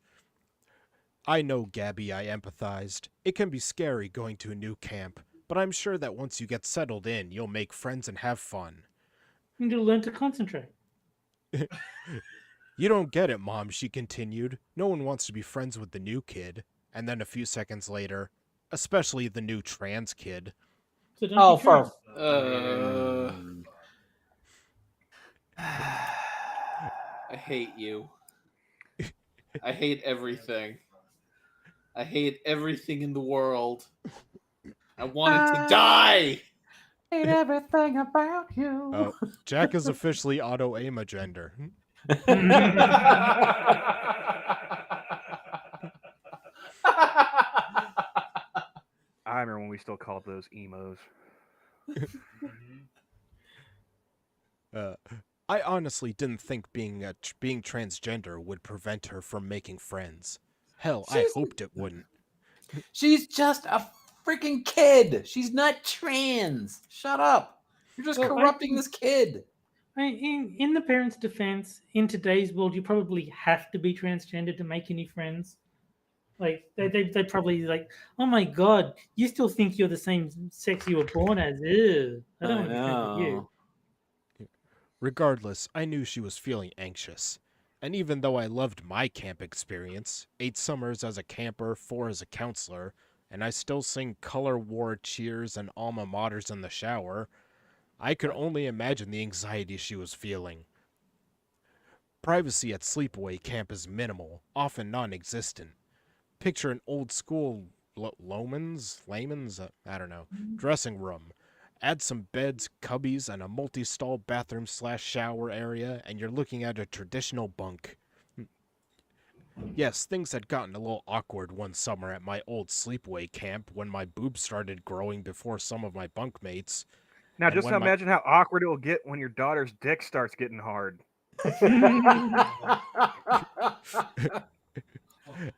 I know, Gabby, I empathized. It can be scary going to a new camp, but I'm sure that once you get settled in, you'll make friends and have fun. You need to learn to concentrate. You don't get it, Mom, she continued. No one wants to be friends with the new kid. And then a few seconds later, especially the new trans kid. So don't Oh, be trans. I hate you. I hate everything. I hate everything in the world. I wanted to die. Hate everything about you. Oh, Jack is officially auto-aim a gender. I remember when we still called those emos. I honestly didn't think being transgender would prevent her from making friends. Hell, I hoped it wouldn't. She's just a freaking kid. She's not trans. Shut up. You're just Well, corrupting this kid. In the parents' defense, in today's world, you probably have to be transgender to make any friends. Like they probably like, oh my god, you still think you're the same sex you were born as? Ew. I don't want to be friends with you. Regardless, I knew she was feeling anxious. And even though I loved my camp experience, 8 summers as a camper, 4 as a counselor, and I still sing color war cheers and alma maters in the shower, I could only imagine the anxiety she was feeling. Privacy at sleepaway camp is minimal, often non-existent. Picture an old school layman's, I don't know, dressing room. Add some beds, cubbies, and a multi-stall bathroom / shower area, and you're looking at a traditional bunk. Yes, things had gotten a little awkward one summer at my old sleepaway camp when my boobs started growing before some of my bunkmates. Now, And just when my- imagine how awkward it will get when your daughter's dick starts getting hard.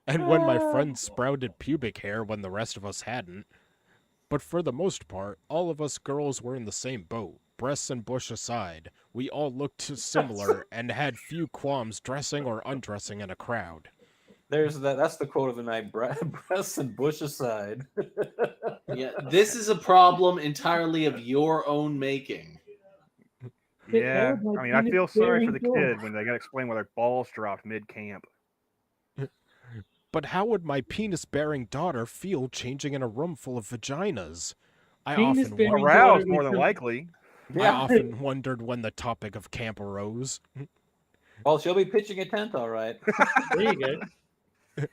And when my friends sprouted pubic hair when the rest of us hadn't. But for the most part, all of us girls were in the same boat. breasts and bush aside, we all looked similar and had few qualms dressing or undressing in a crowd. There's that. That's the quote of the night. Breasts and bush aside. Yeah, this is a problem entirely of your own making. Yeah, held my I mean, I penis feel sorry for bearing the dog. kid when they got to explain why their balls dropped mid-camp. But how would my penis-bearing daughter feel changing in a room full of vaginas? I Penis-bearing often, Aroused, daughter more is than the- likely. I often wondered when the topic of camp arose. Well, she'll be pitching a tent, all right. There you go.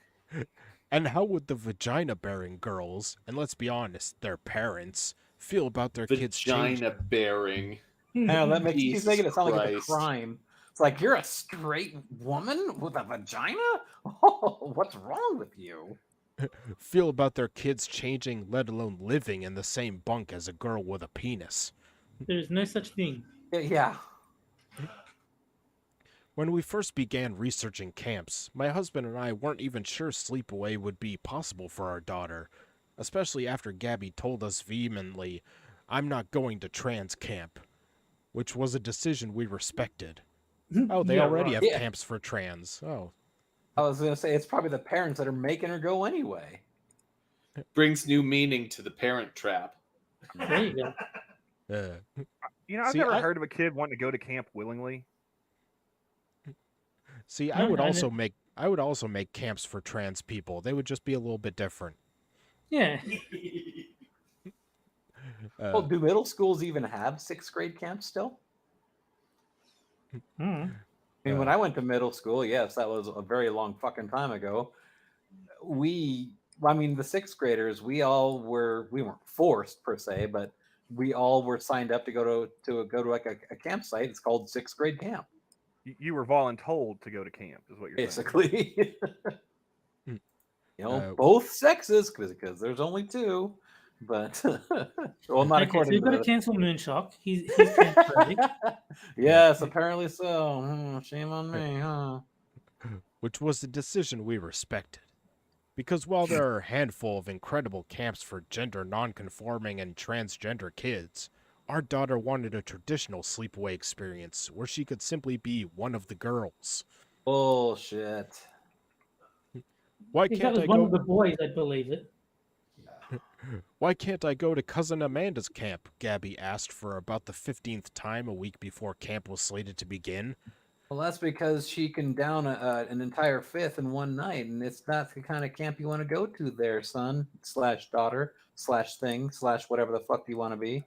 And how would the vagina-bearing girls, and let's be honest, their parents, feel about their kids changing? Vagina bearing. Now that makes he's Jesus making it sound like it's a Christ. crime. It's like you're a straight woman with a vagina. Oh, what's wrong with you? Feel about their kids changing, let alone living in the same bunk as a girl with a penis? There's no such thing. Yeah. When we first began researching camps, my husband and I weren't even sure sleepaway would be possible for our daughter, especially after Gabby told us vehemently, "I'm not going to trans camp," which was a decision we respected. Oh, they Yeah, already right. have Yeah. camps for trans. Oh, I was gonna say it's probably the parents that are making her go anyway. Brings new meaning to the parent trap. There you go. You know, I've See, never I- heard of a kid wanting to go to camp willingly. see, No, I would also make camps for trans people. They would just be a little bit different. Yeah. Well, do middle schools even have sixth grade camps still? Mm. I mean, when I went to middle school, yes, that was a very long fucking time ago. The sixth graders, we weren't forced per se, but we all were signed up to go to like a campsite. It's called sixth grade camp, You were voluntold to go to camp, is what you're saying. basically. Hmm. Both sexes, because there's only two. But well, not Okay, so according you've got to to. cancel Moonshock. He's transphobic. Yes, apparently so. Shame on me, huh? Which was a decision we respected. Because while there are a handful of incredible camps for gender nonconforming and transgender kids, our daughter wanted a traditional sleepaway experience where she could simply be one of the girls. Bullshit. Why If that can't was I one go? of the boys, I'd believe it. Why can't I go to cousin Amanda's camp? Gabby asked for about the 15th time a week before camp was slated to begin. Well, that's because she can down an entire fifth in one night, and it's not the kind of camp you want to go to there, son, / daughter, / thing, / whatever the fuck you want to be.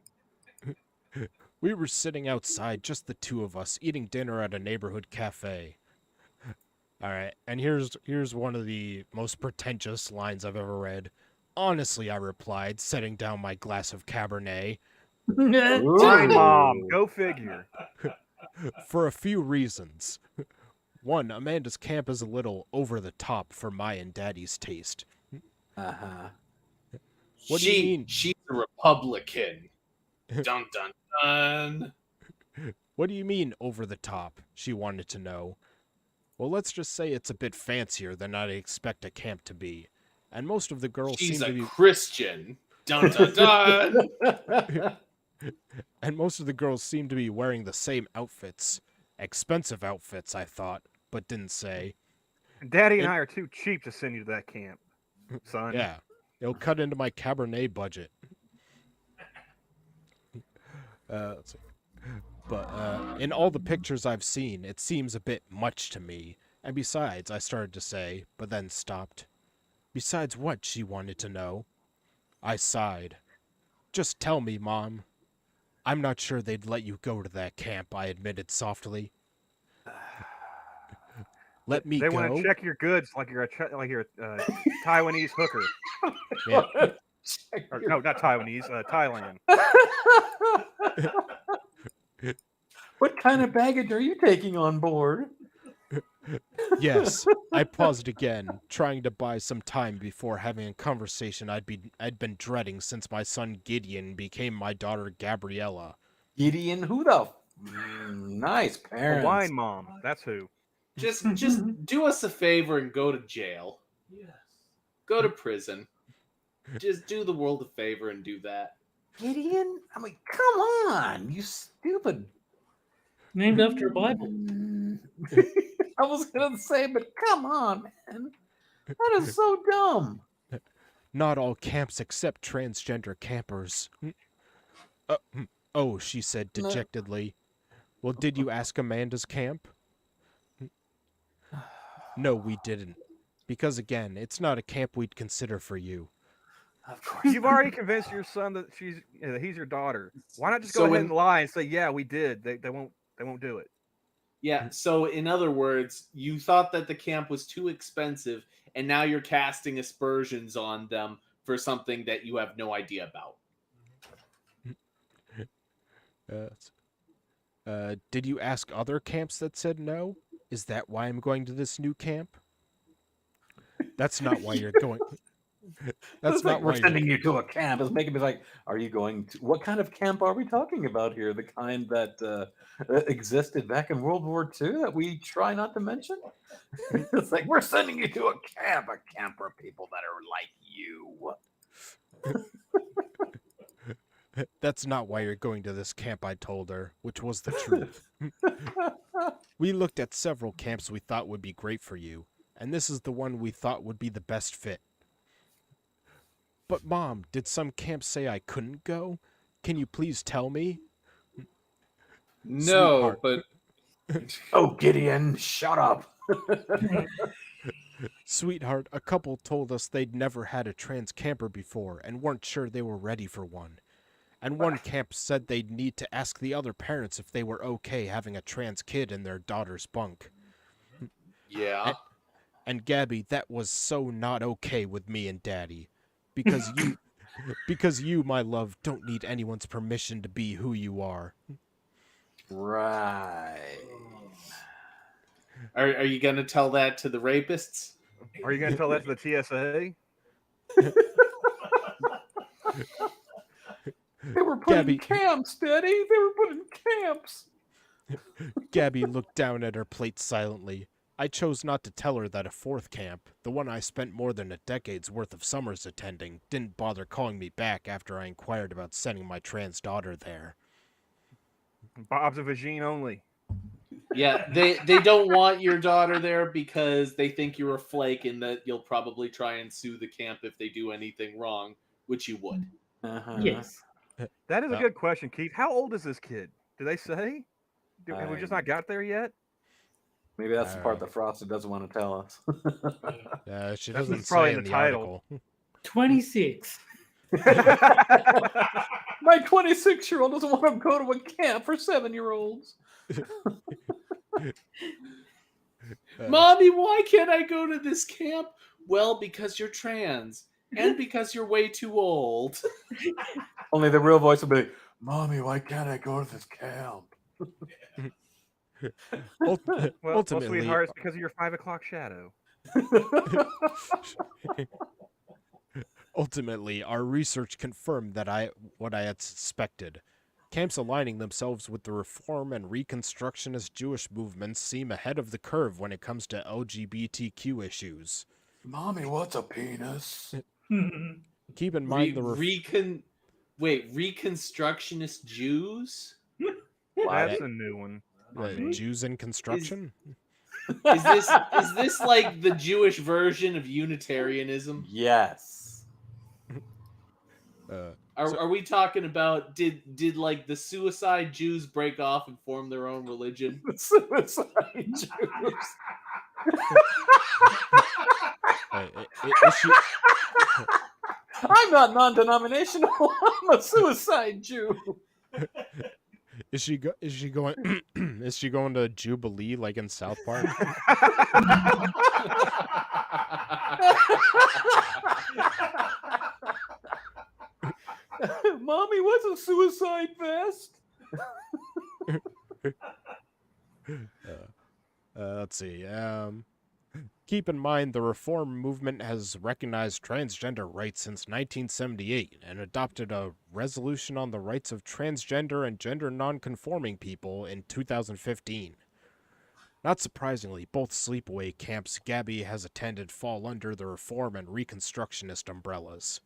We were sitting outside, just the two of us, eating dinner at a neighborhood cafe. All right, and here's one of the most pretentious lines I've ever read. Honestly, I replied, setting down my glass of Cabernet. Fine, Mom. Go figure. For a few reasons. One, Amanda's camp is a little over the top for my and Daddy's taste. Uh-huh. What do you mean? She's a Republican. Dun dun dun. What do you mean over the top? She wanted to know. Well, let's just say it's a bit fancier than I'd expect a camp to be. And most of the girls She's seem a to be Christian. Dun dun dun. and most of the girls seem to be wearing the same outfits. Expensive outfits, I thought, but didn't say. Daddy and I are too cheap to send you to that camp, son. Yeah, it'll cut into my Cabernet budget. Let's see. But in all the pictures I've seen, it seems a bit much to me. And besides, I started to say, but then stopped. Besides what, she wanted to know. I sighed. Just tell me, Mom. I'm not sure they'd let you go to that camp, I admitted softly. Let me They go? want to check your goods like you're a Taiwanese hooker. Yeah. Or, no, not Taiwanese. Thailand. What kind of baggage are you taking on board? Yes, I paused again, trying to buy some time before having a conversation I'd been dreading since my son Gideon became my daughter Gabriella. Gideon, who the? Nice parents. Hawaiian mom. That's who. Just do us a favor and go to jail. Go to prison. Just do the world a favor and do that. Gideon? I mean, come on, you stupid. Named after a Bible. I was gonna say, but come on, man. That is so dumb. Not all camps accept transgender campers. Uh, oh, she said No. dejectedly. Well, did you ask Amanda's camp? No, we didn't. Because again, it's not a camp we'd consider for you. Of course. You've already convinced your son that he's your daughter. Why not just go So ahead in- and lie and say, yeah, we did. They won't do it. Yeah, so in other words, you thought that the camp was too expensive, and now you're casting aspersions on them for something that you have no idea about. Did you ask other camps that said no? Is that why I'm going to this new camp? That's not why you're going. That's It's like not we're why sending you to a camp. It's making me like, are you going to? What kind of camp are we talking about here? The kind that existed back in World War II that we try not to mention. It's like we're sending you to a camp for people that are like you. That's not why you're going to this camp, I told her, which was the truth. We looked at several camps we thought would be great for you, and this is the one we thought would be the best fit. But Mom, did some camps say I couldn't go? Can you please tell me? No, Sweetheart. but Oh, Gideon, shut up. Sweetheart, a couple told us they'd never had a trans camper before and weren't sure they were ready for one. And one camp said they'd need to ask the other parents if they were okay having a trans kid in their daughter's bunk. yeah. And Gabby, that was so not okay with me and Daddy. Because you, my love, don't need anyone's permission to be who you are. Right. Are you going to tell that to the rapists? Are you going to tell that to the TSA? They were put Gabby. in camps, Daddy. They were put in camps. Gabby looked down at her plate silently. I chose not to tell her that a fourth camp, the one I spent more than a decade's worth of summers attending, didn't bother calling me back after I inquired about sending my trans daughter there. Bob's a vagine only. Yeah, they don't want your daughter there because they think you're a flake and that you'll probably try and sue the camp if they do anything wrong, which you would. Uh-huh. Yes. That is a good question, Keith. How old is this kid? Do they say? Have we just not got there yet? Maybe that's the part that Frosted doesn't want to tell us. She That's doesn't probably say in in the the title. article. 26. My 26-year-old doesn't want to go to a camp for 7-year-olds. Mommy, why can't I go to this camp? Well, because you're trans. And because you're way too old. Only the real voice will be, Mommy, why can't I go to this camp? Well, Ultimately, sweetheart, it's because of your 5 o'clock shadow. Ultimately, our research confirmed that what I had suspected. Camps aligning themselves with the reform and reconstructionist Jewish movements seem ahead of the curve when it comes to LGBTQ issues. Mommy, what's a penis? Keep in mind Reconstructionist Jews? That's a new one. Jews in construction? Is this like the Jewish version of Unitarianism? Yes. Are we talking about did like the suicide Jews break off and form their own religion? Suicide Jews. I'm not non-denominational. I'm a suicide Jew. Is she going? Is she going to Jubilee like in South Park? Mommy, what's a suicide vest? Let's see. Keep in mind the reform movement has recognized transgender rights since 1978 and adopted a resolution on the rights of transgender and gender non-conforming people in 2015. Not surprisingly, both sleepaway camps Gabby has attended fall under the reform and reconstructionist umbrellas.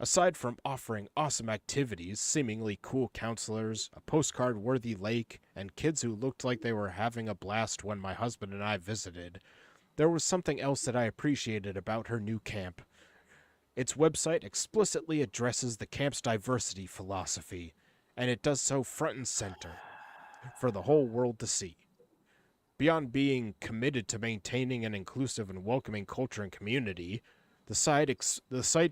Aside from offering awesome activities, seemingly cool counselors, a postcard-worthy lake, and kids who looked like they were having a blast when my husband and I visited, there was something else that I appreciated about her new camp. Its website explicitly addresses the camp's diversity philosophy, and it does so front and center for the whole world to see. Beyond being committed to maintaining an inclusive and welcoming culture and community, the site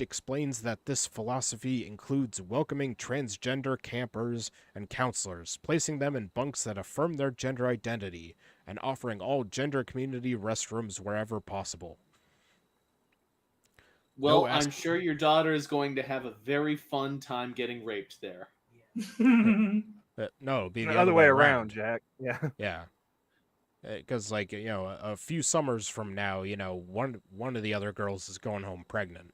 explains that this philosophy includes welcoming transgender campers and counselors, placing them in bunks that affirm their gender identity, and offering all gender community restrooms wherever possible. Well, No ask- I'm sure your daughter is going to have a very fun time getting raped there. No, it'll be the other way around, Jack. Yeah. Yeah. Because, like, you know, a few summers from now, you know, one of the other girls is going home pregnant.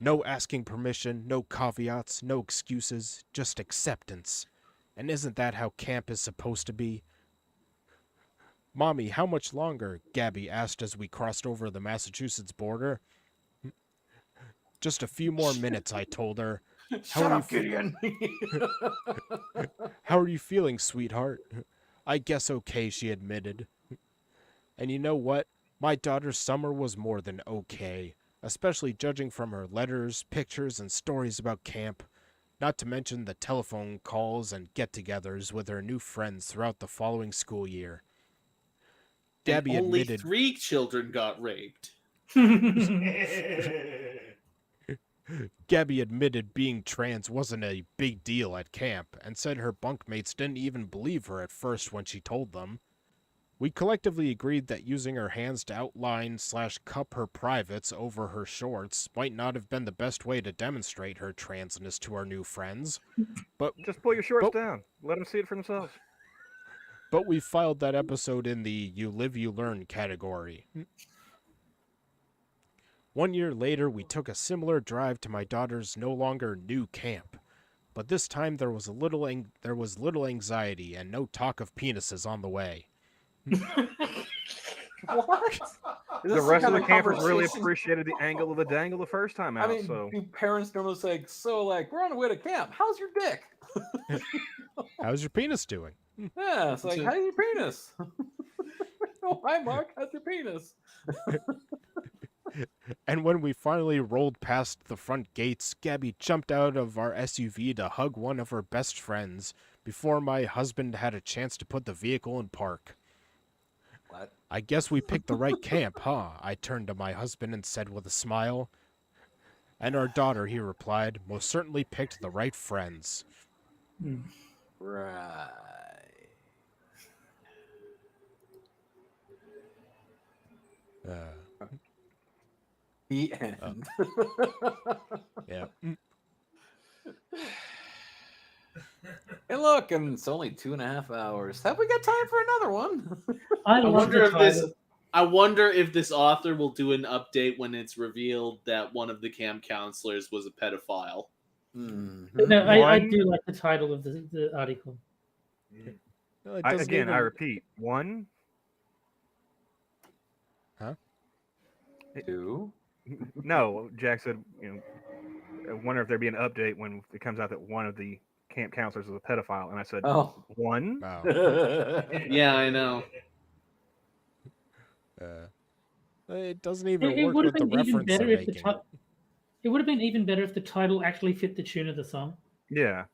No asking permission, no caveats, no excuses, just acceptance. And isn't that how camp is supposed to be? Mommy, how much longer? Gabby asked as we crossed over the Massachusetts border. Just a few more minutes, I told her. Shut up, Gideon. How are you feeling, sweetheart? I guess okay, she admitted. And you know what? My daughter's summer was more than okay, especially judging from her letters, pictures, and stories about camp, not to mention the telephone calls and get-togethers with her new friends throughout the following school year. Gabby And only admitted 3 children got raped. Gabby admitted being trans wasn't a big deal at camp, and said her bunkmates didn't even believe her at first when she told them. We collectively agreed that using her hands to outline/cup her privates over her shorts might not have been the best way to demonstrate her transness to our new friends, but Just pull your shorts down. Let them see it for themselves. But we filed that episode in the You Live, You Learn category. 1 year later, we took a similar drive to my daughter's no longer new camp. But this time there was little anxiety and no talk of penises on the way. What? The rest of the campers really appreciated the angle of the dangle the first time out. I mean, so do parents normally say, so, like, we're on the way to camp. How's your dick? How's your penis doing? Yeah, it's like, how's your penis? Oh, hi, Mark. How's your penis? And when we finally rolled past the front gates, Gabby jumped out of our SUV to hug one of her best friends before my husband had a chance to put the vehicle in park. What? I guess we picked the right camp, huh? I turned to my husband and said with a smile. And our daughter, he replied, most certainly picked the right friends. Right. The end. Yeah. And look, and it's only 2.5 hours. Have we got time for another one? I wonder if this author will do an update when it's revealed that one of the camp counselors was a pedophile. No, I do like the title of the article. I repeat, 1. Huh? 2. No, Jack said, I wonder if there'd be an update when it comes out that one of the camp counselors was a pedophile. And I said, 1? Wow. Yeah, I know. It doesn't even It work would have with the been even reference better they're if the making. it would have been even better if the title actually fit the tune of the song. Yeah.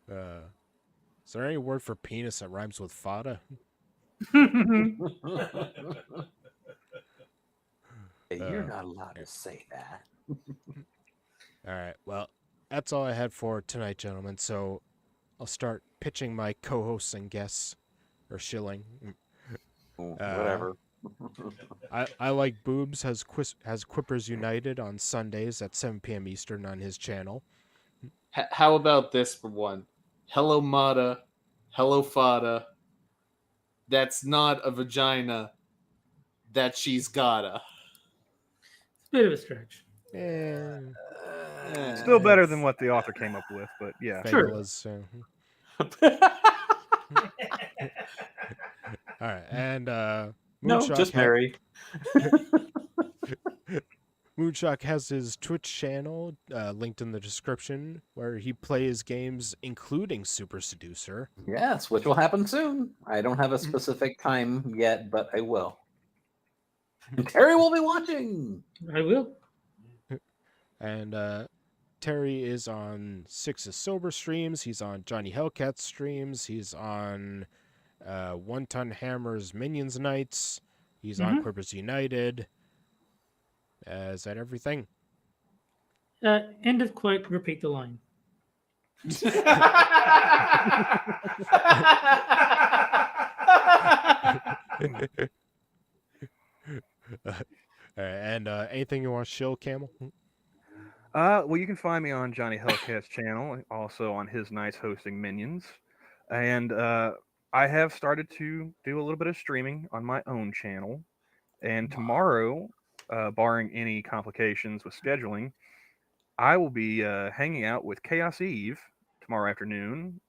Is there any word for penis that rhymes with fada? Hey, you're not allowed to say that. All right. Well, that's all I had for tonight, gentlemen. So I'll start pitching my co-hosts and guests, or shilling. Whatever. I Like Boobs has Quippers United on Sundays at 7 p.m. Eastern on his channel. How about this for one? Hello, Mata. Hello, Fada. That's not a vagina. That she's gotta. It's a bit of a stretch. Still better than what the author came up with, but yeah. Sure. All right, and No, Moonshock just Mary. Moonshock has his Twitch channel linked in the description where he plays games including Super Seducer. Yes, which will happen soon. I don't have a specific time yet, but I will. And Terry will be watching. I will. And Terry is on Six is Sober streams. He's on Johnny Hellcat's streams. He's on One Ton Hammer's Minions Nights. He's on Quippers United. Is that everything? End of quote. Repeat the line. And anything you want to show, Camel? Well, you can find me on Johnny Hellcat's channel, also on his nights hosting Minions, and I have started to do a little bit of streaming on my own channel. And tomorrow, barring any complications with scheduling, I will be hanging out with Chaos Eve tomorrow afternoon.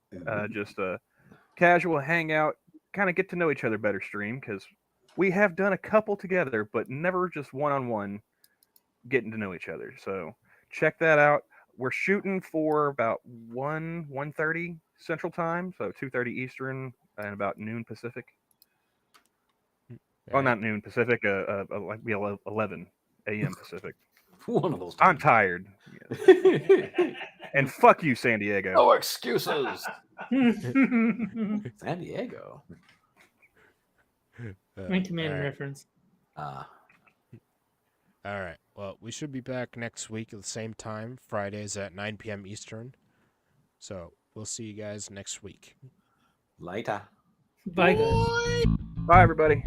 Just a casual hangout, kind of get to know each other better stream, because we have done a couple together, but never just one-on-one getting to know each other. So check that out. We're shooting for about 1:30 Central Time, so 2:30 Eastern, and about noon Pacific. Oh, not noon Pacific, like 11 a.m. Pacific. One of those. I'm tired. And fuck you, San Diego. No excuses. San Diego. Rank Command reference. All right. Well, we should be back next week at the same time, Fridays at 9 p.m. Eastern. So we'll see you guys next week. Later. Bye, guys. Bye, everybody.